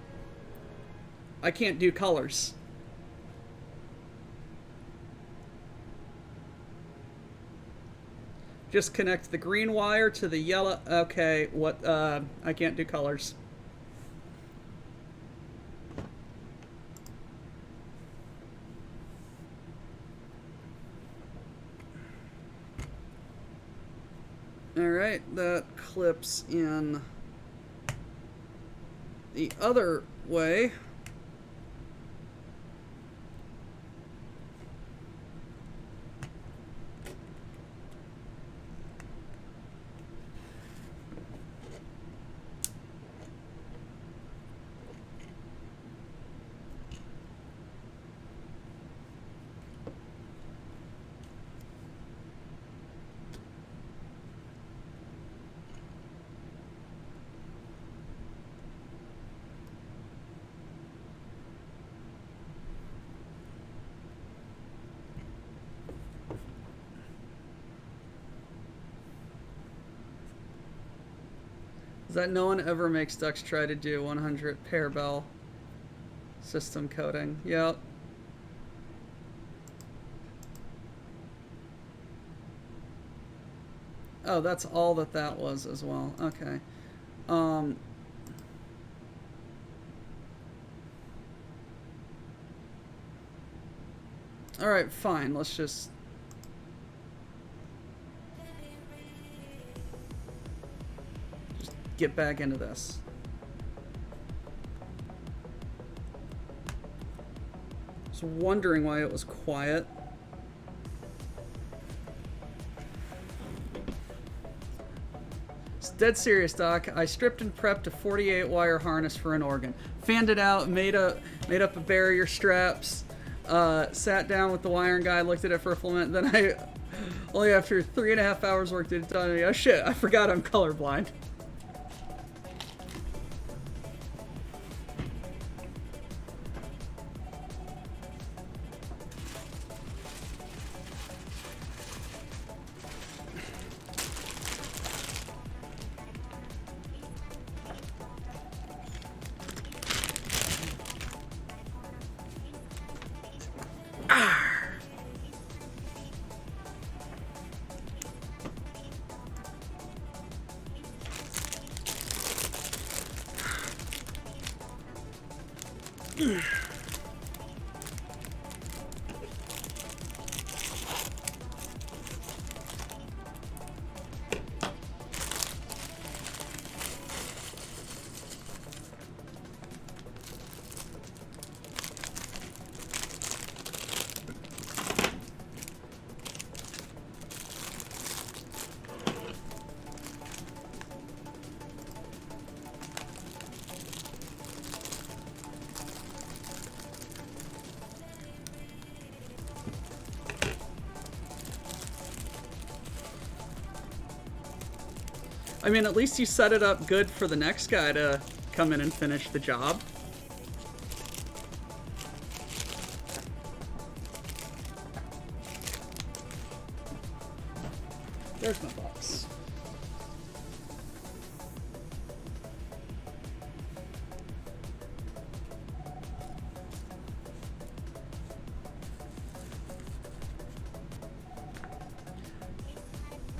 I can't do colors? Just connect the green wire to the yellow. Okay, what, I can't do colors. Alright, that clips in the other way. Is that no one ever makes Dux try to do 100 pair bell system coding? Yep. Oh, that's all that was as well. Okay. Alright, fine. Let's just... get back into this. I was wondering why it was quiet. Dead serious, Doc. I stripped and prepped a 48 wire harness for an organ. Fanned it out, made up a barrier straps, sat down with the wiring guy, looked at it for a full minute, then I, only after 3.5 hours work did it done. Oh shit, I forgot I'm colorblind. I mean, at least you set it up good for the next guy to come in and finish the job. There's my box.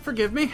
Forgive me.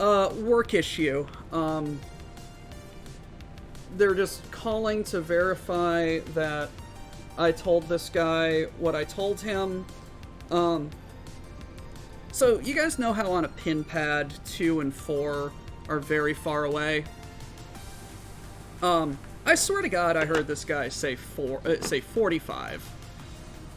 Work issue. They're just calling to verify that I told this guy what I told him. So you guys know how on a pin pad 2 and 4 are very far away? I swear to God, I heard this guy say 45.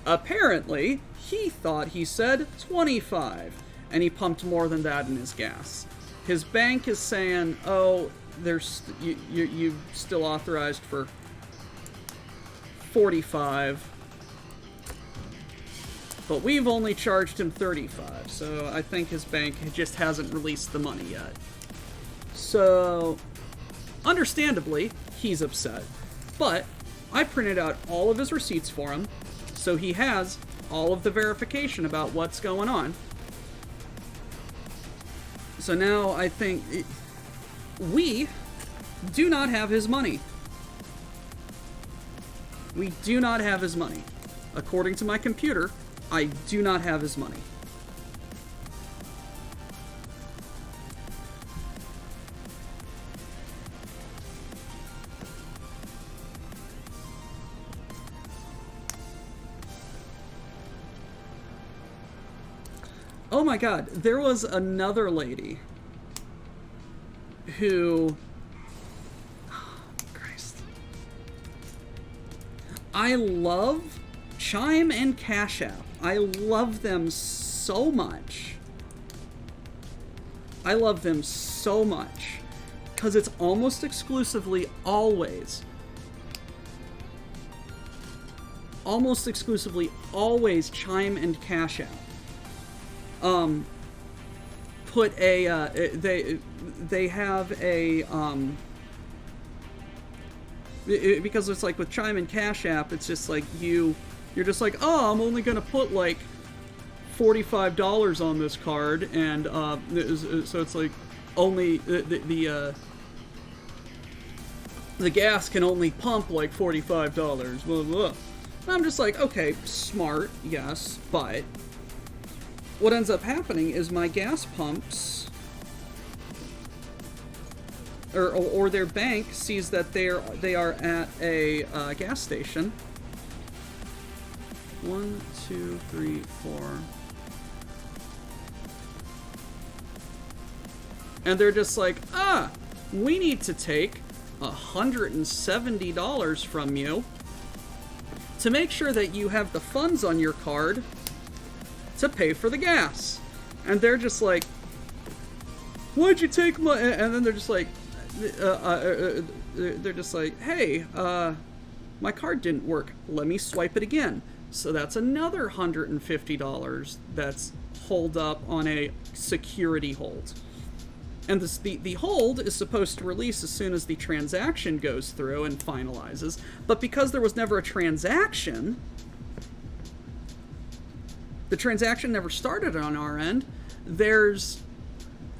Apparently, he thought he said 25, and he pumped more than that in his gas. His bank is saying, "Oh, you still authorized for 45, but we've only charged him 35." So I think his bank just hasn't released the money yet. So, understandably, he's upset. But I printed out all of his receipts for him, so he has all of the verification about what's going on. So now I think we do not have his money. We do not have his money. According to my computer, I do not have his money. Oh my God, there was another lady who... Christ. I love Chime and Cash App. I love them so much. I love them so much. Because it's almost exclusively always Chime and Cash App. Put a, they have a, because it's like with Chime and Cash App, it's just like you're just like, oh, I'm only gonna put like $45 on this card, and so it's like only the gas can only pump like $45, blah blah. And I'm just like, okay, smart, yes, but what ends up happening is my gas pumps, or their bank sees that they are at a gas station. 1, 2, 3, 4. And they're just like, we need to take $170 from you to make sure that you have the funds on your card to pay for the gas. And they're just like, why'd you take my... And then they're just like, hey, my card didn't work. Let me swipe it again. So that's another $150 that's holed up on a security hold. And the hold is supposed to release as soon as the transaction goes through and finalizes. But because there was never a transaction, the transaction never started on our end, there's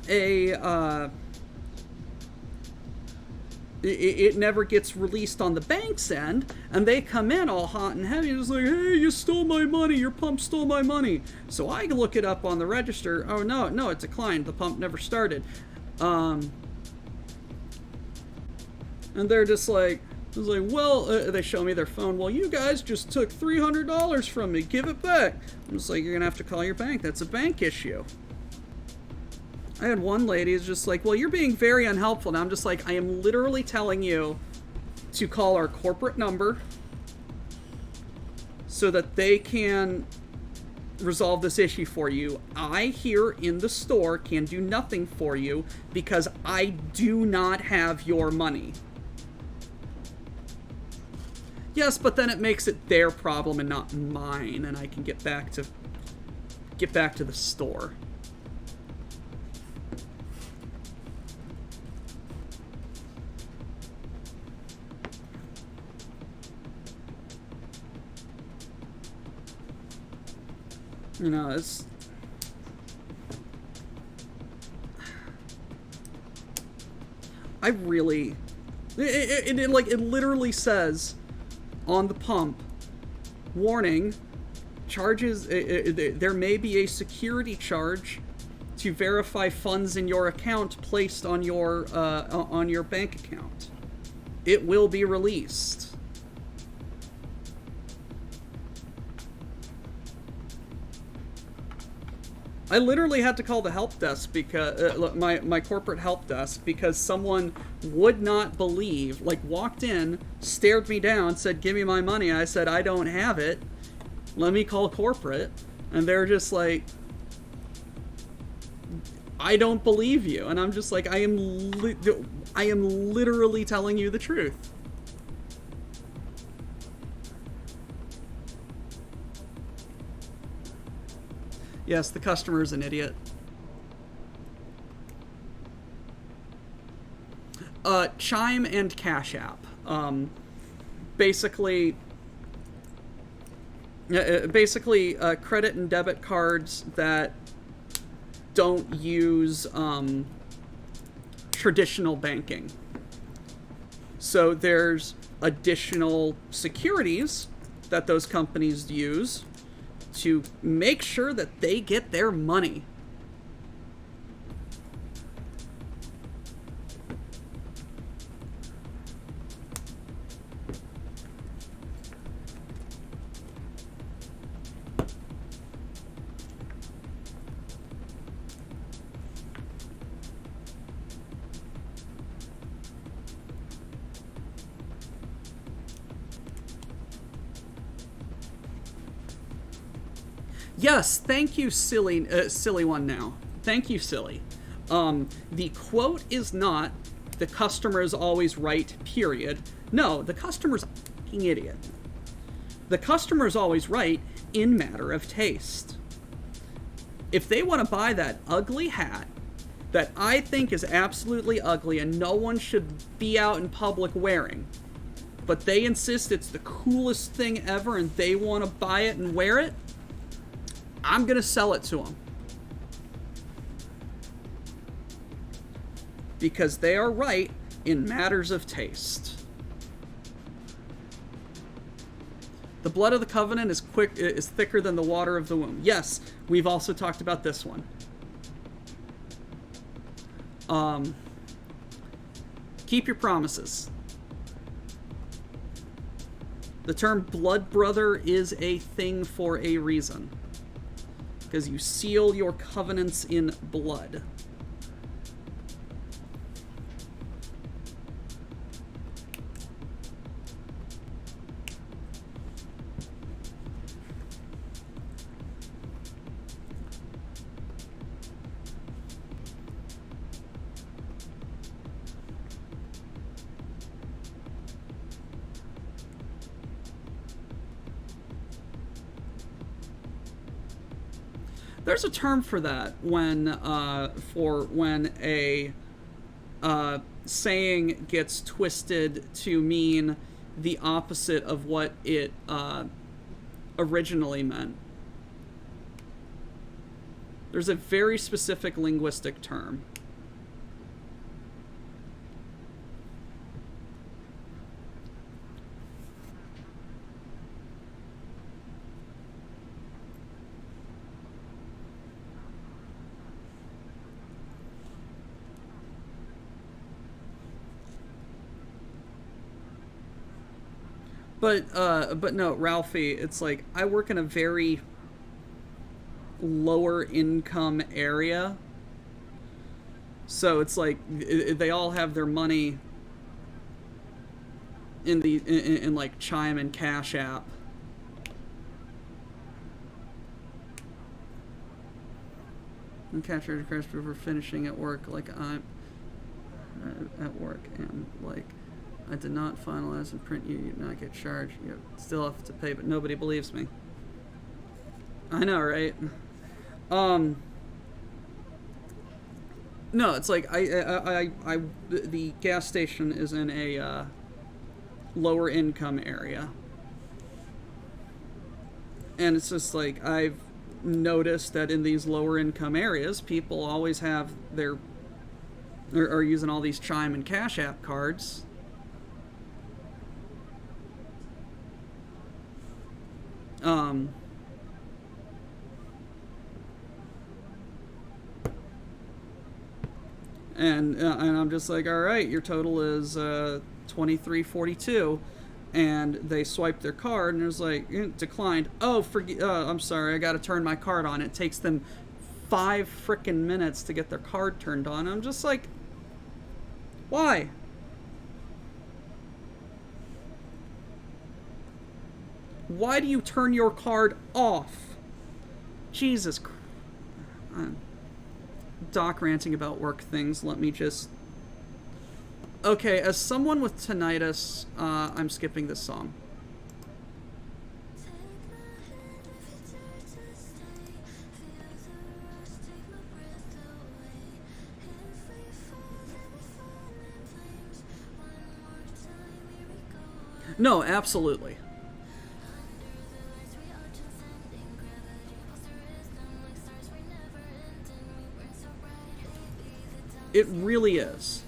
a... It never gets released on the bank's end, and they come in all hot and heavy, just like, hey, you stole my money, your pump stole my money. So I look it up on the register. Oh, no, it declined. The pump never started. And they're just like, well, they show me their phone. Well, you guys just took $300 from me. Give it back. I'm just like, you're going to have to call your bank. That's a bank issue. I had one lady who's just like, well, you're being very unhelpful. And I'm just like, I am literally telling you to call our corporate number so that they can resolve this issue for you. I here in the store can do nothing for you because I do not have your money. Yes, but then it makes it their problem and not mine, and I can get back to the store. You know, it's... I really... It literally says on the pump, warning, charges... there may be a security charge to verify funds in your account placed on your bank account. It will be released. I literally had to call the help desk because my corporate help desk because someone would not believe, like walked in, stared me down, said, "Give me my money." I said, "I don't have it. Let me call corporate." And they're just like, "I don't believe you." And I'm just like, I am literally telling you the truth. Yes, the customer is an idiot. Chime and Cash App. Basically, credit and debit cards that don't use traditional banking. So there's additional securities that those companies use to make sure that they get their money. Yes, thank you, silly one now. Thank you, silly. The quote is not, "The customer is always right, period." No, the customer's a fucking idiot. The customer is always right in matter of taste. If they want to buy that ugly hat that I think is absolutely ugly and no one should be out in public wearing, but they insist it's the coolest thing ever and they want to buy it and wear it, I'm going to sell it to them. Because they are right in matters of taste. The blood of the covenant is thicker than the water of the womb. Yes, we've also talked about this one. Keep your promises. The term blood brother is a thing for a reason. Because you seal your covenants in blood. There's a term for that when a saying gets twisted to mean the opposite of what it originally meant. There's a very specific linguistic term. But no, Ralphie, it's like, I work in a very lower income area. So it's like, they all have their money in like Chime and Cash App. And Cash App crash for finishing at work, like I'm at work and like, I did not finalize and print you did not get charged. You still have to pay, but nobody believes me. I know, right? No, it's like the gas station is in a lower income area, and it's just like I've noticed that in these lower income areas, people always have are using all these Chime and Cash App cards. And I'm just like, all right, your total is $23.42, and they swipe their card, and it was like, declined. Oh, I'm sorry, I got to turn my card on. It takes them 5 frickin' minutes to get their card turned on. I'm just like, why? Why do you turn your card off? Jesus Christ. Doc ranting about work things. Let me just... Okay, as someone with tinnitus, I'm skipping this song. No, absolutely. It really is.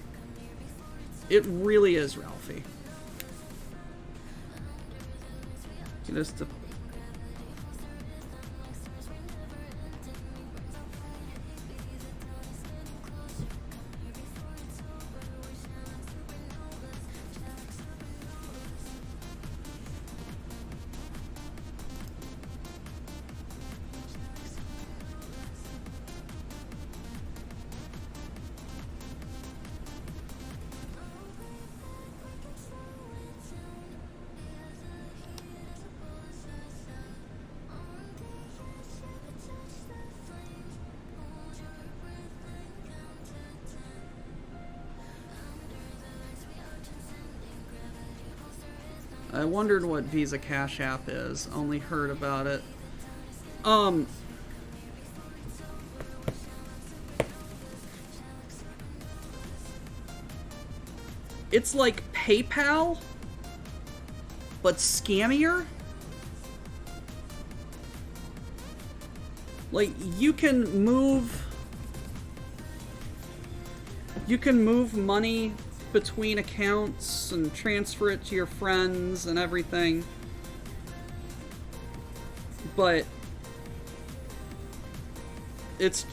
It really is, Ralphie. Just to... I wondered what Visa Cash App is. Only heard about it. It's like PayPal, but scammier. Like, you can move money between accounts and transfer it to your friends and everything, but it's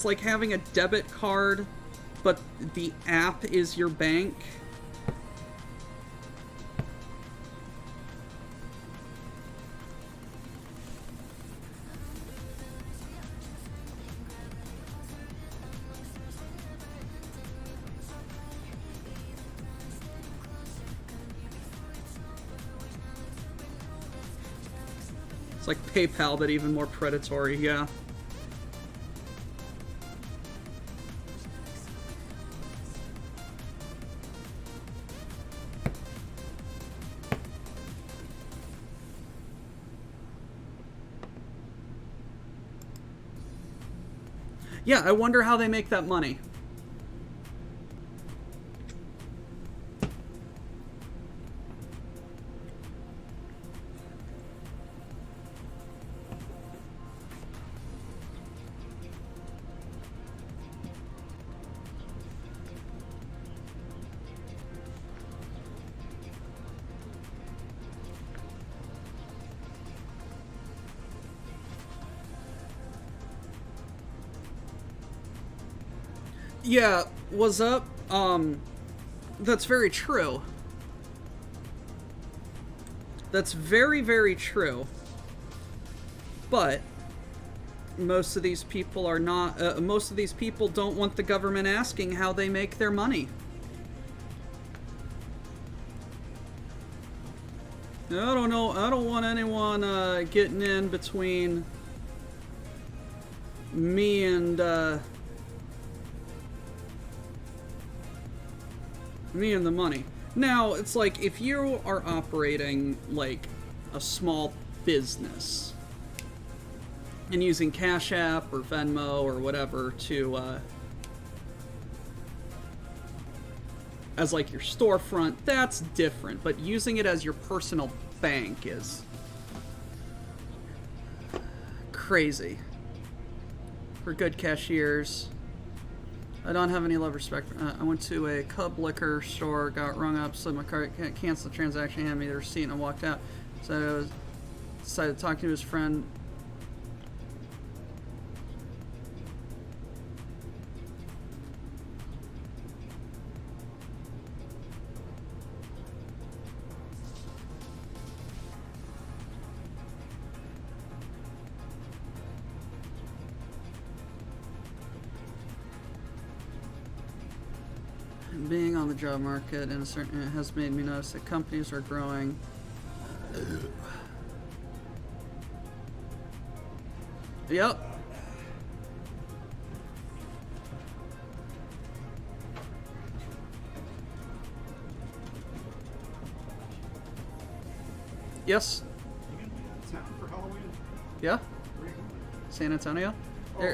like having a debit card, but the app is your bank. It's like PayPal, but even more predatory, yeah. Yeah, I wonder how they make that money. Yeah, what's up? That's very true. That's very, very true. But most of these people are not, most of these people don't want the government asking how they make their money. I don't know, I don't want anyone, getting in between me and, the money. Now, it's like, if you are operating, like, a small business and using Cash App or Venmo or whatever to, as, like, your storefront, that's different. But using it as your personal bank is crazy. For good cashiers. I don't have any love respect. I went to a Cub liquor store, got rung up, said my card canceled the transaction, handed me the receipt, and I walked out. So I decided to talk to his friend. Being on the job market in a certain, it has made me notice that companies are growing. Yep. Yes. You gonna be out of town for Halloween? Yeah. Where are you going? San Antonio. Oh. How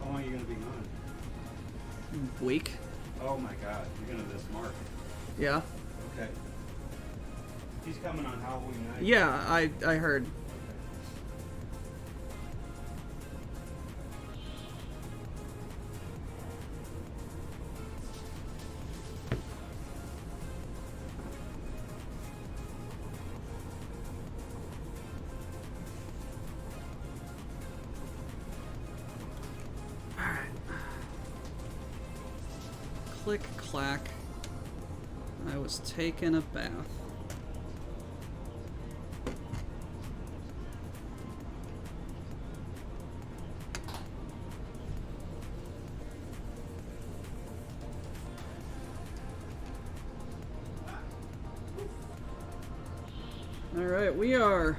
long are you gonna be gone? Week. Oh my God, you're gonna miss Mark. Yeah. Okay. He's coming on Halloween night. Yeah, I heard. Alright. Click clack. I was taking a bath. Alright, we are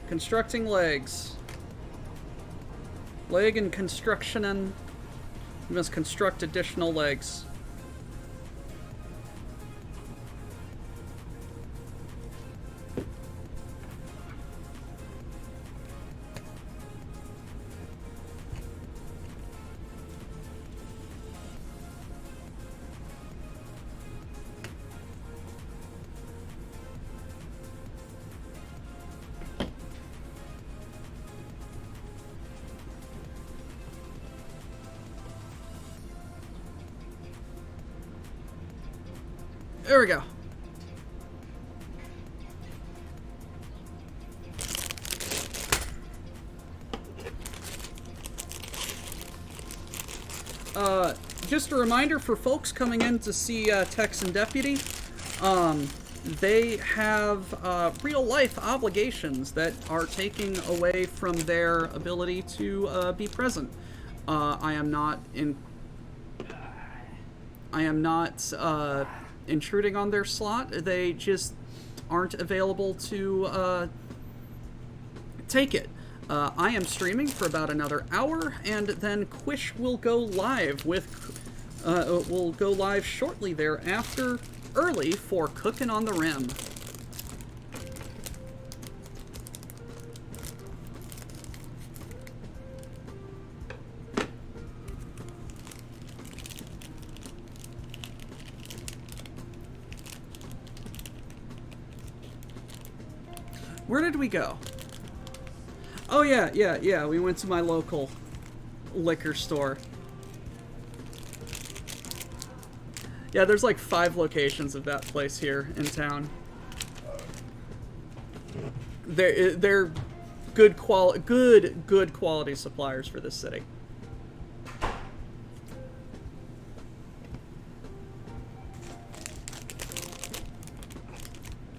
constructing legs. Leg and construction, and we must construct additional legs. There we go. Just a reminder for folks coming in to see Tex and Deputy, they have real-life obligations that are taking away from their ability to be present. I am not intruding on their slot. They just aren't available to take it. I am streaming for about another hour, and then Quish will go live will go live shortly thereafter, early, for Cookin' on the Rim. Where did we go? Oh yeah, we went to my local liquor store. Yeah, there's like 5 locations of that place here in town. They're good quality suppliers for this city.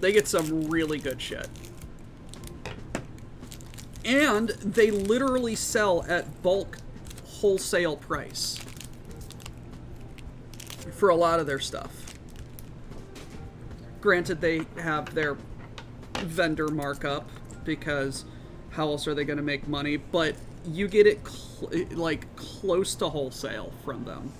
They get some really good shit. And they literally sell at bulk wholesale price for a lot of their stuff. Granted, they have their vendor markup, because how else are they going to make money? But you get it like close to wholesale from them.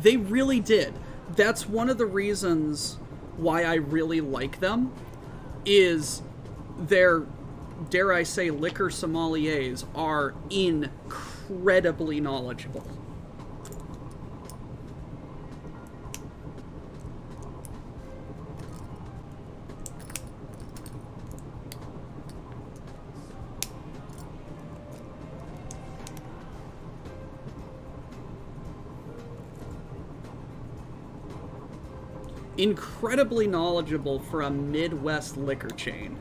They really did. That's one of the reasons why I really like them is their, dare I say, liquor sommeliers are incredibly knowledgeable. Incredibly knowledgeable for a Midwest liquor chain.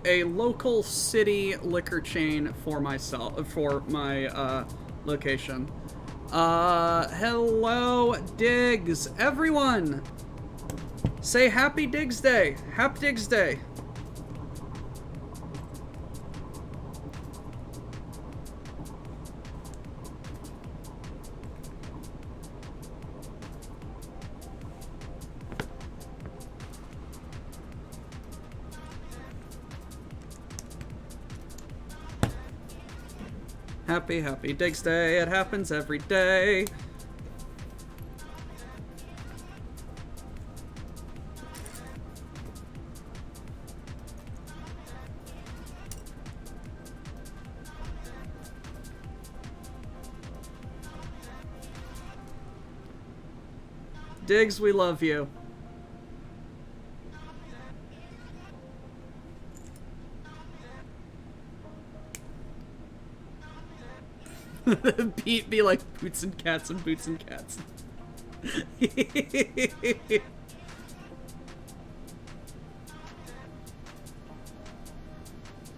A local city liquor chain for myself, for my, location. Hello, Diggs. Everyone! Say Happy Diggs Day! Happy Diggs Day! Happy Diggs Day. It happens every day. Diggs, we love you. Pete be like boots and cats and boots and cats.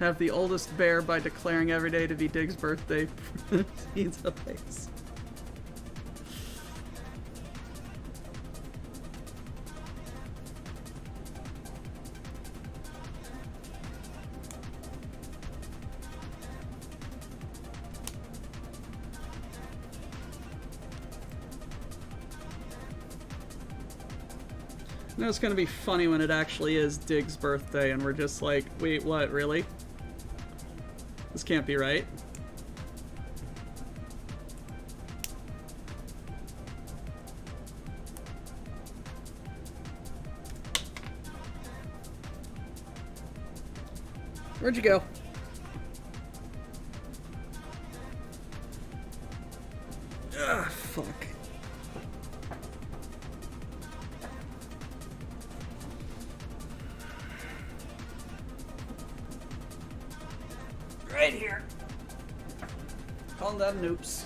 Have the oldest bear by declaring every day to be Diggs' birthday. Needs a face. No, it's gonna be funny when it actually is Diggs' birthday and we're just like, wait, what, really? This can't be right. Where'd you go? Ugh, fuck. Right here. Calm down, noobs.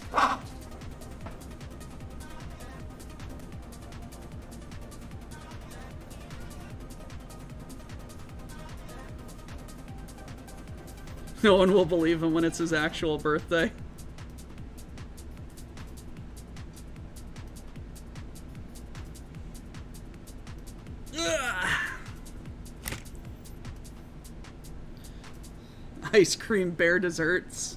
No one will believe him when it's his actual birthday. Ugh. Ice cream bear desserts.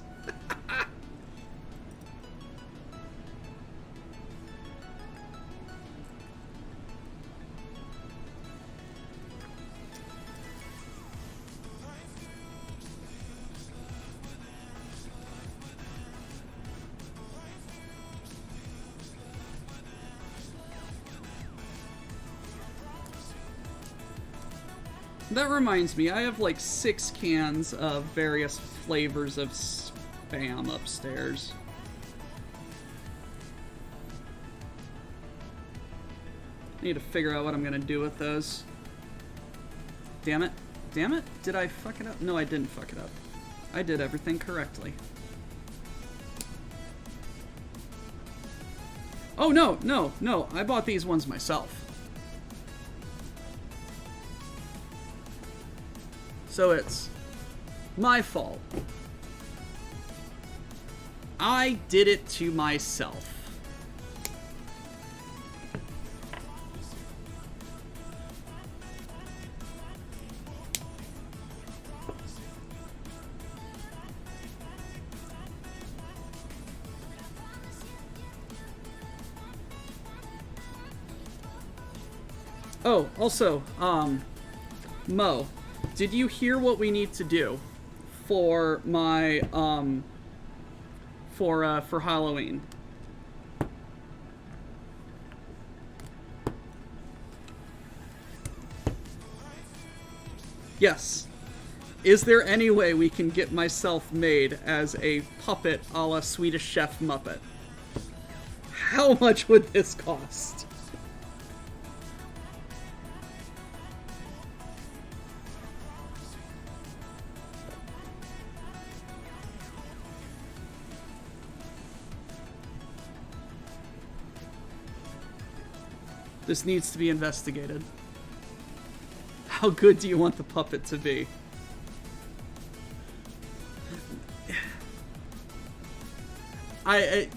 That reminds me, I have like 6 cans of various flavors of Spam upstairs. I need to figure out what I'm gonna do with those. Damn it. Damn it. Did I fuck it up? No, I didn't fuck it up. I did everything correctly. Oh, no, no, no. I bought these ones myself. So it's my fault. I did it to myself. Oh, also, Mo, did you hear what we need to do for my, for Halloween? Yes. Is there any way we can get myself made as a puppet a la Swedish Chef Muppet? How much would this cost? This needs to be investigated. How good do you want the puppet to be? I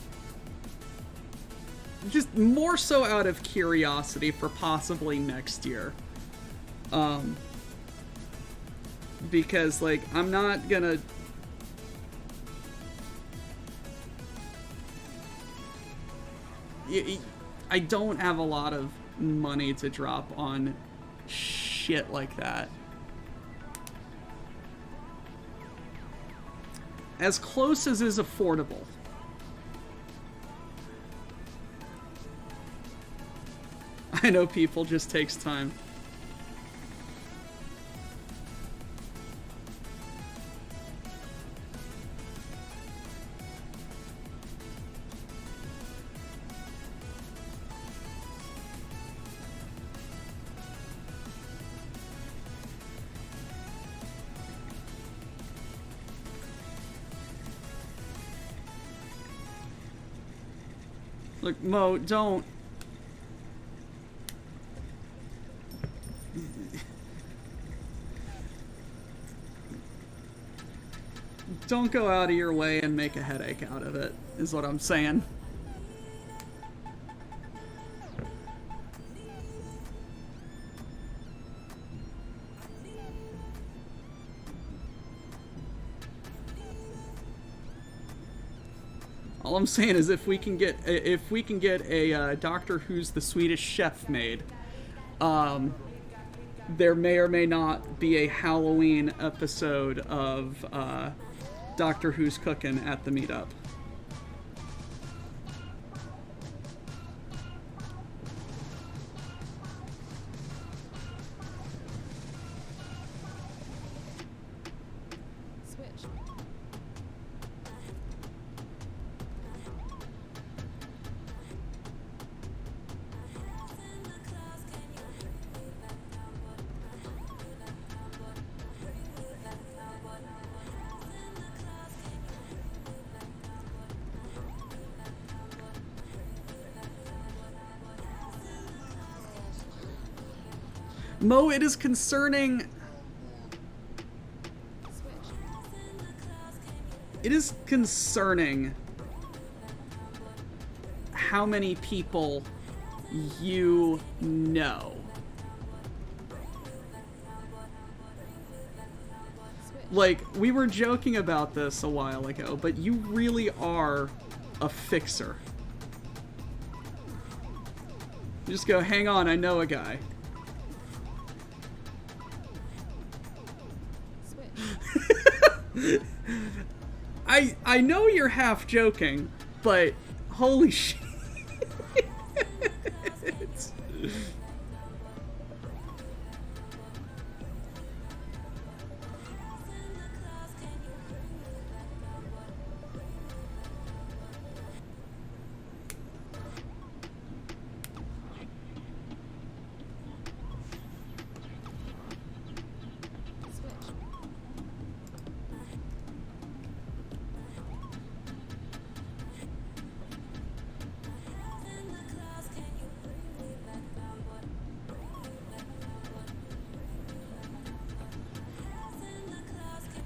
just more so out of curiosity for possibly next year. Because, like, I'm not gonna... I don't have a lot of money to drop on shit like that. As close as is affordable. I know people just takes time. Look, Mo, don't. Don't go out of your way and make a headache out of it, is what I'm saying. All I'm saying is if we can get a Doctor Who's the Swedish Chef made, there may or may not be a Halloween episode of Doctor Who's Cooking at the meetup. Switch. Mo, it is concerning. It is concerning how many people you know. Like, we were joking about this a while ago, but you really are a fixer. You just go, hang on, I know a guy. I know you're half joking, but holy shit.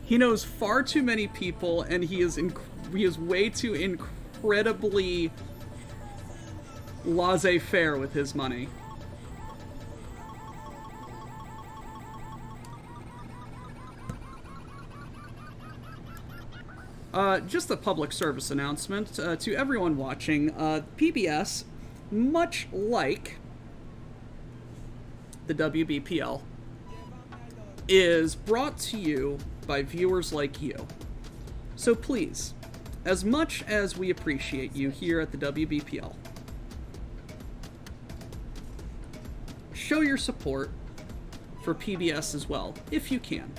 He knows far too many people, and he is way too incredibly laissez-faire with his money. Just a public service announcement to everyone watching. PBS, much like the WBPL, is brought to you by viewers like you. So please, as much as we appreciate you here at the WBPL, show your support for PBS as well, if you can.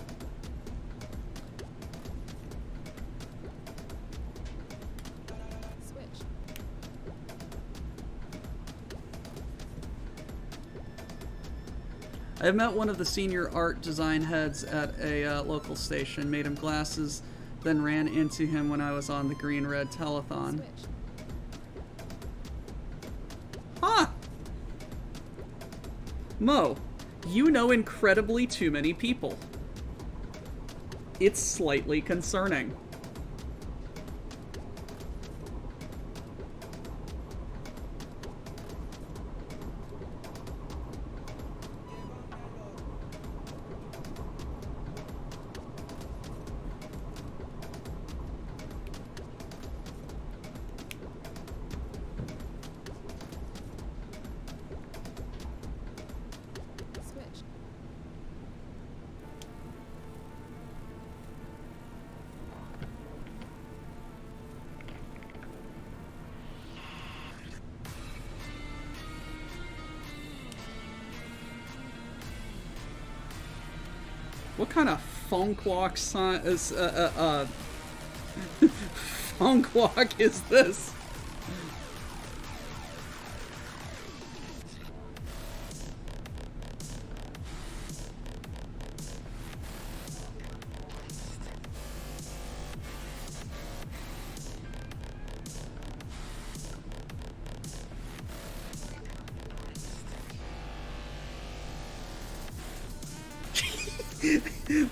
Switch. I met one of the senior art design heads at a local station, made him glasses, then ran into him when I was on the green-red telethon. Switch. Huh! Mo, you know incredibly too many people. It's slightly concerning. Switch. What kind of funk walk sign is funk walk is this?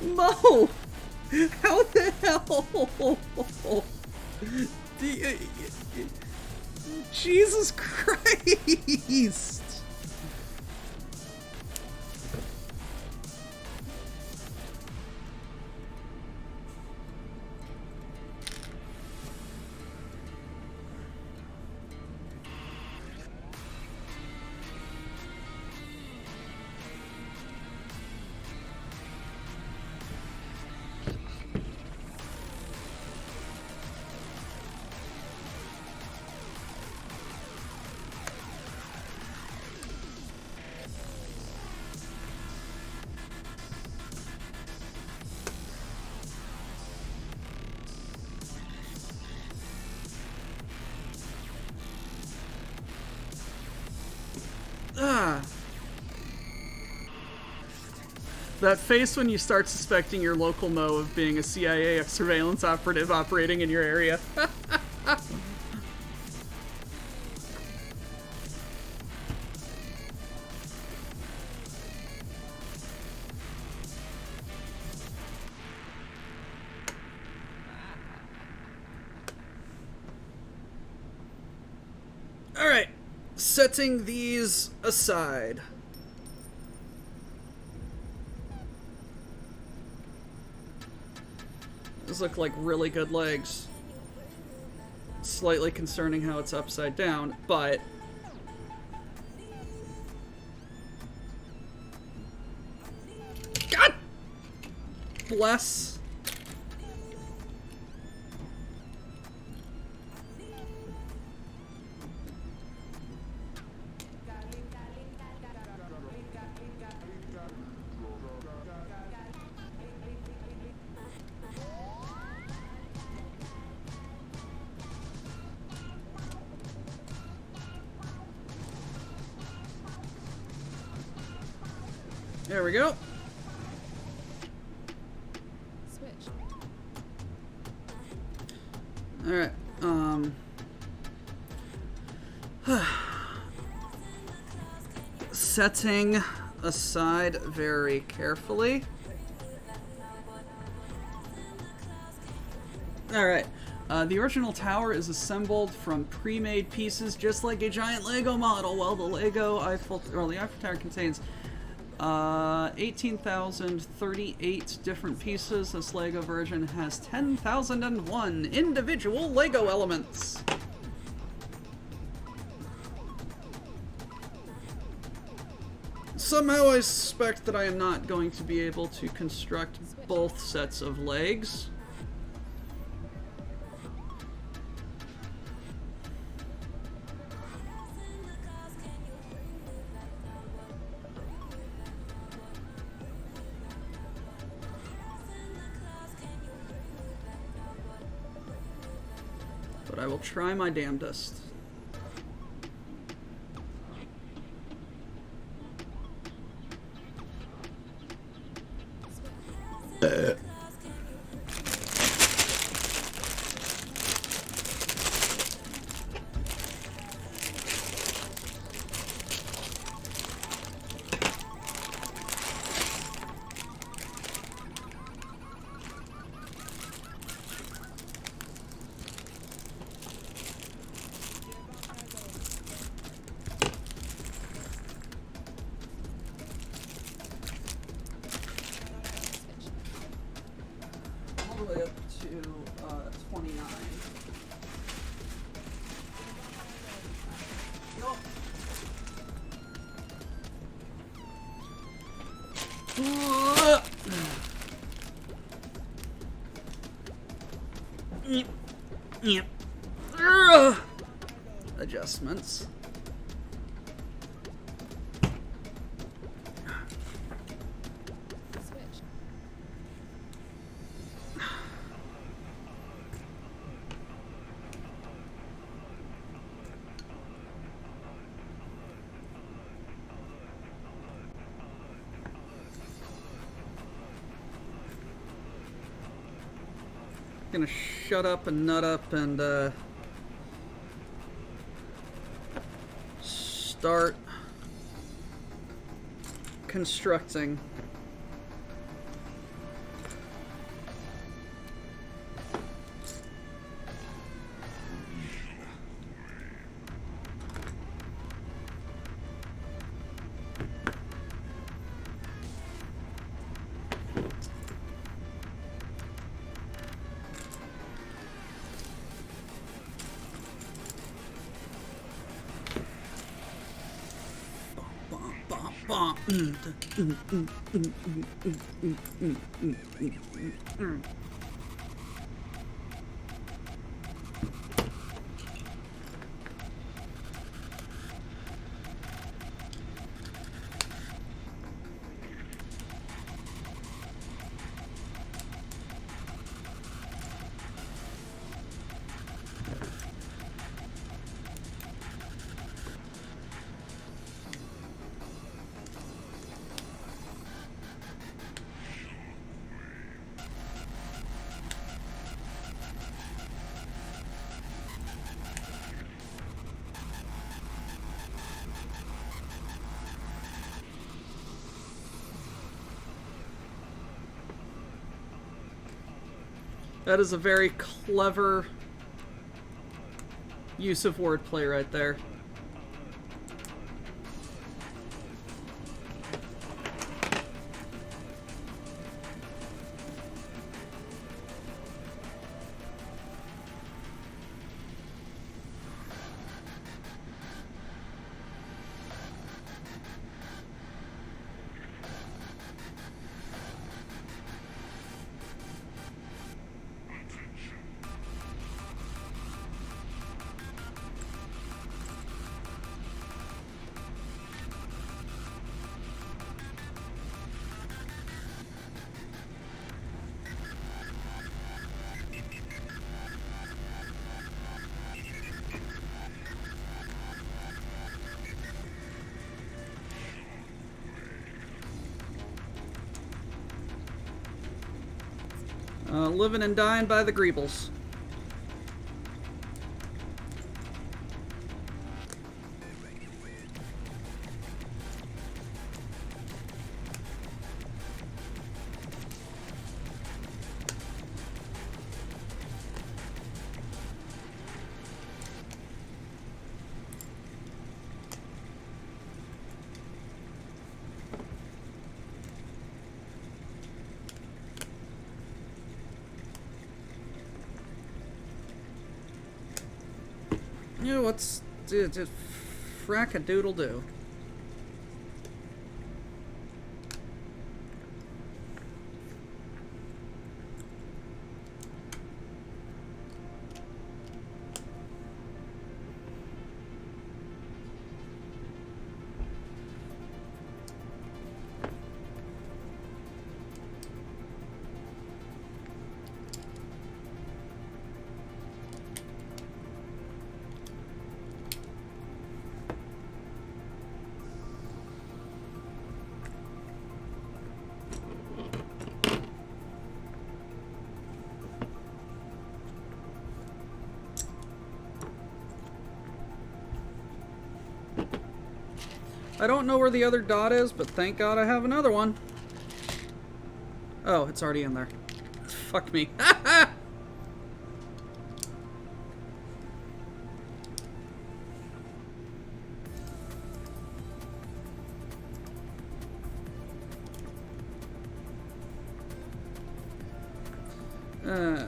Mo! How the hell? Do you- Jesus Christ! Ah. That face when you start suspecting your local Mo of being a CIA surveillance operative operating in your area. Alright, setting these aside. Those look like really good legs. Slightly concerning how it's upside down, but... God bless. There we go. Switch. Alright, setting aside very carefully. Alright, the original tower is assembled from pre-made pieces just like a giant Lego model, while the Eiffel Tower contains 18,038 different pieces. This Lego version has 10,001 individual Lego elements. Somehow I suspect that I am not going to be able to construct both sets of legs. But I will try my damnedest. All the way up to 29. Nope. Adjustments. Gonna shut up and nut up and start constructing. That is a very clever use of wordplay right there. Living and dying by the greebles. Yeah, what's frack-a-doodle-do? I don't know where the other dot is, but thank God I have another one. Oh, it's already in there. Fuck me.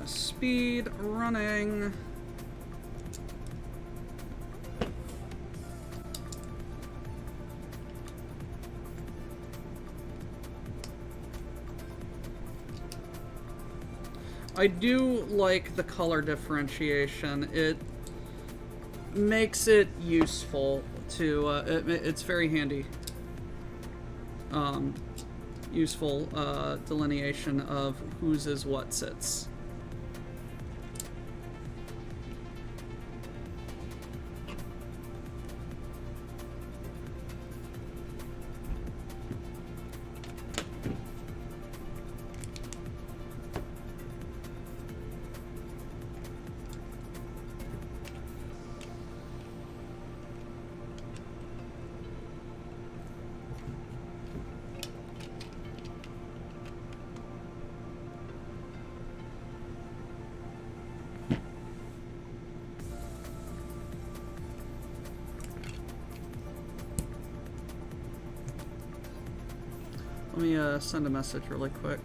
Speed running. I do like the color differentiation. It makes it useful to, it's very handy. Useful delineation of whose is what sits. Let me send a message really quick.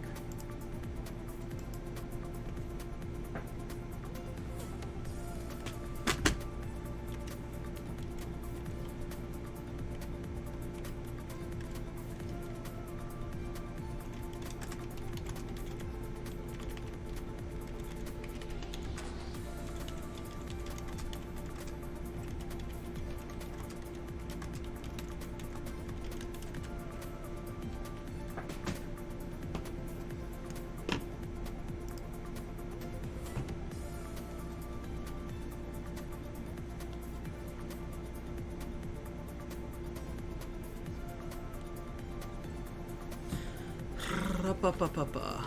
Ba-ba-ba-ba.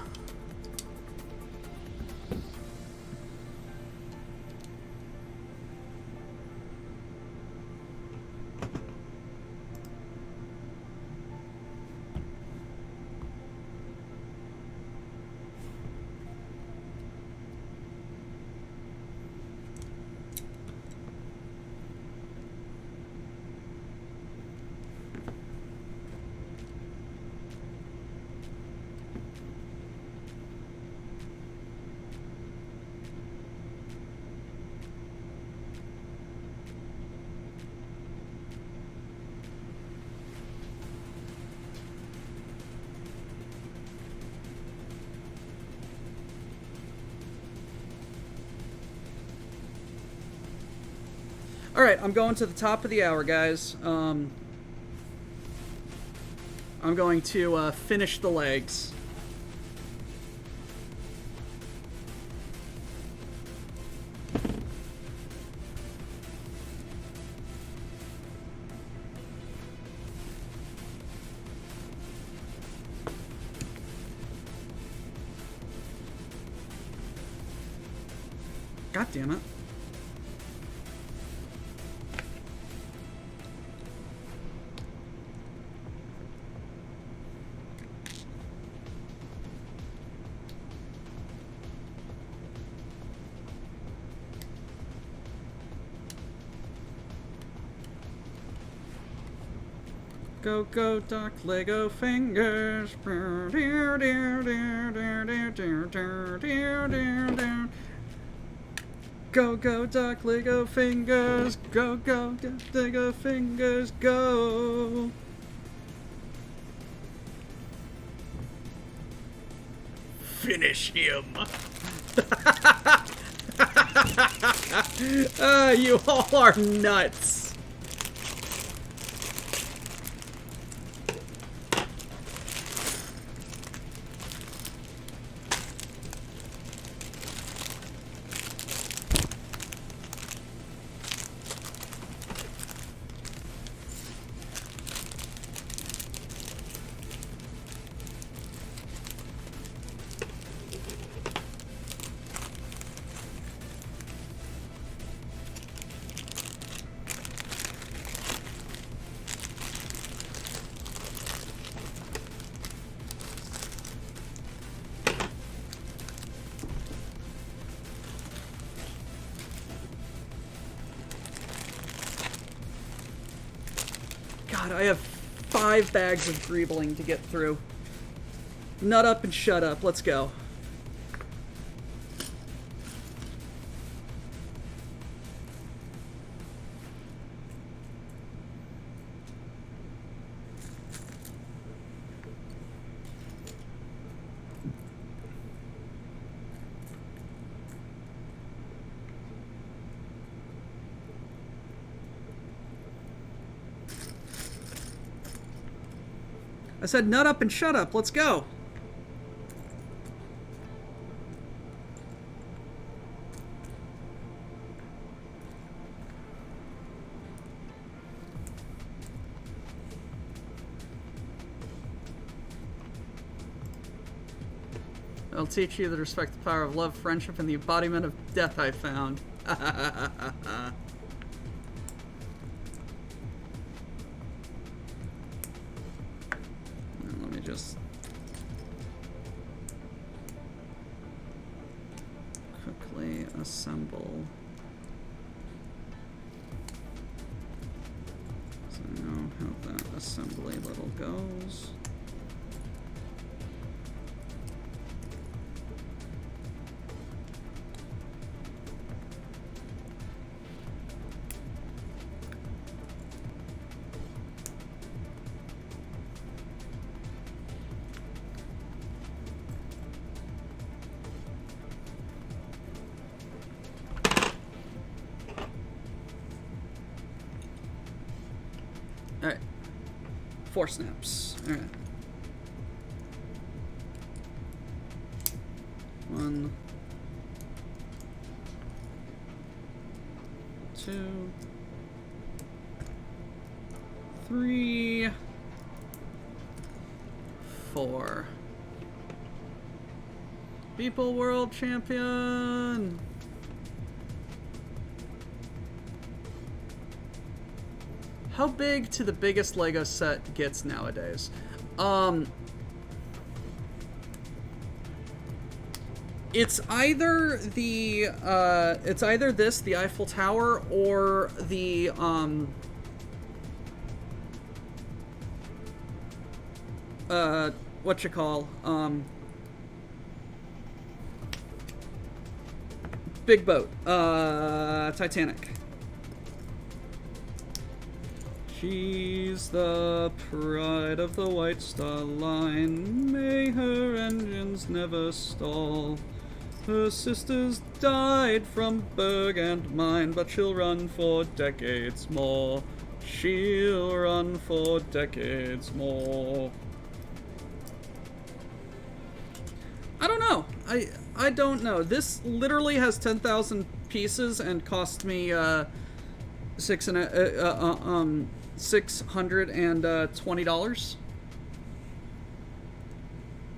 Alright, I'm going to the top of the hour, guys. I'm going to finish the legs. God damn it. Go, go, duck, Lego fingers. Go, go, duck, Lego fingers. Go, go, duck, Lego fingers, go. Finish him. You all are nuts. God, I have 5 bags of greebling to get through. Nut up and shut up. Let's go. I said nut up and shut up. Let's go. I'll teach you to respect the power of love, friendship, and the embodiment of death I found. Let me just quickly assemble. So I know how that assembly little goes. Alright. 4 snaps. Alright. 1, 2, 3, 4. People World Champion! How big to the biggest Lego set gets nowadays? It's either this, the Eiffel Tower, or the big boat, Titanic. She's the pride of the White Star Line. May her engines never stall. Her sisters died from Berg and mine, but she'll run for decades more. She'll run for decades more. I don't know. I don't know. This literally has 10,000 pieces and cost me $620.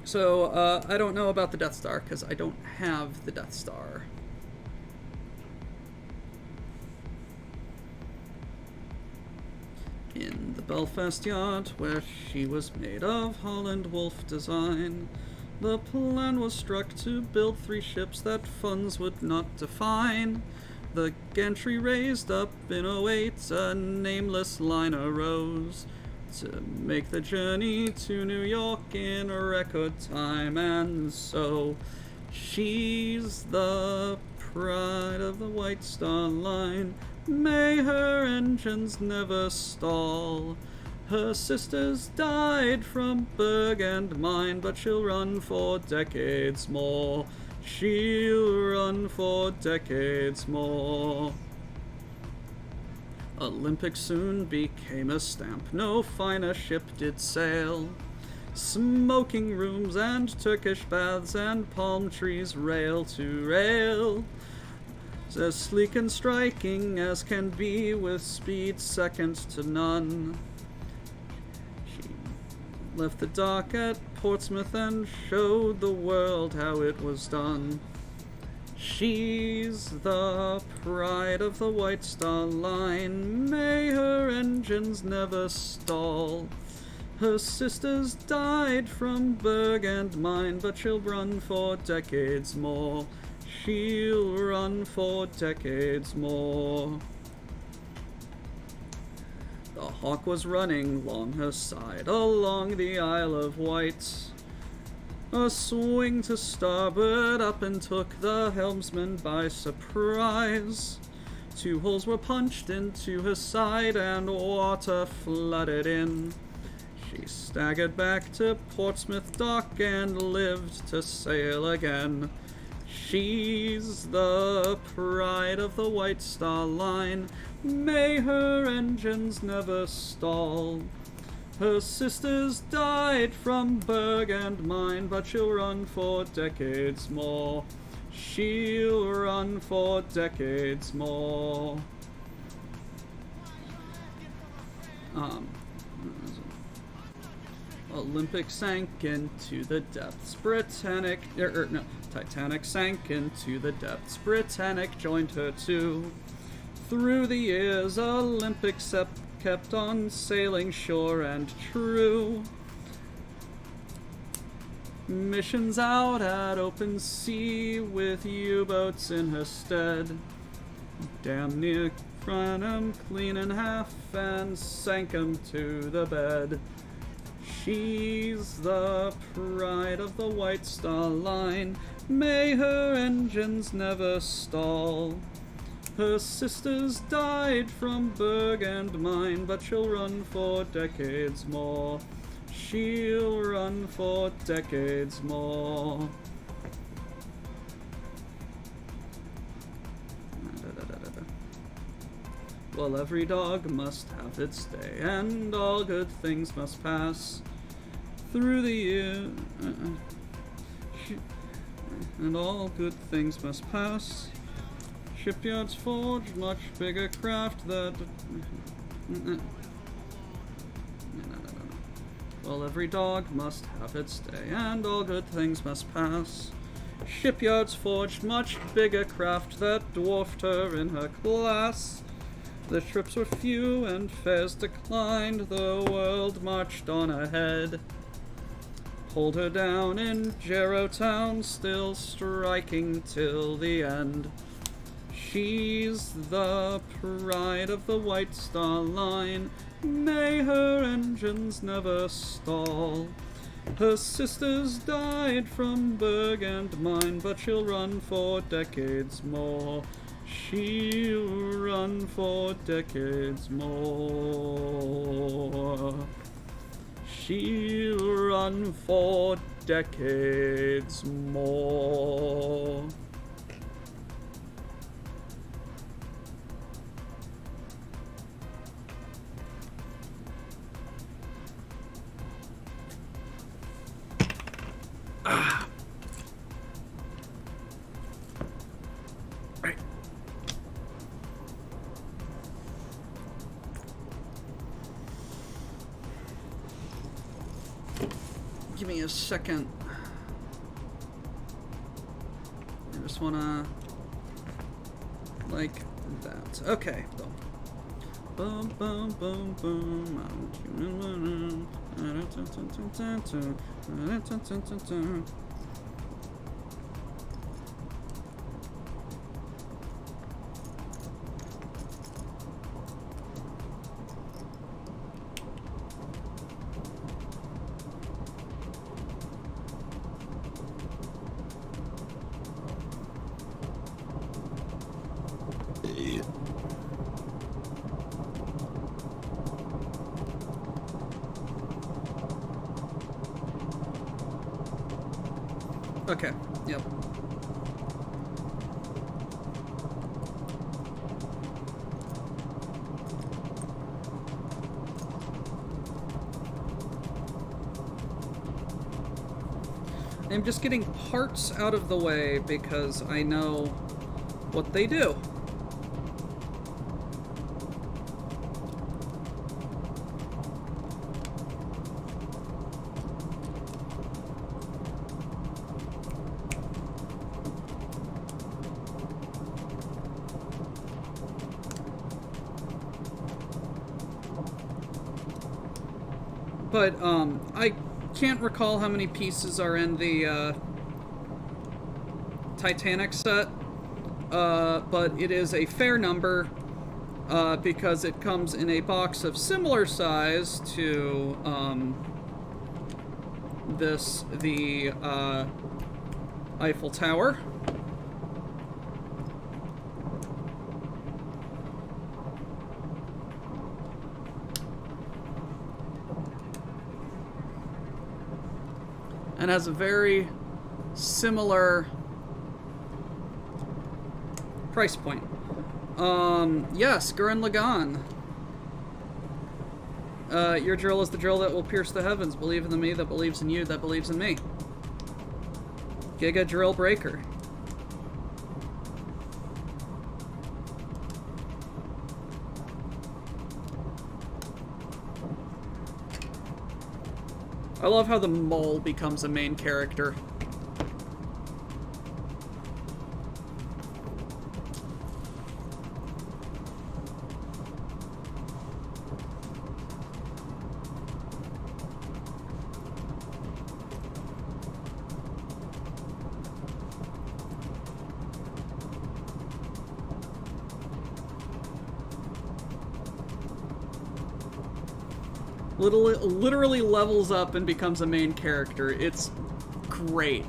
So I don't know about the Death Star because I don't have the Death Star. In the Belfast yard where she was made of Holland Wolf design, the plan was struck to build 3 ships that funds would not define. The gantry raised up in '08, a nameless line arose to make the journey to New York in a record time, and so she's the pride of the White Star Line. May her engines never stall. Her sisters died from Berg and mine, but she'll run for decades more. She'll run for decades more. Olympic soon became a stamp. No finer ship did sail. Smoking rooms and Turkish baths and palm trees rail to rail. As sleek and striking as can be, with speed second to none. She left the dock at Portsmouth and showed the world how it was done. She's the pride of the White Star Line. May her engines never stall. Her sisters died from Berg and mine, but she'll run for decades more. She'll run for decades more. The hawk was running along her side, along the Isle of Wight. A swing to starboard up and took the helmsman by surprise. 2 holes were punched into her side and water flooded in. She staggered back to Portsmouth dock and lived to sail again. She's the pride of the White Star Line. May her engines never stall. Her sisters died from Berg and mine, but she'll run for decades more. She'll run for decades more. Olympic sank into the depths. Titanic sank into the depths. Britannic joined her too. Through the years, Olympic kept on sailing sure and true. Missions out at open sea with U-boats in her stead. Damn near ran 'em clean in half and sank 'em to the bed. She's the pride of the White Star Line. May her engines never stall. Her sisters died from Berg and mine, but she'll run for decades more. She'll run for decades more. Well, every dog must have its day, and all good things must pass through the year. And all good things must pass. Shipyards forge much bigger craft that... Well, every dog must have its day, and all good things must pass. Shipyards forged much bigger craft that dwarfed her in her class. The trips were few and fares declined, the world marched on ahead. Pulled her down in Jarrowtown, still striking till the end. She's the pride of the White Star Line. May her engines never stall. Her sisters died from Berg and mine, but she'll run for decades more. She'll run for decades more. She'll run for decades more. Give me a second. I just wanna... like that. Okay. Boom, boom, boom, boom. Okay, yep. I'm just getting parts out of the way because I know what they do. But, I can't recall how many pieces are in the, Titanic set, but it is a fair number. because it comes in a box of similar size to the Eiffel Tower. And has a very similar price point. Yes, Gurren Lagann. Your drill is the drill that will pierce the heavens. Believe in the me that believes in you, that believes in me. Giga Drill Breaker. I love how the mole becomes a main character. Literally levels up and becomes a main character. It's great.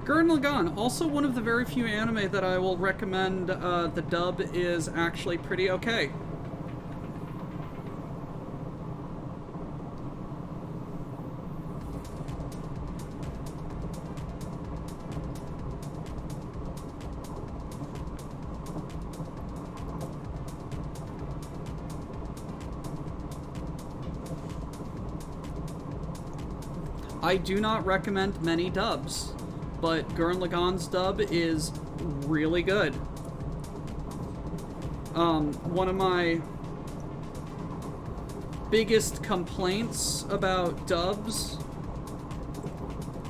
Gurren Lagann, also one of the very few anime that I will recommend. The dub is actually pretty okay. I do not recommend many dubs, but Gurren Lagann's dub is really good. One of my biggest complaints about dubs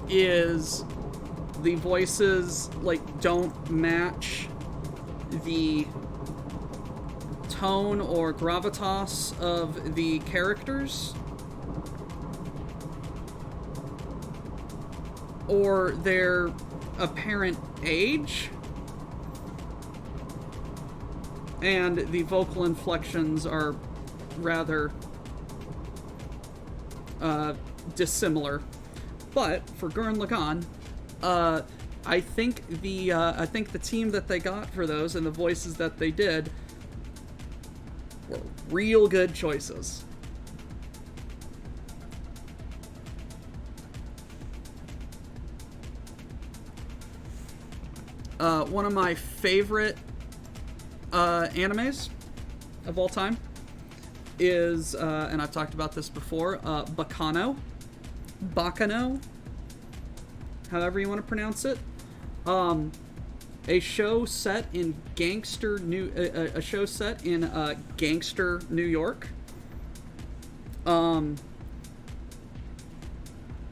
is the voices, like, don't match the tone or gravitas of the characters, or their apparent age, and the vocal inflections are rather dissimilar. But for Gurren Lagann, I think the team that they got for those and the voices that they did were real good choices. One of my favorite animes of all time is, and I've talked about this before, Bacano, however you want to pronounce it. A show set in gangster New York.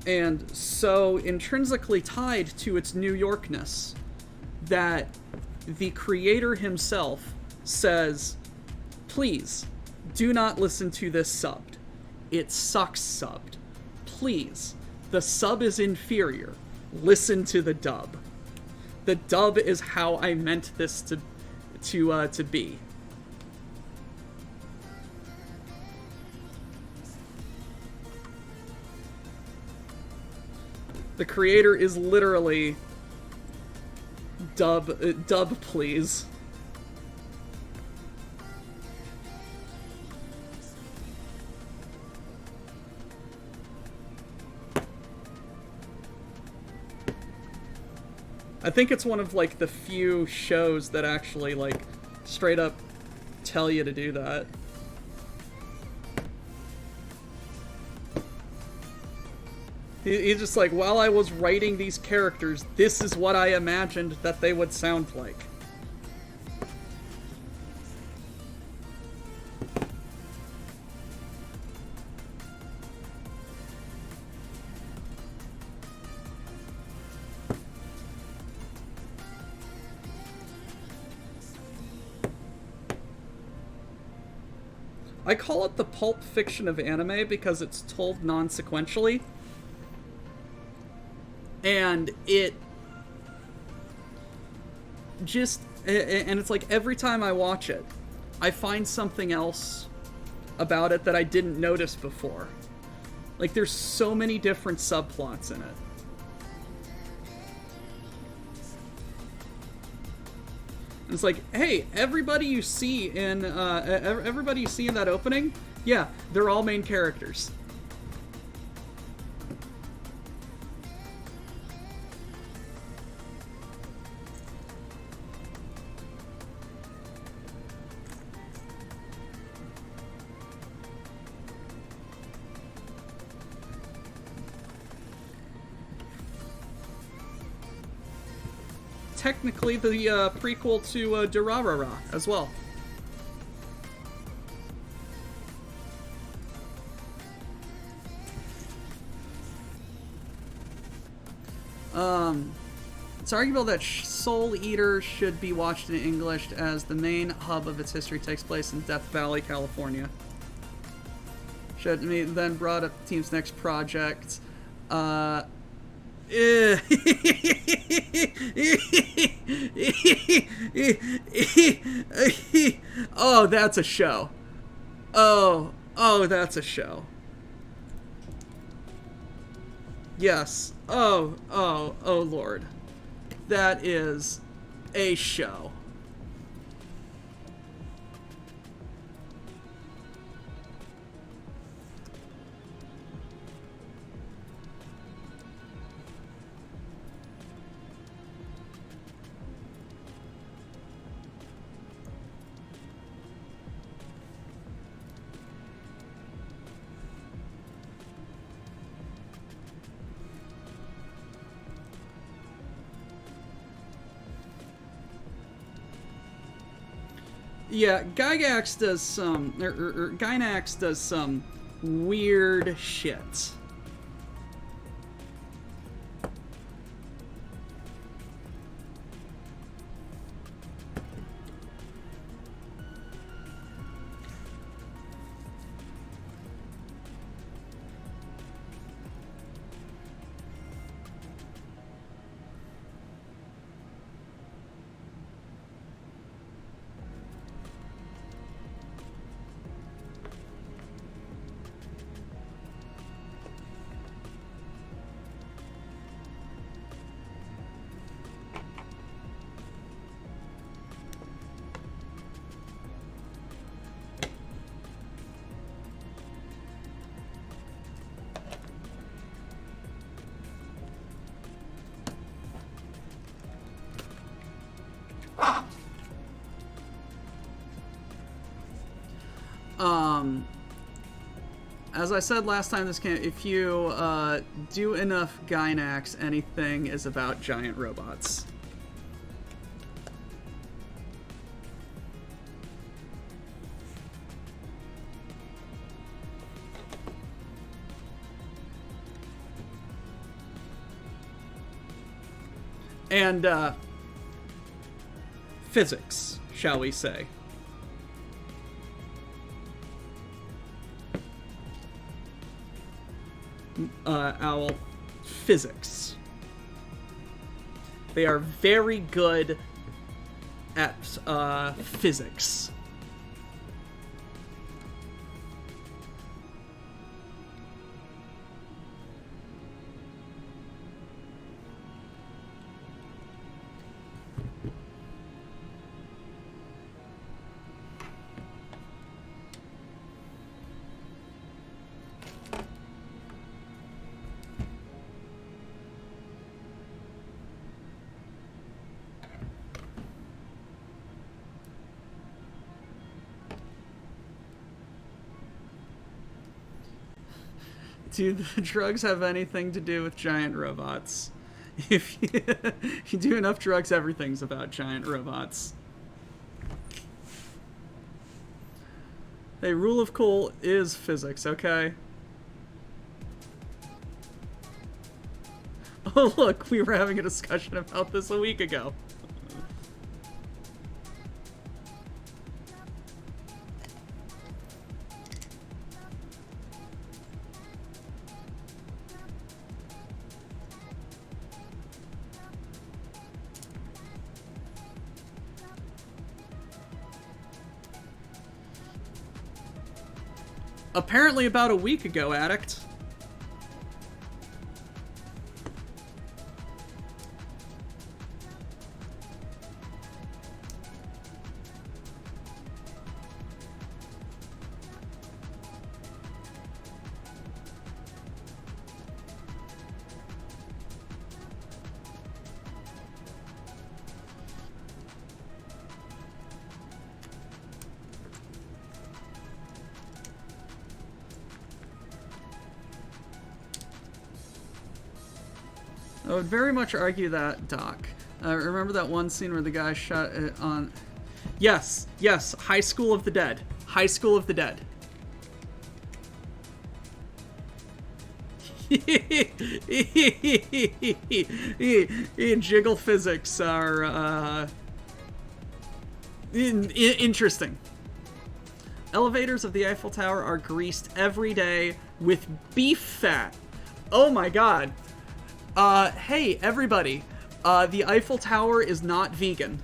And so intrinsically tied to its New Yorkness that the creator himself says, please, do not listen to this subbed. It sucks subbed. Please, the sub is inferior. Listen to the dub. The dub is how I meant this to be. The creator is literally dub please. I think it's one of, like, the few shows that actually, like, straight up tell you to do that. He's just like, while I was writing these characters, this is what I imagined that they would sound like. I call it the Pulp Fiction of anime because it's told non-sequentially. And it just... And it's like every time I watch it, I find something else about it that I didn't notice before. Like, there's so many different subplots in it. It's like, hey, everybody you see in that opening, yeah, they're all main characters. Technically the prequel to Durarara as well. It's arguable that Soul Eater should be watched in English as the main hub of its history takes place in Death Valley, California. Should be then brought up the team's next project. Oh, that's a show. Oh, that's a show. Yes. Oh, Lord. That is a show. Yeah, Gygax does some, Gynax does some weird shit. As I said last time this came, if you do enough Gynax, anything is about giant robots. And physics, shall we say. Owl, physics. They are very good at physics. Do the drugs have anything to do with giant robots? If you do enough drugs, everything's about giant robots. Hey, rule of cool is physics, okay? Oh, look, we were having a discussion about this a week ago. Apparently about a week ago, Addict. I would very much argue that, Doc. Remember that one scene where the guy shot it on... Yes, yes, High School of the Dead. High School of the Dead. Jiggle physics are, interesting. Elevators of the Eiffel Tower are greased every day with beef fat. Oh my god. Hey, everybody. The Eiffel Tower is not vegan.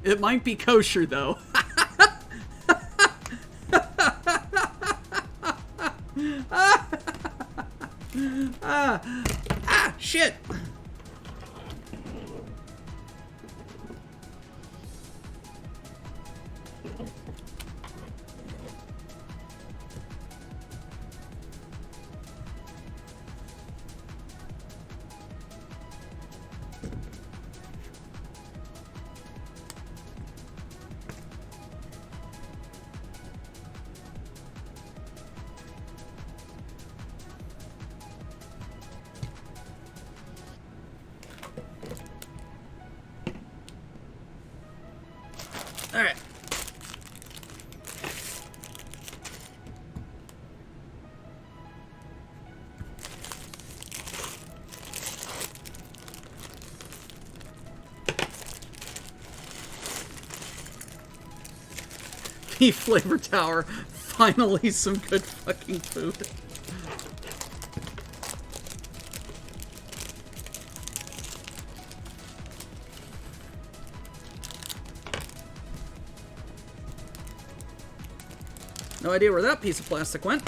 It might be kosher, though. Shit! Alright. The Flavor Tower. Finally some good fucking food. No idea where that piece of plastic went.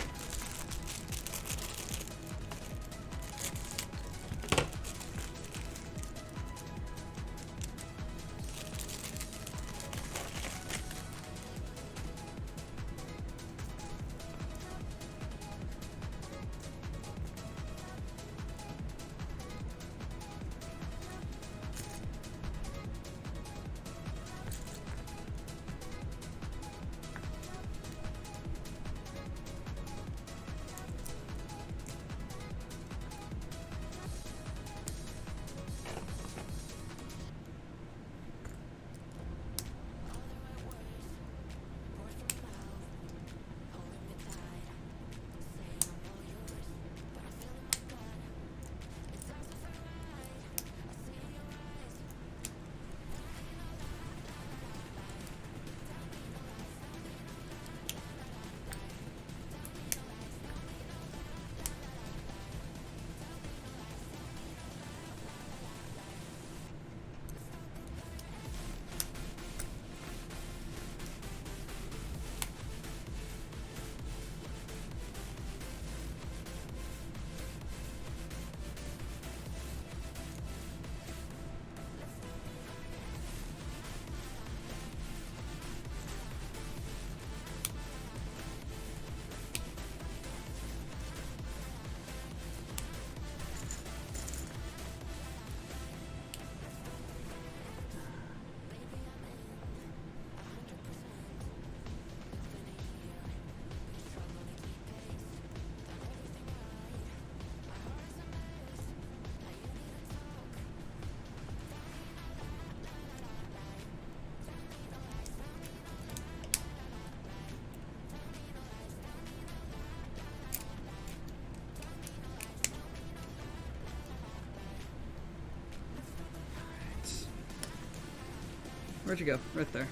Where'd you go? Right there.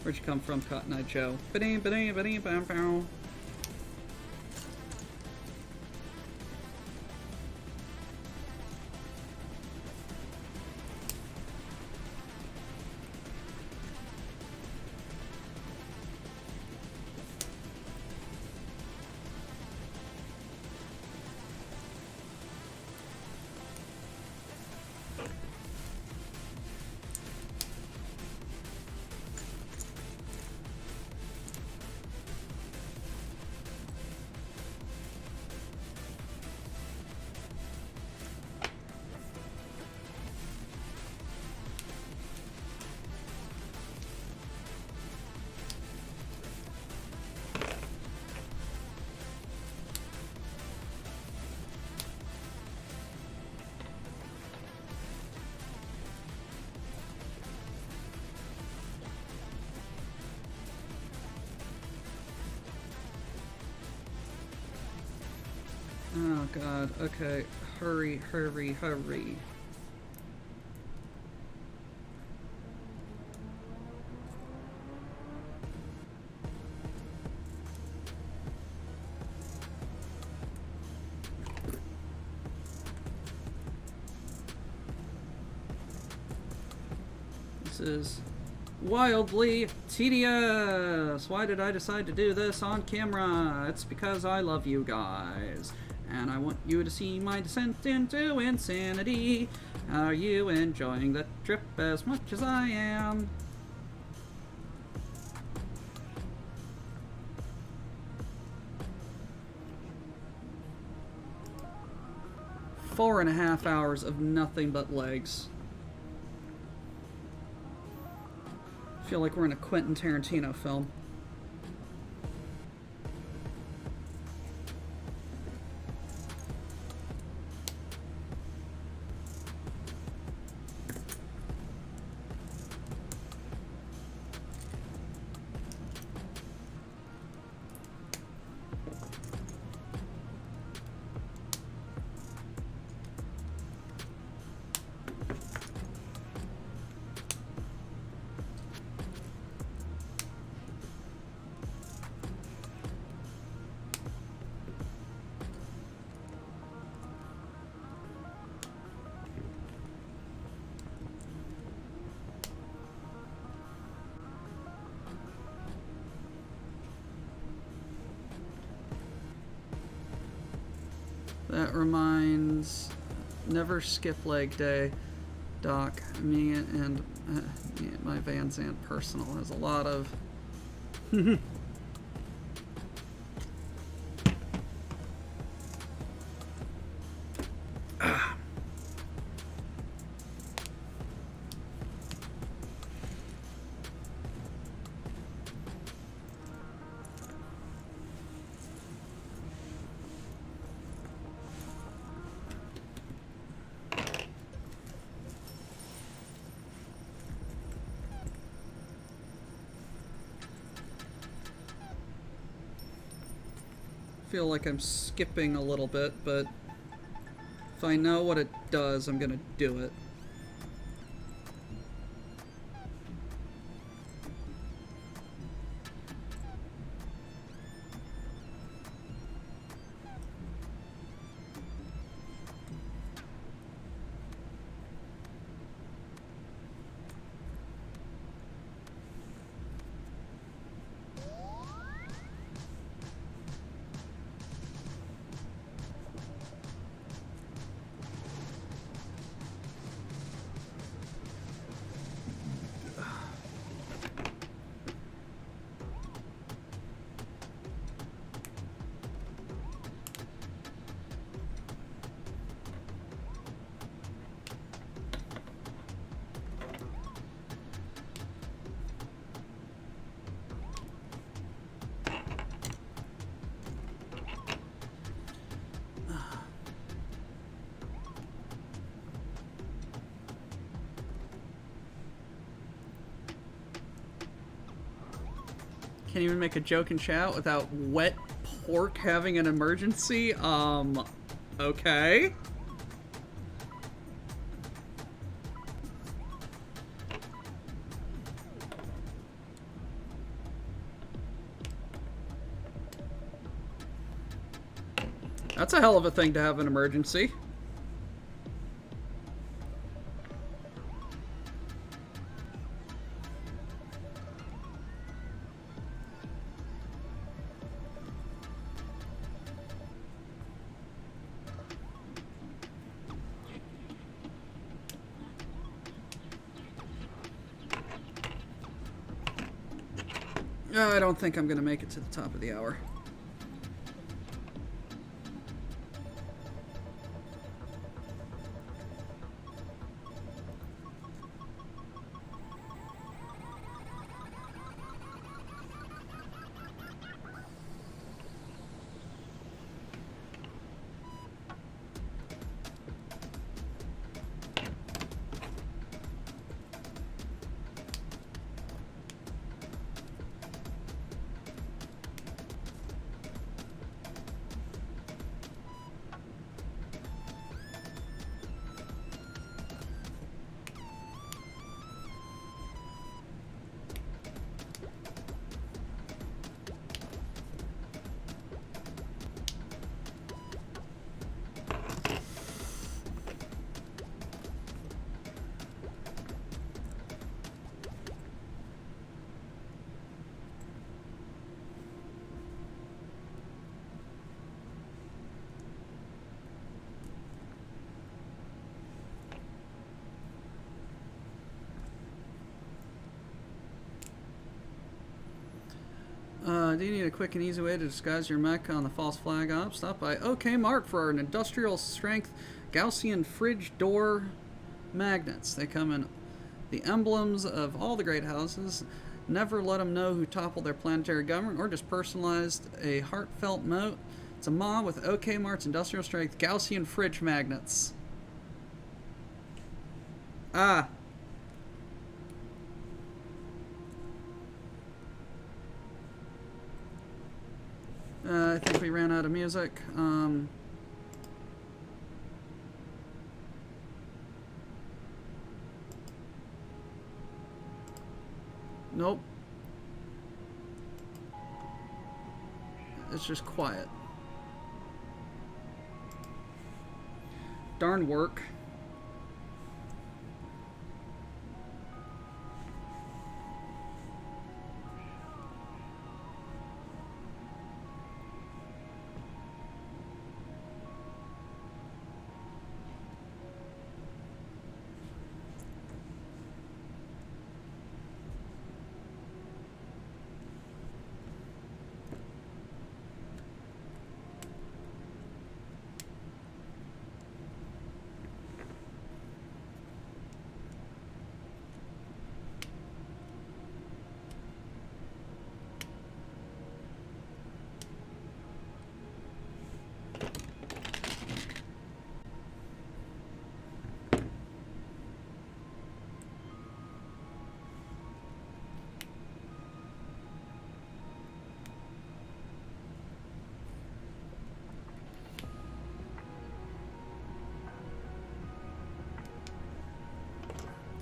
Where'd you come from, Cotton Eye Joe? Ba-dee-ba-dee-ba-dee-bam-bow. Oh god, okay. Hurry, hurry, hurry. This is wildly tedious. Why did I decide to do this on camera? It's because I love you guys. And I want you to see my descent into insanity. Are you enjoying the trip as much as I am? Four and a half hours of nothing but legs. I feel like we're in a Quentin Tarantino film. That reminds... Never skip leg day, Doc. Me and my Van Zandt personal has a lot of... feel like I'm skipping a little bit, but if I know what it does, I'm gonna do it. Can't even make a joke in chat without wet pork having an emergency? Okay. That's a hell of a thing to have an emergency. I don't think I'm going to make it to the top of the hour. Do you need a quick and easy way to disguise your mech on the false flag op? Stop by OK Mark for an industrial strength Gaussian fridge door magnets. They come in the emblems of all the great houses. Never let them know who toppled their planetary government or just personalized a heartfelt note. It's a mob with OK Mark's industrial strength Gaussian fridge magnets. Ah. I think we ran out of music. Nope. It's just quiet. Darn work.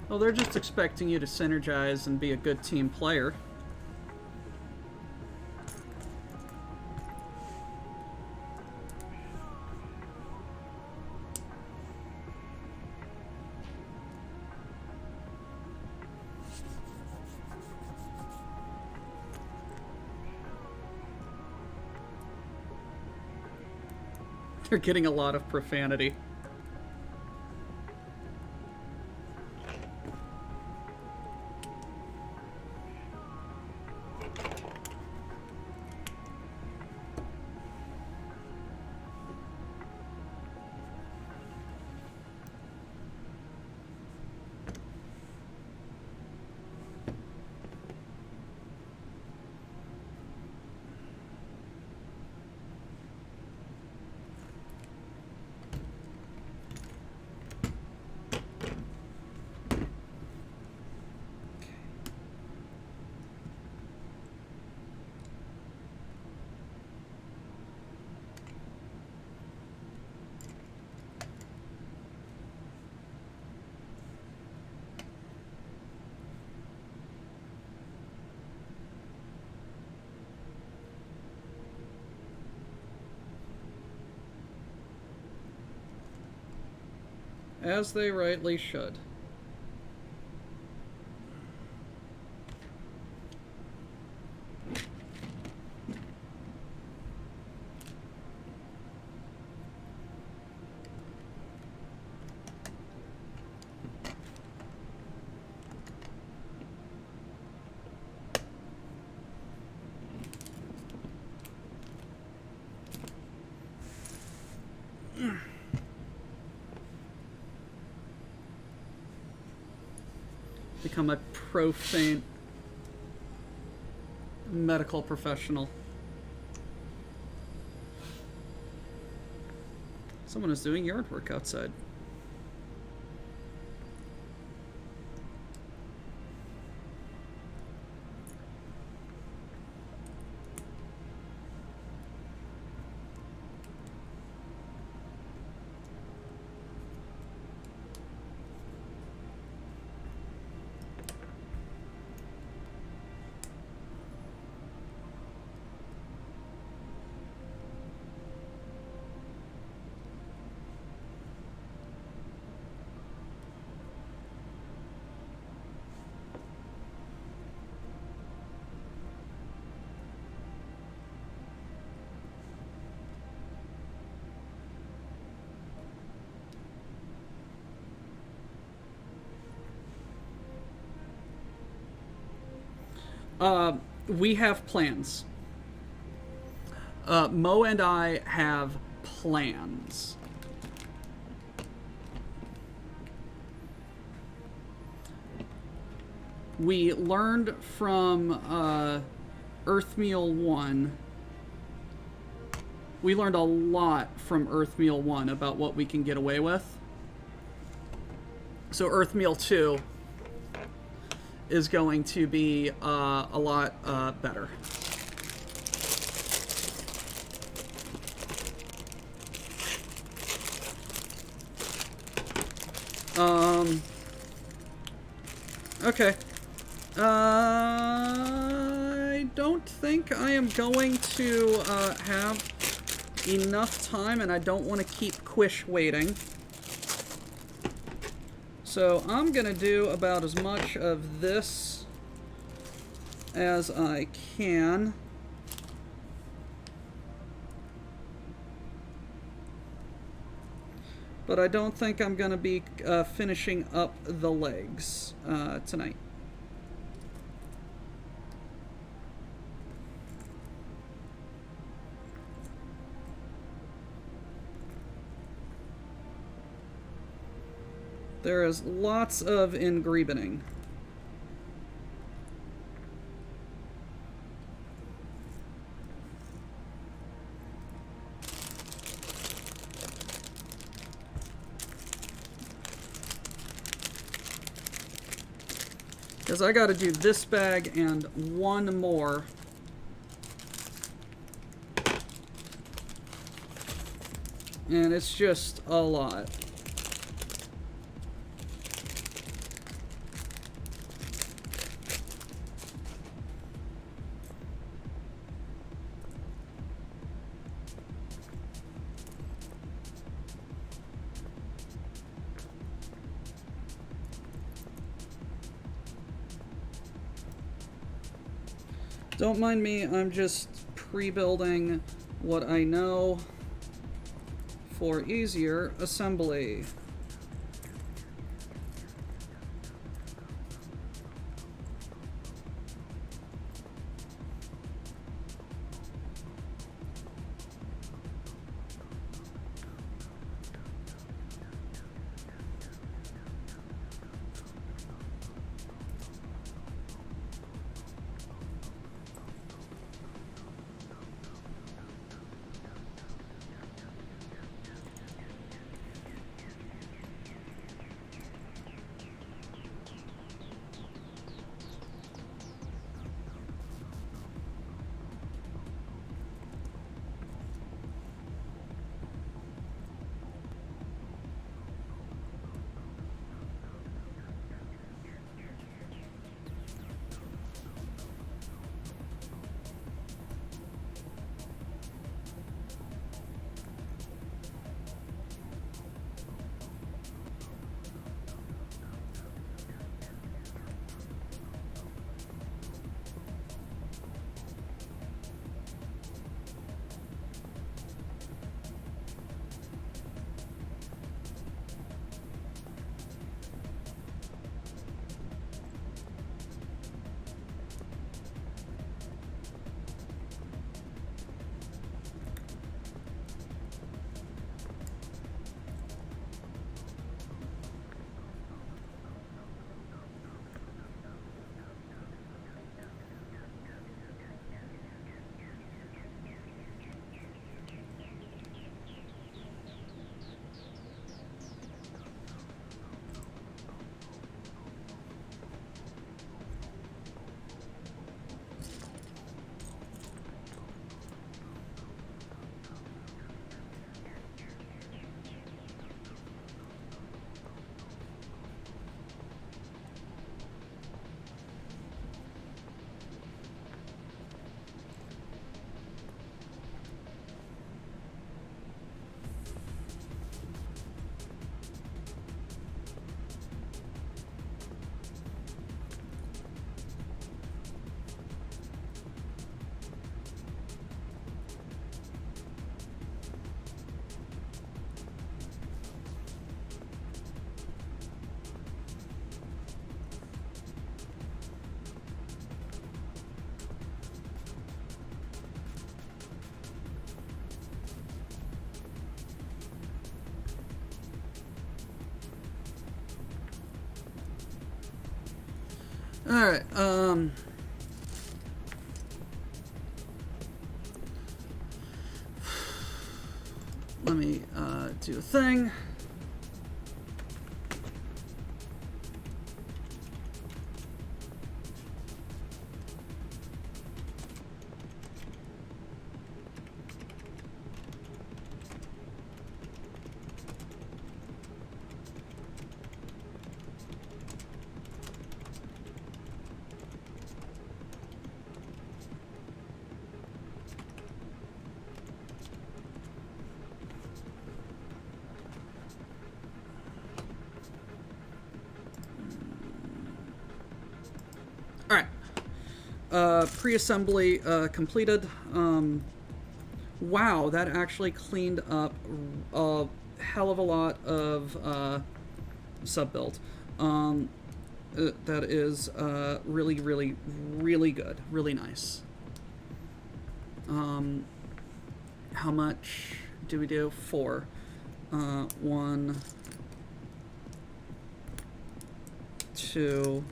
Well, they're just expecting you to synergize and be a good team player. They're getting a lot of profanity. As they rightly should. Become a profane medical professional. Someone is doing yard work outside. We have plans. Mo and I have plans. We learned from Earthmeal 1. We learned a lot from Earthmeal 1 about what we can get away with. So Earthmeal 2 is going to be a lot better. Okay. I don't think I am going to have enough time, and I don't want to keep Quish waiting. So I'm gonna do about as much of this as I can. But I don't think I'm gonna be finishing up the legs tonight. There is lots of ingrebening. Because I gotta do this bag and one more. And it's just a lot. Don't mind me, I'm just pre-building what I know for easier assembly. Alright, let me, do a thing. Alright. Pre-assembly completed. Wow, that actually cleaned up a hell of a lot of sub-build. That is really, really, really good. Really nice. How much do we do? 4. 1, 2,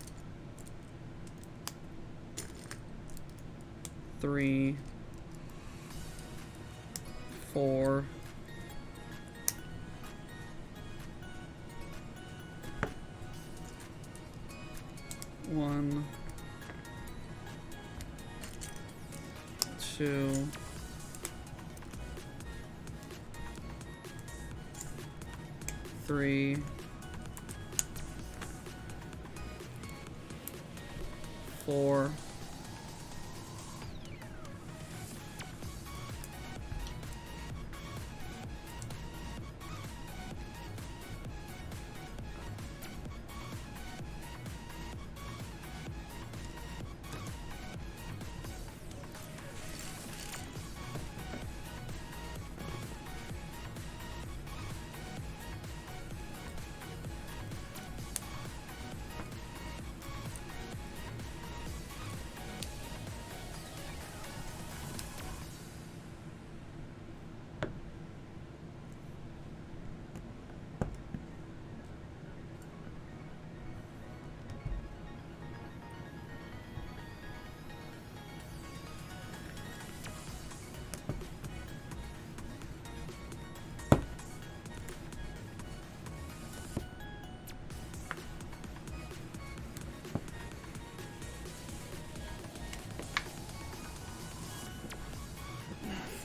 3, 4, 1, 2, 3, 4,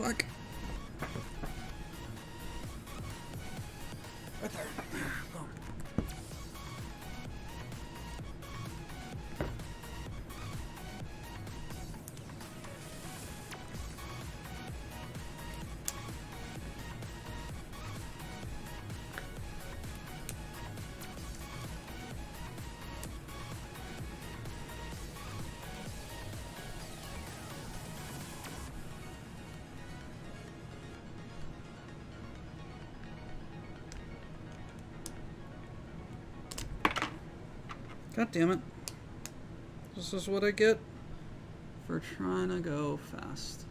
fuck. Right there. Boom. God damn it. This is what I get for trying to go fast.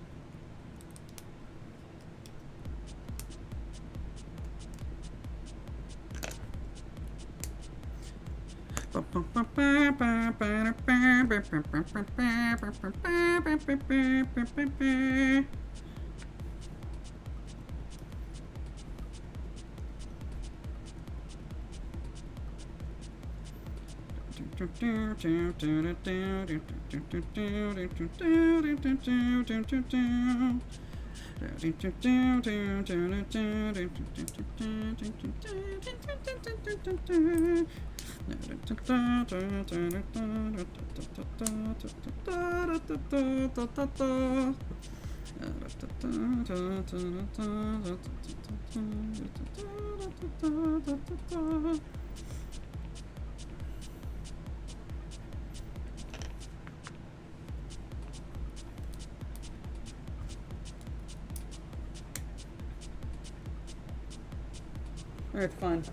Alright, fine.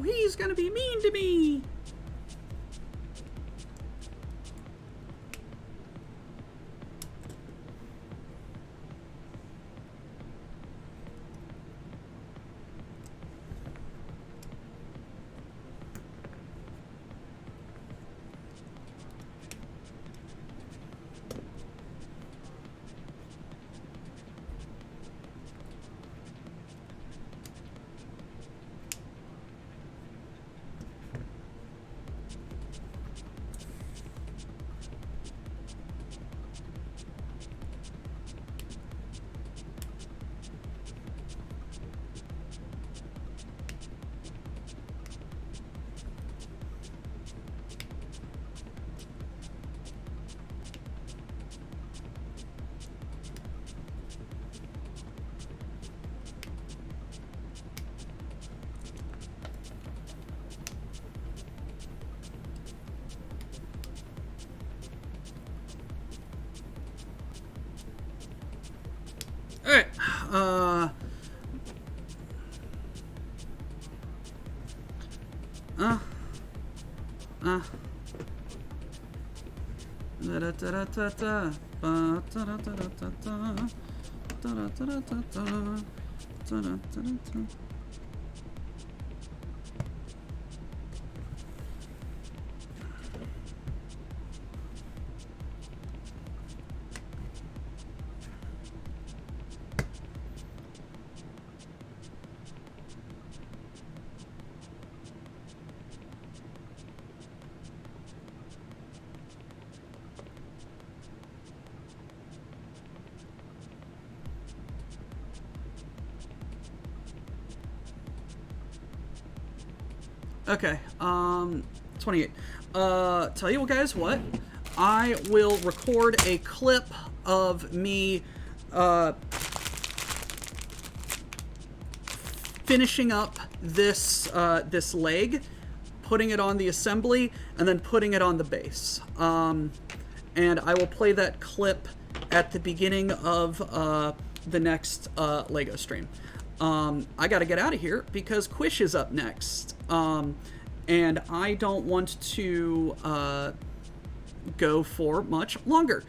he's gonna be mean to me. Alright, okay, 28. Tell you guys what, I will record a clip of me, finishing up this, this leg, putting it on the assembly, and then putting it on the base. And I will play that clip at the beginning of, the next, LEGO stream. I gotta get out of here because Quish is up next. And I don't want to go for much longer.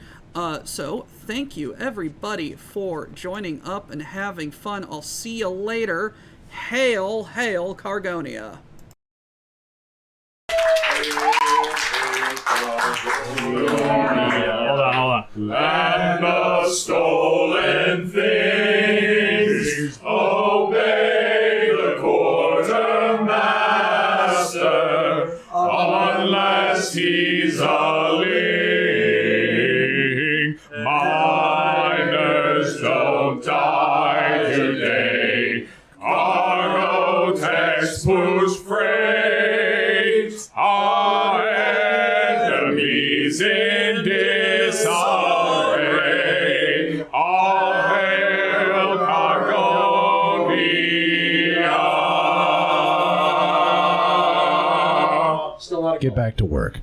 So thank you everybody for joining up and having fun. I'll see you later. Hail, hail, Cargonia. Hold on. And the stolen things obey the quartermaster unless he's a ling. Miners don't die today. Cargo techs push freight. Our enemies in disarray. All hail Cargonia! Still a lot of Get back to work.